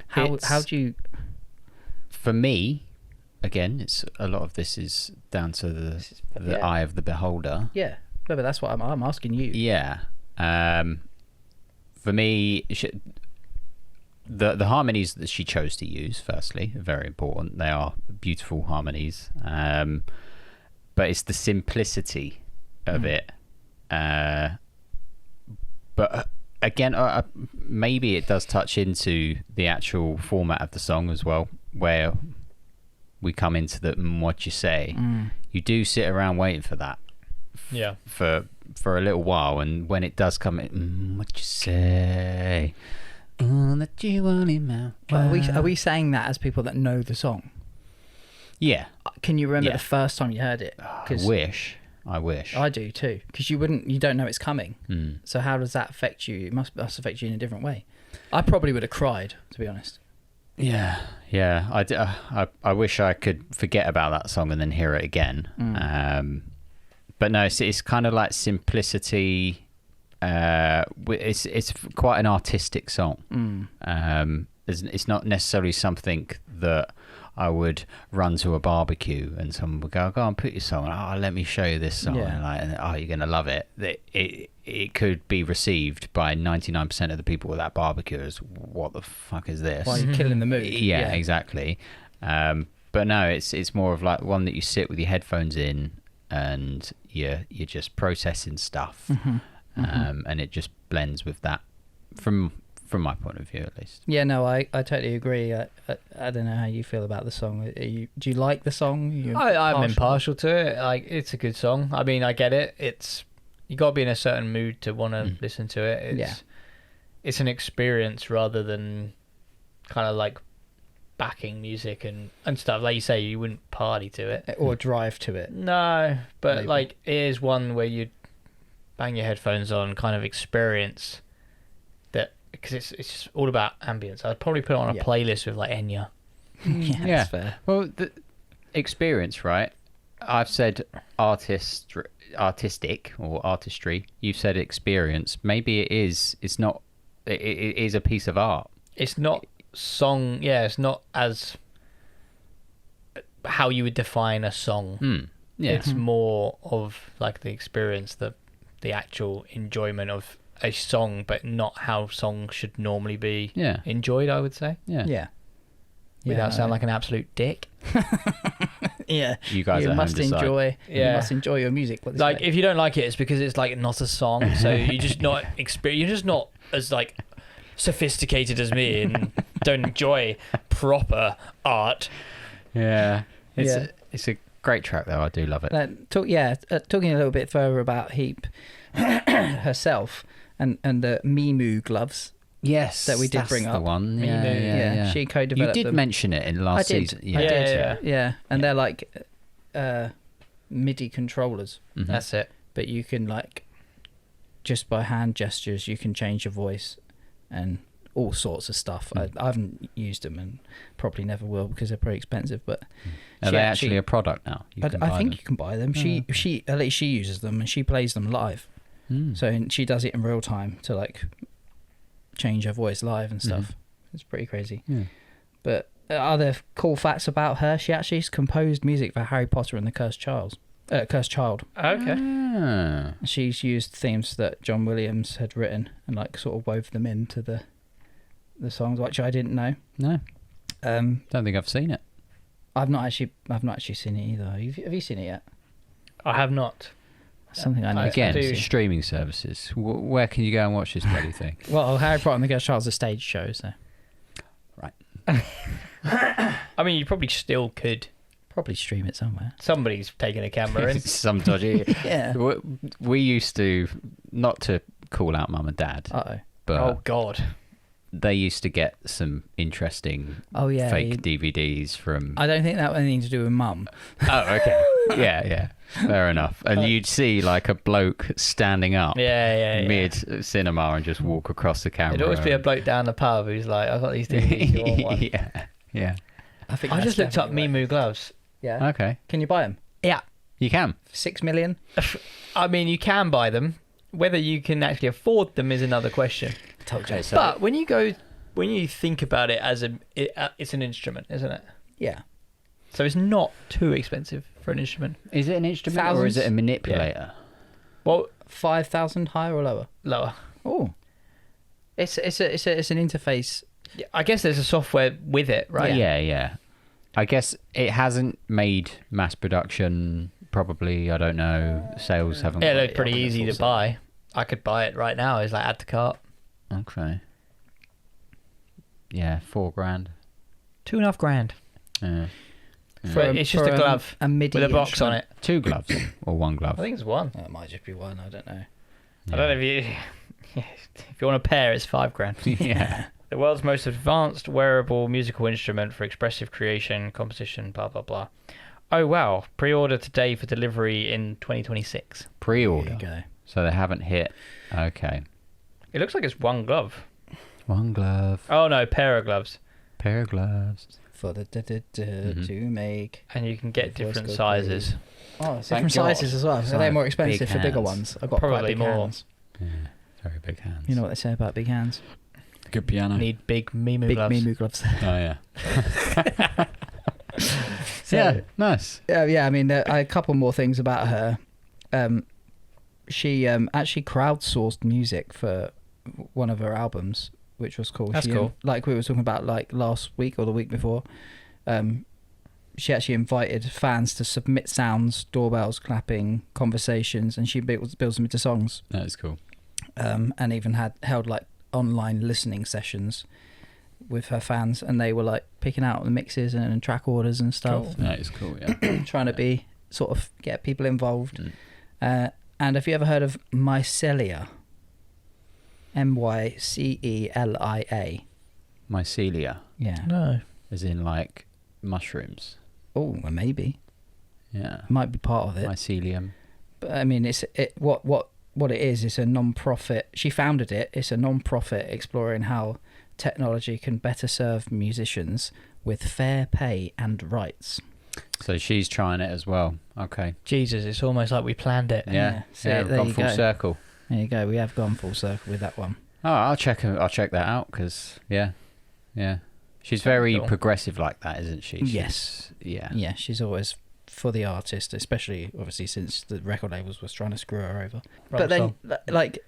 How do you? For me, again, it's a lot of this is down to the eye of the beholder. Yeah, no, but that's what I'm asking you. Yeah. For me, the harmonies that she chose to use, firstly, are very important. They are beautiful harmonies, but it's the simplicity of it. But again, maybe it does touch into the actual format of the song as well, where we come into the what you say. You do sit around waiting for that. For a little while, and when it does come in, what you say. That you want him out. Well, are we saying that as people that know the song? Yeah. Can you remember the first time you heard it? I wish. I do too, because you don't know it's coming. So how does that affect you? It must affect you in a different way. I probably would have cried, to be honest. Yeah. I wish I could forget about that song and then hear it again. But no, it's kind of like simplicity. It's quite an artistic song. It's not necessarily something that I would run to a barbecue and someone would go on, put your song on. Oh, let me show you this song. And oh, you're gonna love it. It could be received by 99% of the people at that barbecue as, what the fuck is this? Why are you killing the mood? Yeah, exactly. But no, it's more of like one that you sit with your headphones in and you're just processing stuff, and it just blends with that from my point of view, at least. Yeah, no, I totally agree. I don't know how you feel about the song. Do you like the song? I'm impartial to it. Like, it's a good song. I mean, I get it. You got to be in a certain mood to want to listen to it. It's an experience rather than kind of like backing music and stuff. Like you say, you wouldn't party to it or drive to it. No, but Maybe. like it is one where you bang your headphones on, kind of experience that, because it's just all about ambience. I'd probably put it on a playlist with like Enya. Yeah, that's fair. Well, the experience, right? I've said artistic or artistry. You've said experience. Maybe it is. It's not. It is a piece of art. It's not song. Yeah, it's not as how you would define a song. Yeah. It's more of like the experience, the actual enjoyment of a song, but not how songs should normally be enjoyed, I would say. Yeah. Without sounding like an absolute dick. Yeah. You guys you at must home decide. enjoy. You must enjoy your music. Like, if you don't like it, it's because it's like not a song. So you're just not you're just not as like sophisticated as me and don't enjoy proper art. Yeah. It's a great track though. I do love it. Talking a little bit further about Heap herself and the Mimu gloves. Yes, that we did that's bring the up. one. Yeah. She co-developed You did them. mention it in last season. I did. Yeah. And they're like MIDI controllers. Mm-hmm. That's it. But you can like just by hand gestures you can change your voice and all sorts of stuff. I haven't used them and probably never will because they're pretty expensive. But are they actually a product now? I think you can buy them. She at least she uses them and she plays them live. So she does it in real time to like change her voice live and stuff. It's pretty crazy. But other cool facts about her: she actually composed music for Harry Potter and the Cursed Child. Okay. She's used themes that John Williams had written and like sort of wove them into the songs, which I didn't know. No. Don't think I've seen it. I've not actually seen it either. Have you seen it yet? I have not. Something I know. Again, streaming services. Where can you go and watch this bloody thing? Well, Harry Potter and the Cursed Child's a stage show, so. Right. I mean, you probably still could. Probably stream it somewhere. Somebody's taking a camera in. Some dodgy. Yeah. We used to, not to call out mum and dad, but Oh, God. they used to get some interesting fake DVDs from... I don't think that had anything to do with mum. Oh, okay. Yeah. Fair enough. And you'd see like a bloke standing up mid cinema and just walk across the camera. It'd always be a bloke down the pub who's like, I've got these DVDs, you want one? Yeah. I just looked up Mimu gloves. Yeah. Okay. Can you buy them? Yeah. You can. 6 million? I mean, you can buy them. Whether you can actually afford them is another question. Okay, so but when you think about it as it's an instrument, isn't it? yeah. So it's not too expensive for an instrument. Is it an instrument or is it a manipulator? Well, 5,000 higher or lower? lower. Oh. It's an interface. Yeah, I guess there's a software with it, right? Yeah. I guess it hasn't made mass production. Probably, I don't know. Sales haven't. Yeah, it got looked pretty easy to buy. I could buy it right now. It's like add to cart. Okay. Yeah, $4,000. $2,500. Yeah. It's just a glove a MIDI with a box on it. 2 gloves or 1 glove? I think it's one. It might just be one. I don't know. I don't know if you want a pair, it's $5,000. Yeah. The world's most advanced wearable musical instrument for expressive creation, composition, blah blah blah. Oh wow! Pre-order today for delivery in 2026. Pre-order. There you go. So they haven't hit. Okay. It looks like it's one glove. 1 glove. Oh no, pair of gloves. pair of gloves. For the to make. And you can get The voice different go sizes. Oh, it's Thank different sizes God. as well. So they're more expensive Big for bigger hands. ones. I've got quite Probably big more. hands. Yeah, very big hands. You know what they say about big hands? Good piano. Need big Mimu Big gloves. Mimu gloves. Oh yeah. So, Yeah, nice. yeah. I mean, a couple more things about her. She actually crowdsourced music for one of her albums, which was cool. That's She, cool. Like we were talking about, like last week or the week before. She actually invited fans to submit sounds, doorbells, clapping, conversations, and she builds them into songs. That is cool. And even held like online listening sessions with her fans, and they were like picking out the mixes and track orders and stuff. That is cool. Yeah. Trying to be sort of get people involved. Mm. And have you ever heard of mycelia? Mycelia. Mycelia, Yeah. No. as in like mushrooms. Oh, well, maybe Yeah. might be part of it. Mycelium. But I mean, what it is. It's a non-profit. She founded it. It's a non-profit exploring how technology can better serve musicians with fair pay and rights. So she's trying it as well. Okay. Jesus, it's almost like we planned it. Yeah. So Yeah. there Gone you full go. circle. There you go. We have gone full circle with that one. Oh, I'll check that out because yeah. She's very Cool. progressive like that, isn't she? Yes. Yeah. Yeah, she's always for the artist, especially obviously since the record labels was trying to screw her over. Right, But then, like,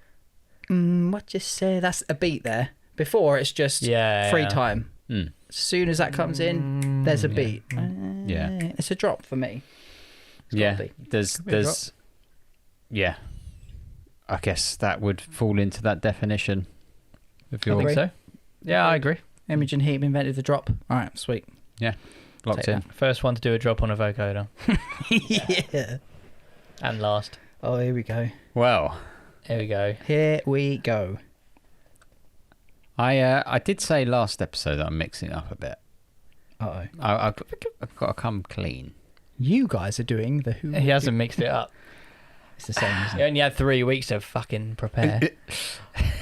what you say? That's a beat there. Before it's just free time. Mm. As soon as that comes in, there's a yeah. beat. Yeah. It's a drop for me. It's Yeah. gotta be. There's yeah. I guess that would fall into that definition. If I you're think so. Yeah, I agree. Imogen Heap invented the drop. All right, sweet. locked Take in. First one to do a drop on a vocoder. Yeah. And last. Oh, here we go. Well, Here we go. Here we go. I did say last episode that I'm mixing it up a bit. Uh-oh. I've got to come clean. You guys are doing the who. He hasn't mixed it up. It's the same, isn't He it? only had 3 weeks to fucking prepare.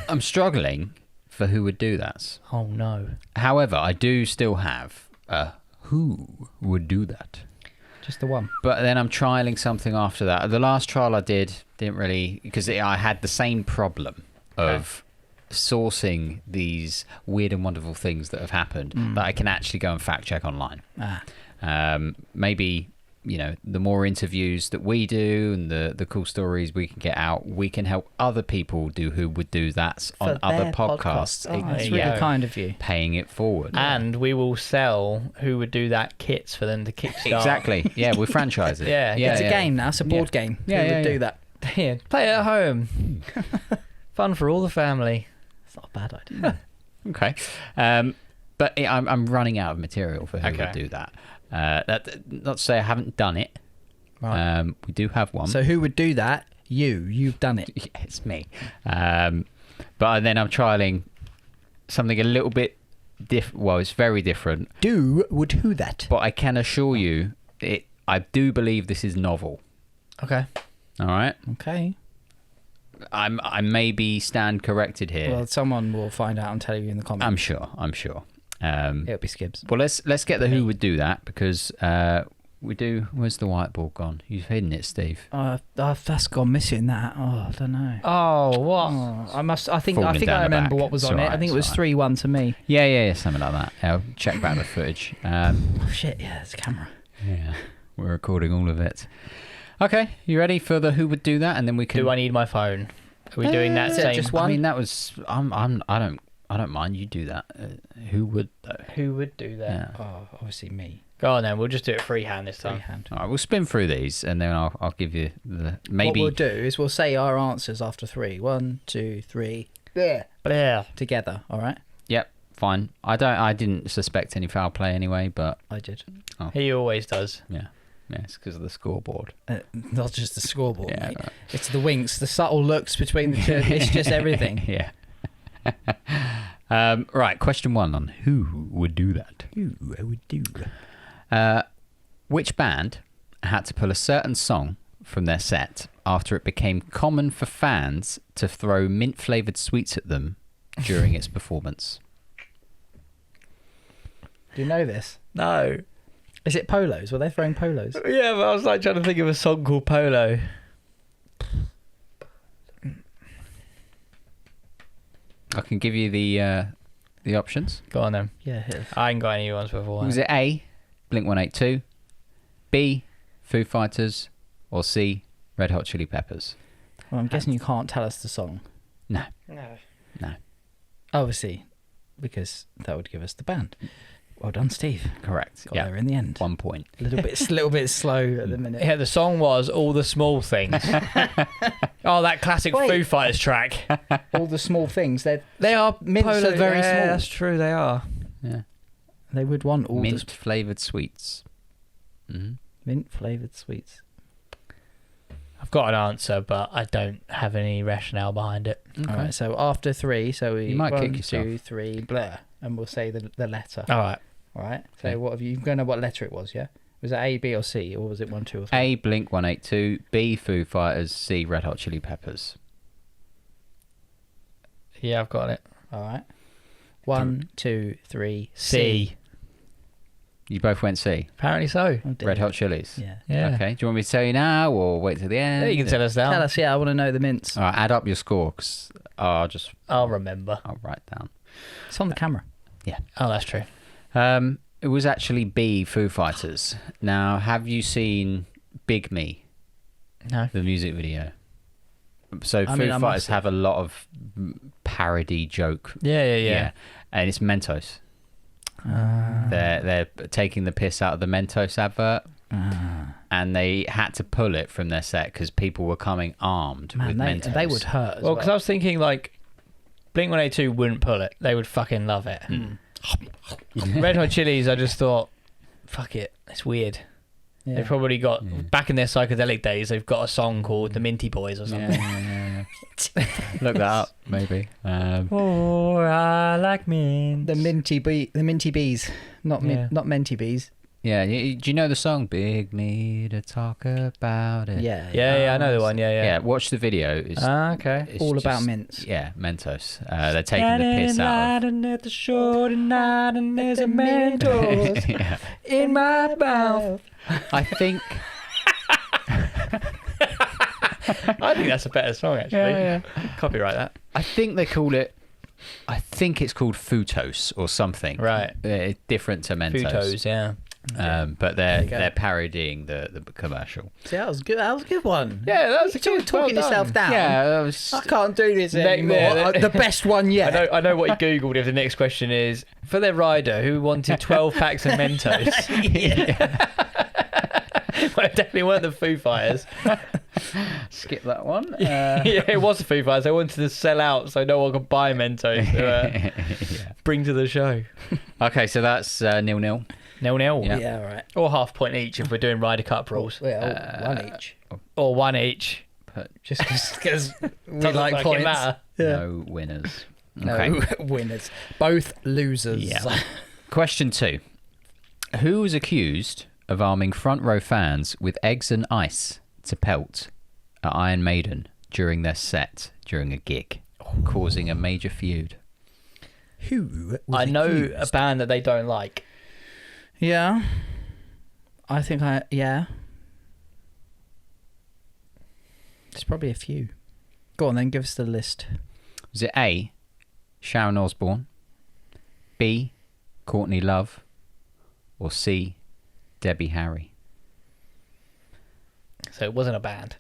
I'm struggling for who would do that. Oh no. However, I do still have a who would do that. Just the one. But then I'm trialing something after that. The last trial I didn't really, because I had the same problem of sourcing these weird and wonderful things that have happened that I can actually go and fact check online. Maybe, the more interviews that we do and the cool stories we can get out, we can help other people do who would do that on For other their podcasts. Oh, that's you really go. kind of you. Paying it forward. And we will sell who would do that kits for them to kickstart. Exactly. Yeah, we franchise it. Yeah, It's a game now. It's a board game. Yeah, Who would do that? Yeah, play it at home. Fun for all the family. It's not a bad idea. Okay. But I'm running out of material for who Okay. would do that. That not to say I haven't done it. Right. We do have one. So who would do that? You've done it. Yeah, it's me. But then I'm trialing something a little bit different. Well, it's very different. Would who that? But I can assure you, I do believe this is novel. Okay. All right. Okay. I maybe stand corrected here. Well, someone will find out and tell you in the comments. I'm sure. It'll be Skibbs. Well, let's get the who would do that because we do. Where's the whiteboard gone? You've hidden it, Steve. That's gone missing. That. Oh, I don't know. Oh, what? Oh, I think Falling down I the remember back. what was It's on it. alright, I think it was it's 3-1 to me. Yeah, something like that. I'll check back the footage. Oh shit! Yeah, it's a camera. Yeah, we're recording all of it. Okay, you ready for the who would do that, and then we can. Do I need my phone? Are we doing that Is it same? just I one? mean, that was. I don't mind. You do that. Who would though? Who would do that? Yeah. Oh, obviously me. Go on then. We'll just do it freehand this time. Freehand. All right, we'll spin through these, and then I'll give you the maybe. What we'll do is we'll say our answers after 3. 1, 2, 3. Yeah. Yeah. Together. All right. Yep, fine. I didn't suspect any foul play anyway, but I did. He always does. yeah, it's because of the scoreboard. Not just the scoreboard. Yeah, mate. right. It's the winks, the subtle looks between the two. It's just everything. Yeah. Right, question 1 on who would do that. Who I would do? Which band had to pull a certain song from their set after it became common for fans to throw mint-flavoured sweets at them during its performance? Do you know this? No. Is it polos? Were they throwing polos? Yeah, but I was like trying to think of a song called Polo. I can give you the options. Go on then. Yeah, hit us. I ain't got any ones before. Was it A, Blink-182, B, Foo Fighters, or C, Red Hot Chili Peppers? Well, I'm guessing you can't tell us the song. No. No. Obviously, because that would give us the band. Well done, Steve. Correct. Got there in the end. 1 point. A little bit slow at the minute. Yeah, the song was All the Small Things. Oh, that classic Wait. Foo Fighters track. All the small things. They are mints Polo, are very yeah, small. That's true, they are. Yeah. They would want all Mint the flavoured sweets. Mm-hmm. mint flavoured sweets. I've got an answer, but I don't have any rationale behind it. Okay. All right, so after 3, so we You might kick 1, yourself. 2, 3, blur, and we'll say the letter. All right. All right. So Okay. what have you? You're going to know what letter it was, yeah? Was it A, B, or C, or was it 1, 2, or 3? A, Blink-182, B, Foo Fighters, C, Red Hot Chili Peppers. Yeah, I've got it. All right. 1, 2, 3, C. You both went C. Apparently so. Oh, dear. Red Hot Chilies. Yeah. Yeah. Okay. Do you want me to tell you now or wait till the end? Yeah, you can tell us now. Tell us. Yeah, I want to know the mints. All right, add up your score because I'll Remember. write down. It's on the camera. Oh, that's true. It was actually B, Foo Fighters. Now, have you seen Big Me, No. the music video? So I Foo mean, I Fighters must have a lot of parody joke. Yeah. And it's Mentos. They're taking the piss out of the Mentos advert. And they had to pull it from their set because people were coming armed with Man, Mentos. they would hurt as Well, well. because I was thinking, like, Blink-182 wouldn't pull it. They would fucking love it. Red Hot Chilies, I just thought, fuck it. It's weird. Yeah. They've probably got, back in their psychedelic days, they've got a song called The Minty Boys or something. Yeah. Look that up, maybe. Oh, I like mint. the minty bees, not Yeah. not minty bees. Yeah, do you know the song "Big Me to Talk About It"? Yeah. Yeah, I know the one. Yeah, Yeah. watch the video. It's, Okay. it's All just- about mints. Yeah, Mentos. They're taking the piss out of. at the shore tonight, and there's a Mentos Yeah. in my mouth. I think. I think that's a better song, actually. Copyright that. I think they call it. I think it's called Futos or something. Right. It's different to Mentos. Futos, yeah. But There you go. they're parodying the commercial. See, that was good. That was a good one. Yeah, that was You're talking yourself down. Yeah, that was, I can't do this They- anymore. they- The best one yet. I know what you googled. If the next question is for their rider who wanted 12 packs of Mentos. Well, it definitely weren't the Foo Fighters. skip that one. Yeah, it was the Foo Fighters. They wanted to sell out so no one could buy Mentos to bring to the show. Okay, so that's 0-0. 0-0. Yeah. Yeah, right. Or half point each if we're doing Ryder Cup rules. Yeah, one each. Or one each. Just because we Doesn't like fucking points. matter. No winners. No Okay. winners. Both losers. Yeah. Question 2. Who was accused of arming front row fans with eggs and ice to pelt at Iron Maiden during their set during a gig, causing a major feud? Who? Was I know accused? a band that they don't like. Yeah. I think yeah. There's probably a few. Go on then, give us the list. Was it A, Sharon Osbourne, B, Courtney Love, or C, Debbie Harry? So it wasn't a band.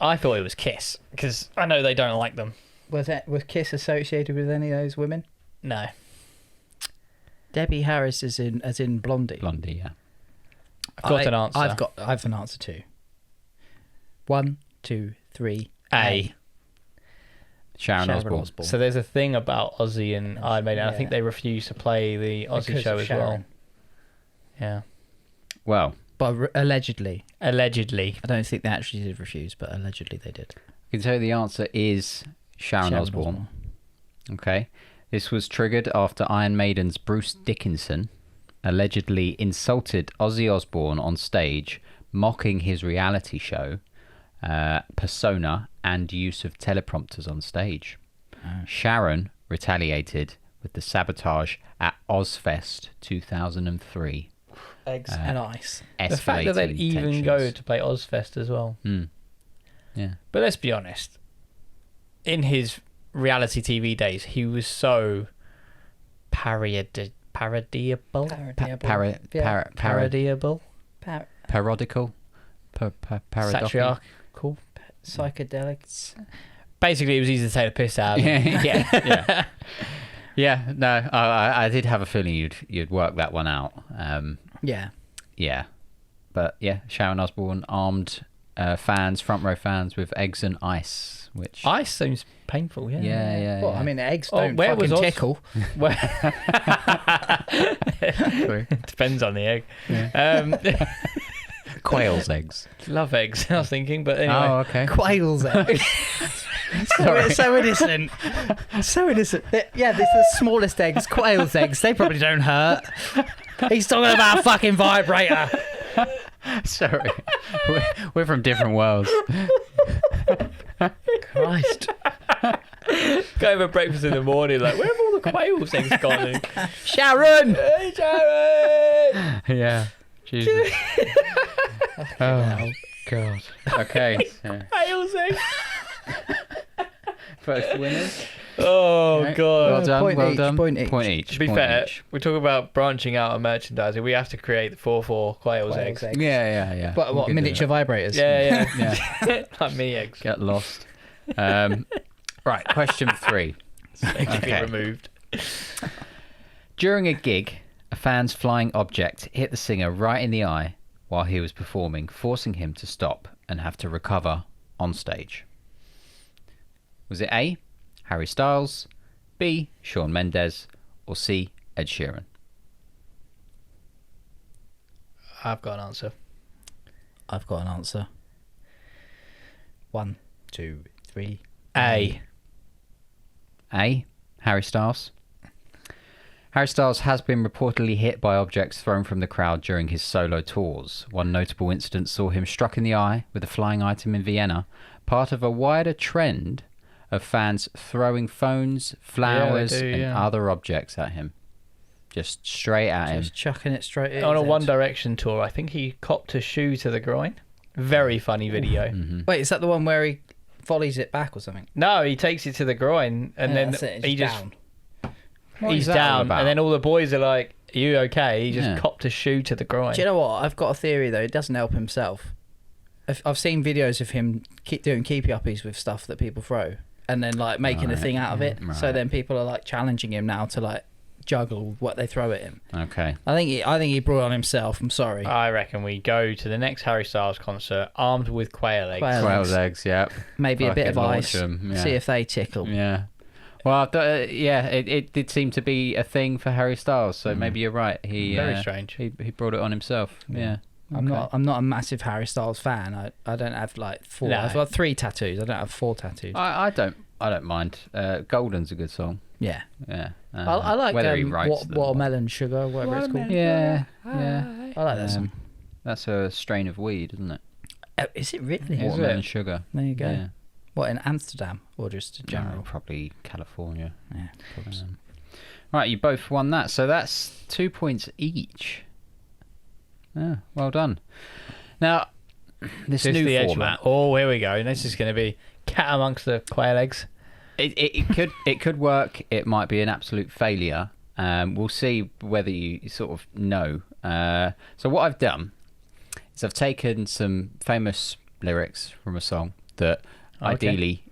I thought it was Kiss because I know they don't like them. Was Kiss associated with any of those women? No. Debbie Harris is as in Blondie. Blondie, yeah. I've got an answer. I've an answer too. 1, 2, 3. A. Sharon Osbourne. So there's a thing about Ozzy and Iron Maiden. I think Yeah. they refuse to play the Ozzy Because show of as well. Sharon. Yeah. Well, But allegedly. Allegedly. I don't think they actually did refuse, but allegedly they did. I can tell you the answer is Sharon Osbourne. Okay. This was triggered after Iron Maiden's Bruce Dickinson allegedly insulted Ozzy Osbourne on stage, mocking his reality show, persona, and use of teleprompters on stage. Sharon retaliated with the sabotage at Ozfest 2003. Eggs and ice. The fact that they'd even go to play Ozfest as well. Yeah. But let's be honest. In his reality TV days, he was so parodiable. Parodical. Parodical. Satriarchal. Psychedelics. Basically, it was easy to take the piss out of him. Yeah. Yeah, no, I did have a feeling you'd work that one out. Yeah. Yeah. But yeah, Sharon Osbourne armed front row fans with eggs and ice, which... Ice seems painful, yeah. Yeah. Well, I mean, eggs don't where fucking was tickle. Depends on the egg. Yeah. Quail's eggs. Love eggs, I was thinking, but anyway. Oh, okay. Quail's eggs. so innocent. So innocent. Yeah, this is the smallest eggs. Quail's eggs. They probably don't hurt. He's talking about a fucking vibrator. Sorry. We're from different worlds. Christ. Go over breakfast in the morning, like, where have all the quail's eggs gone? Sharon! Hey, Sharon! Yeah. Jesus. Oh, God. Okay. So Quail's eggs! first winners. Oh, Okay. God. Well done. Point each. Point each. To be fair, we talk about branching out on merchandising. We have to create the 4 quail's eggs. Yeah. But what, We'll get miniature to vibrators? Yeah. Yeah. Like me eggs. Get lost. Right, question 3. Eggs Okay. get removed. During a gig, a fan's flying object hit the singer right in the eye while he was performing, forcing him to stop and have to recover on stage. Was it A, Harry Styles, B, Shawn Mendes, or C, Ed Sheeran? I've got an answer. I've got an answer. 1, 2, 3. A. A, Harry Styles. Harry Styles has been reportedly hit by objects thrown from the crowd during his solo tours. One notable incident saw him struck in the eye with a flying item in Vienna, part of a wider trend of fans throwing phones, flowers, and other objects at him. Just straight at him. Just chucking it straight in. On a One Direction tour, I think he copped a shoe to the groin. Very funny video. Mm-hmm. Wait, is that the one where he volleys it back or something? No, he takes it to the groin and then that's it, he just down. What he's is that all down, about? and then all the boys are like, "Are you okay?" He just Yeah. copped a shoe to the groin. Do you know what? I've got a theory though. It doesn't help himself. I've seen videos of him doing keepy uppies with stuff that people throw, and then like making a thing out of it. So right. then people are like challenging him now to like juggle what they throw at him. Okay. I think he brought it on himself. I'm sorry. I reckon we go to the next Harry Styles concert armed with quail eggs. Quail's eggs, yeah. Maybe a bit of Fucking ice. launch 'em, yeah. See if they tickle. Yeah. Well, it did seem to be a thing for Harry Styles, so maybe you're right. He Very strange. He brought it on himself. Yeah. I'm not a massive Harry Styles fan. I don't have like 4. No. I've got 3 tattoos. I don't have 4 tattoos. I don't mind. Golden's a good song. Yeah. Yeah. I like whether he writes them or- Watermelon Sugar, whatever it's called. Yeah. I like that song. That's a strain of weed, isn't it? Oh, is it really? Watermelon sugar. There you go. Yeah. What, in Amsterdam or just in general? No, probably California. Yeah. Probably. Right, you both won that, so that's 2 points each. Yeah, well done. Now, this This is new the edge format. Oh, here we go. This is going to be cat amongst the quail eggs. It could work. It might be an absolute failure. We'll see whether you sort of know. So what I've done is I've taken some famous lyrics from a song that ideally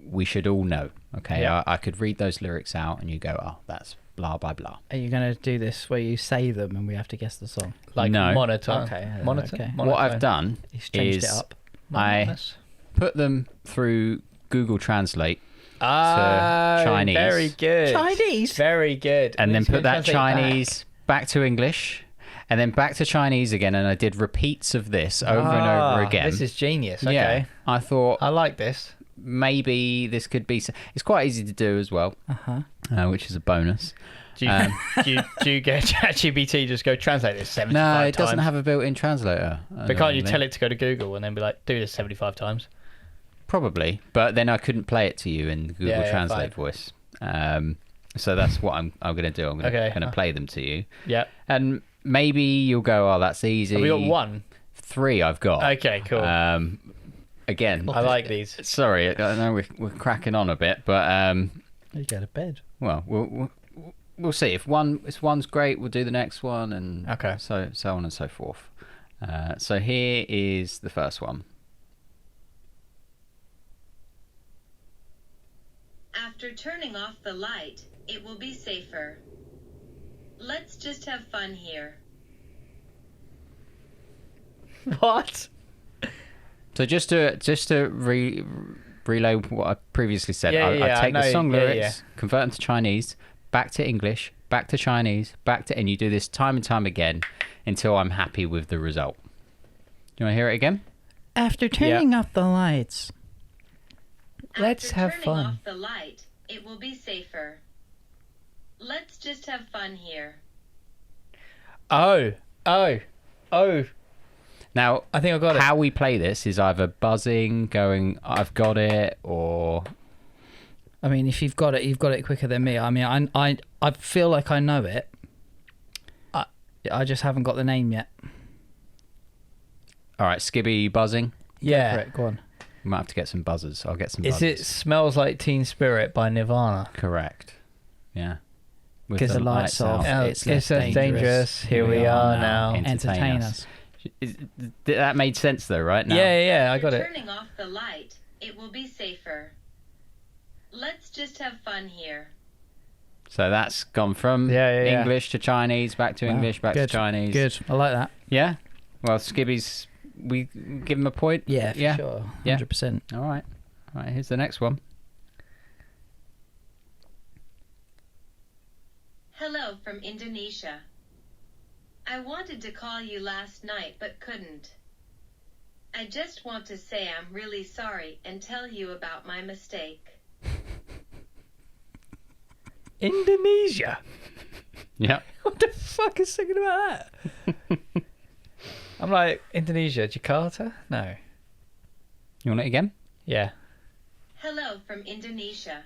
we should all know. Okay, Yeah. I could read those lyrics out and you go, oh, that's blah blah blah. Are you going to do this where you say them and we have to guess the song? Like No. monotone. Okay, Monotone. okay. What I've done He's changed is it up. I put them through Google Translate Ah, Chinese. Very good. Chinese? Very good. and then It's put gonna that translate Chinese back to English and then back to Chinese again, and I did repeats of this over and over again. This is genius. Okay. Yeah, I thought I like this. maybe this could be. It's quite easy to do as well, which is a bonus. Do you get ChatGPT just go translate this 75 No, times? it doesn't have a built-in translator. But can't you tell it to go to Google and then be like, do this 75 times? Probably, but then I couldn't play it to you in Google Yeah, Translate fine. voice. So that's what I'm going to do. I'm going to play them to you. Yeah. And maybe you'll go, oh, that's easy. Have we got 1? 3 I've got. Okay, cool. Again, I like these. Sorry, I know we're cracking on a bit, but You go to bed. well, we'll see. If one's great, we'll do the next one, and so on and so forth. So here is the first one. After turning off the light, it will be safer. Let's just have fun here. What? So just to relay what I previously said, I take the song lyrics, convert them to Chinese, back to English, back to Chinese, and you do this time and time again until I'm happy with the result. Do you want to hear it again? After turning off the lights. Let's have fun. After turning off the light, it will be safer. Let's just have fun here. Oh. Now, I think I got it. How we play this is either buzzing, going, I've got it, or... I mean, if you've got it quicker than me. I mean, I feel like I know it. I just haven't got the name yet. All right, Skibby, buzzing? Yeah. Correct, go on. We might have to get some buzzers. I'll get some Is buzzers. it Smells Like Teen Spirit by Nirvana? Correct. Yeah. With Because the lights off. It's less dangerous. Here we are now. Entertain us. That made sense though, right? Now. Yeah, I got After it. turning off the light, it will be safer. Let's just have fun here. So that's gone from English to Chinese, back to English, back to Chinese. Good. I like that. Yeah? Well, Skibby's... We give him a point? Yeah, for sure. 100%. All right, here's the next one. Hello from Indonesia. I wanted to call you last night but couldn't. I just want to say I'm really sorry and tell you about my mistake. Indonesia. Yeah. What the fuck is singing about that? I'm like, Indonesia, Jakarta? No. You want it again? Yeah. Hello from Indonesia.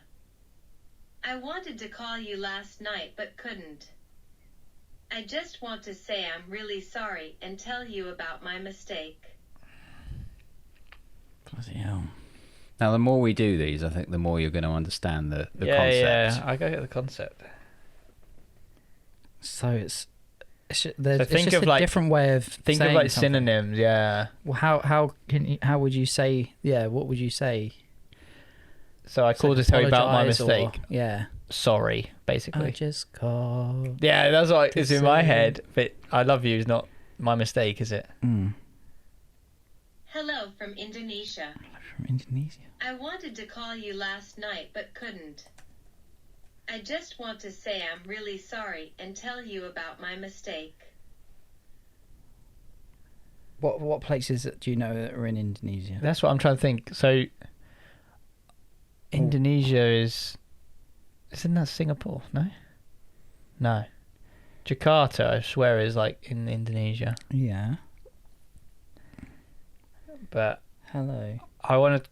I wanted to call you last night but couldn't. I just want to say I'm really sorry and tell you about my mistake. Bloody hell. Now, the more we do these, I think the more you're going to understand the concept. Yeah, I get the concept. So it's just like, a different way of think saying of like something. synonyms. Yeah. Well, how would you say? Yeah, what would you say? So I called to tell you about my apologise mistake. Yeah. Sorry, basically. I just called. Yeah, that's what it's in my say. head. But I love you is not my mistake, is it? Hello from Indonesia. From Indonesia. I wanted to call you last night but couldn't. I just want to say I'm really sorry and tell you about my mistake. What places do you know that are in Indonesia? That's what I'm trying to think. So Indonesia isn't that Singapore? No. Jakarta, I swear, is like in Indonesia. Yeah. But Hello. I want to.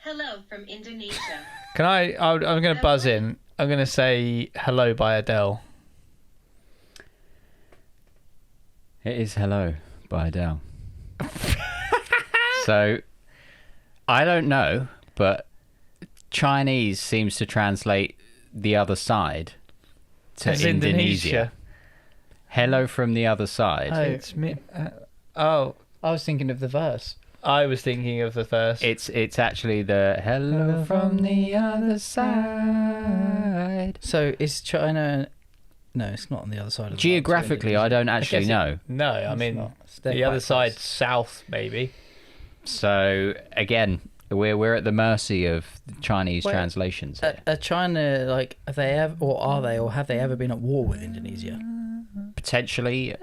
Hello from Indonesia. Can I'm going to buzz in. I'm going to say Hello by Adele. It is Hello by Adele. So, I don't know, but Chinese seems to translate the other side to As Indonesia. Hello from the other side. Oh, it's me. I was thinking of the verse. I was thinking of the first. It's actually the hello from the other side. So is China? No, it's not on the other side of the world. Geographically, I don't actually know. No, I mean not. the other side, south maybe. So again, we're at the mercy of Chinese translations. Here. Are China have they ever been at war with Indonesia? Potentially,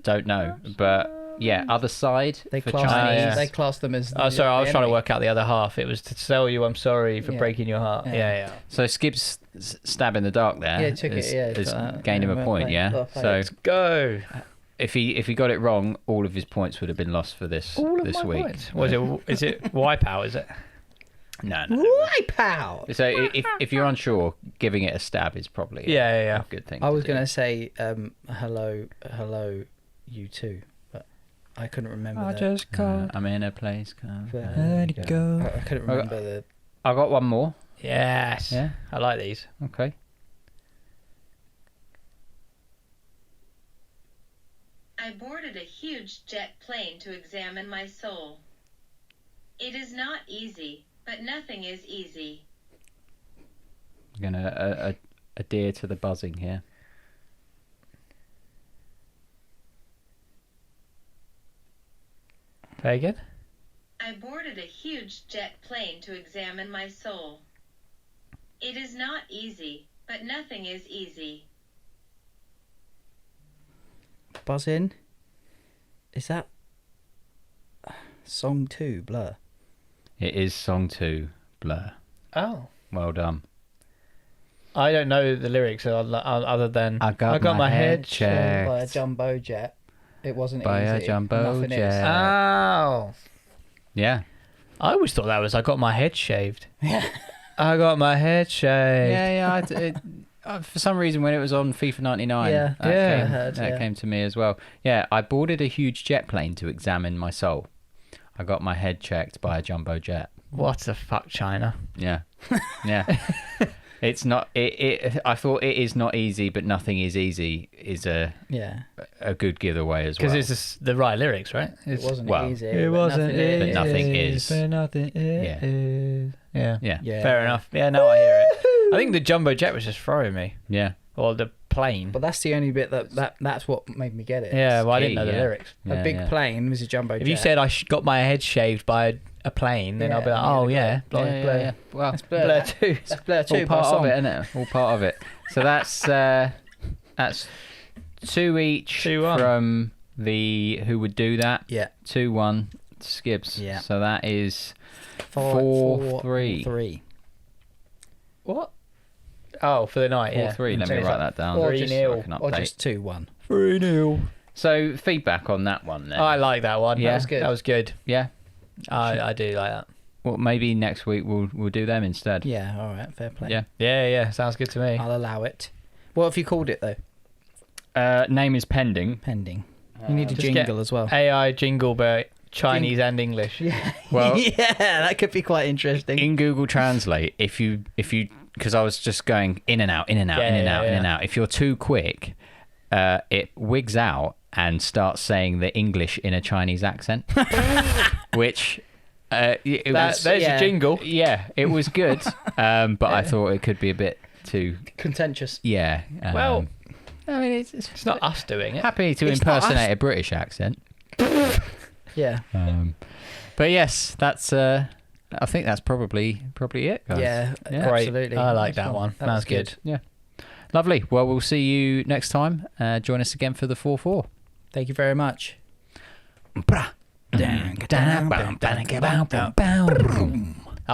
don't know, but yeah, other side They for class Chinese. they class them as. Oh, sorry, I was trying to work out the other half. It was to tell you I'm sorry for breaking your heart. Yeah. Yeah. So Skip's stab in the dark there. Yeah, took it. Yeah, has so, gained him a well point. played, Yeah. well played. So Let's go. if he got it wrong, all of his points would have been lost for this All of this my week. points. Is it Wipeout? Is it? No. Wipe out. So if you're unsure, giving it a stab is probably Yeah. a good thing. I was do. going to say hello, you too, but I couldn't remember. I'm in a place. Let it go. I couldn't remember the. I got one more. Yes. Yeah. I like these. Okay. I boarded a huge jet plane to examine my soul. It is not easy, but nothing is easy. I'm gonna adhere to the buzzing here. Very good. I boarded a huge jet plane to examine my soul. It is not easy, but nothing is easy. Buzz in. Is that song 2, Blur? It is song 2, Blur. Oh. Well done. I don't know the lyrics other than I got my head checked By a jumbo jet. It wasn't by easy. a jumbo Nothing is. jet. Oh. Yeah. I always thought that was I got my head shaved. I got my head shaved. Yeah. For some reason, when it was on FIFA 99, Yeah, that yeah, came, I heard, that yeah. came to me as well. Yeah, I boarded a huge jet plane to examine my soul. I got my head checked by a jumbo jet. What the fuck, China? Yeah, yeah. It's not. I thought it is not easy, but nothing is easy. Is a good giveaway as well. Because it's the right lyrics, right? It wasn't well, easy. It but wasn't nothing easy, but nothing is. But nothing is. Yeah. Yeah. Fair enough. Yeah, no, I hear it. I think the jumbo jet was just throwing me. Yeah. Or the plane. But that's the only bit that's what made me get it. Yeah, well, I key, didn't know the yeah. lyrics. A big plane was a jumbo jet. If you said I got my head shaved by a plane, then I'll be like, Yeah, oh, yeah, yeah. Blur. Yeah. Well, That's Blur. Blur 2. That's Blur 2 all part of it, isn't it? All part of it. So that's 2 each 2-1. from the who would do that. Yeah. 2-1 Skips. Yeah. So that is 4-3. 4-3. What? Oh, for the night, 4-3. Let me write that down. Or 3-0. just, or just 2-1. 3-0. So feedback on that one then. I like that one. Yeah. That was good. Yeah. I do like that. Well, maybe next week we'll do them instead. Yeah, all right, fair play. Yeah. Yeah. Sounds good to me. I'll allow it. What have you called it though? Name is pending. Pending. You need a Just jingle get as well. AI jingle, but Chinese and English. Yeah. Well, yeah, that could be quite interesting. in Google Translate, if you, because I was just going in and out, in and out, in and out, in and out. If you're too quick, it wigs out and starts saying the English in a Chinese accent, which There's your jingle. Yeah, it was good, but I thought it could be a bit too Contentious. Yeah. Well, I mean, it's not us doing it. happy to It's not impersonate us. a British accent. Yeah. But yes, that's. I think that's probably it, guys. Yeah, Great. absolutely. I like That's that fun. one. That was Sounds good. Yeah. Lovely. Well, we'll see you next time. Join us again for the 4-4. Thank you very much. I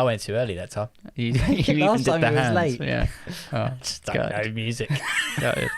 went too early that time. You even Last did time the you was hands. late. Yeah. Oh, Just don't know music. got it.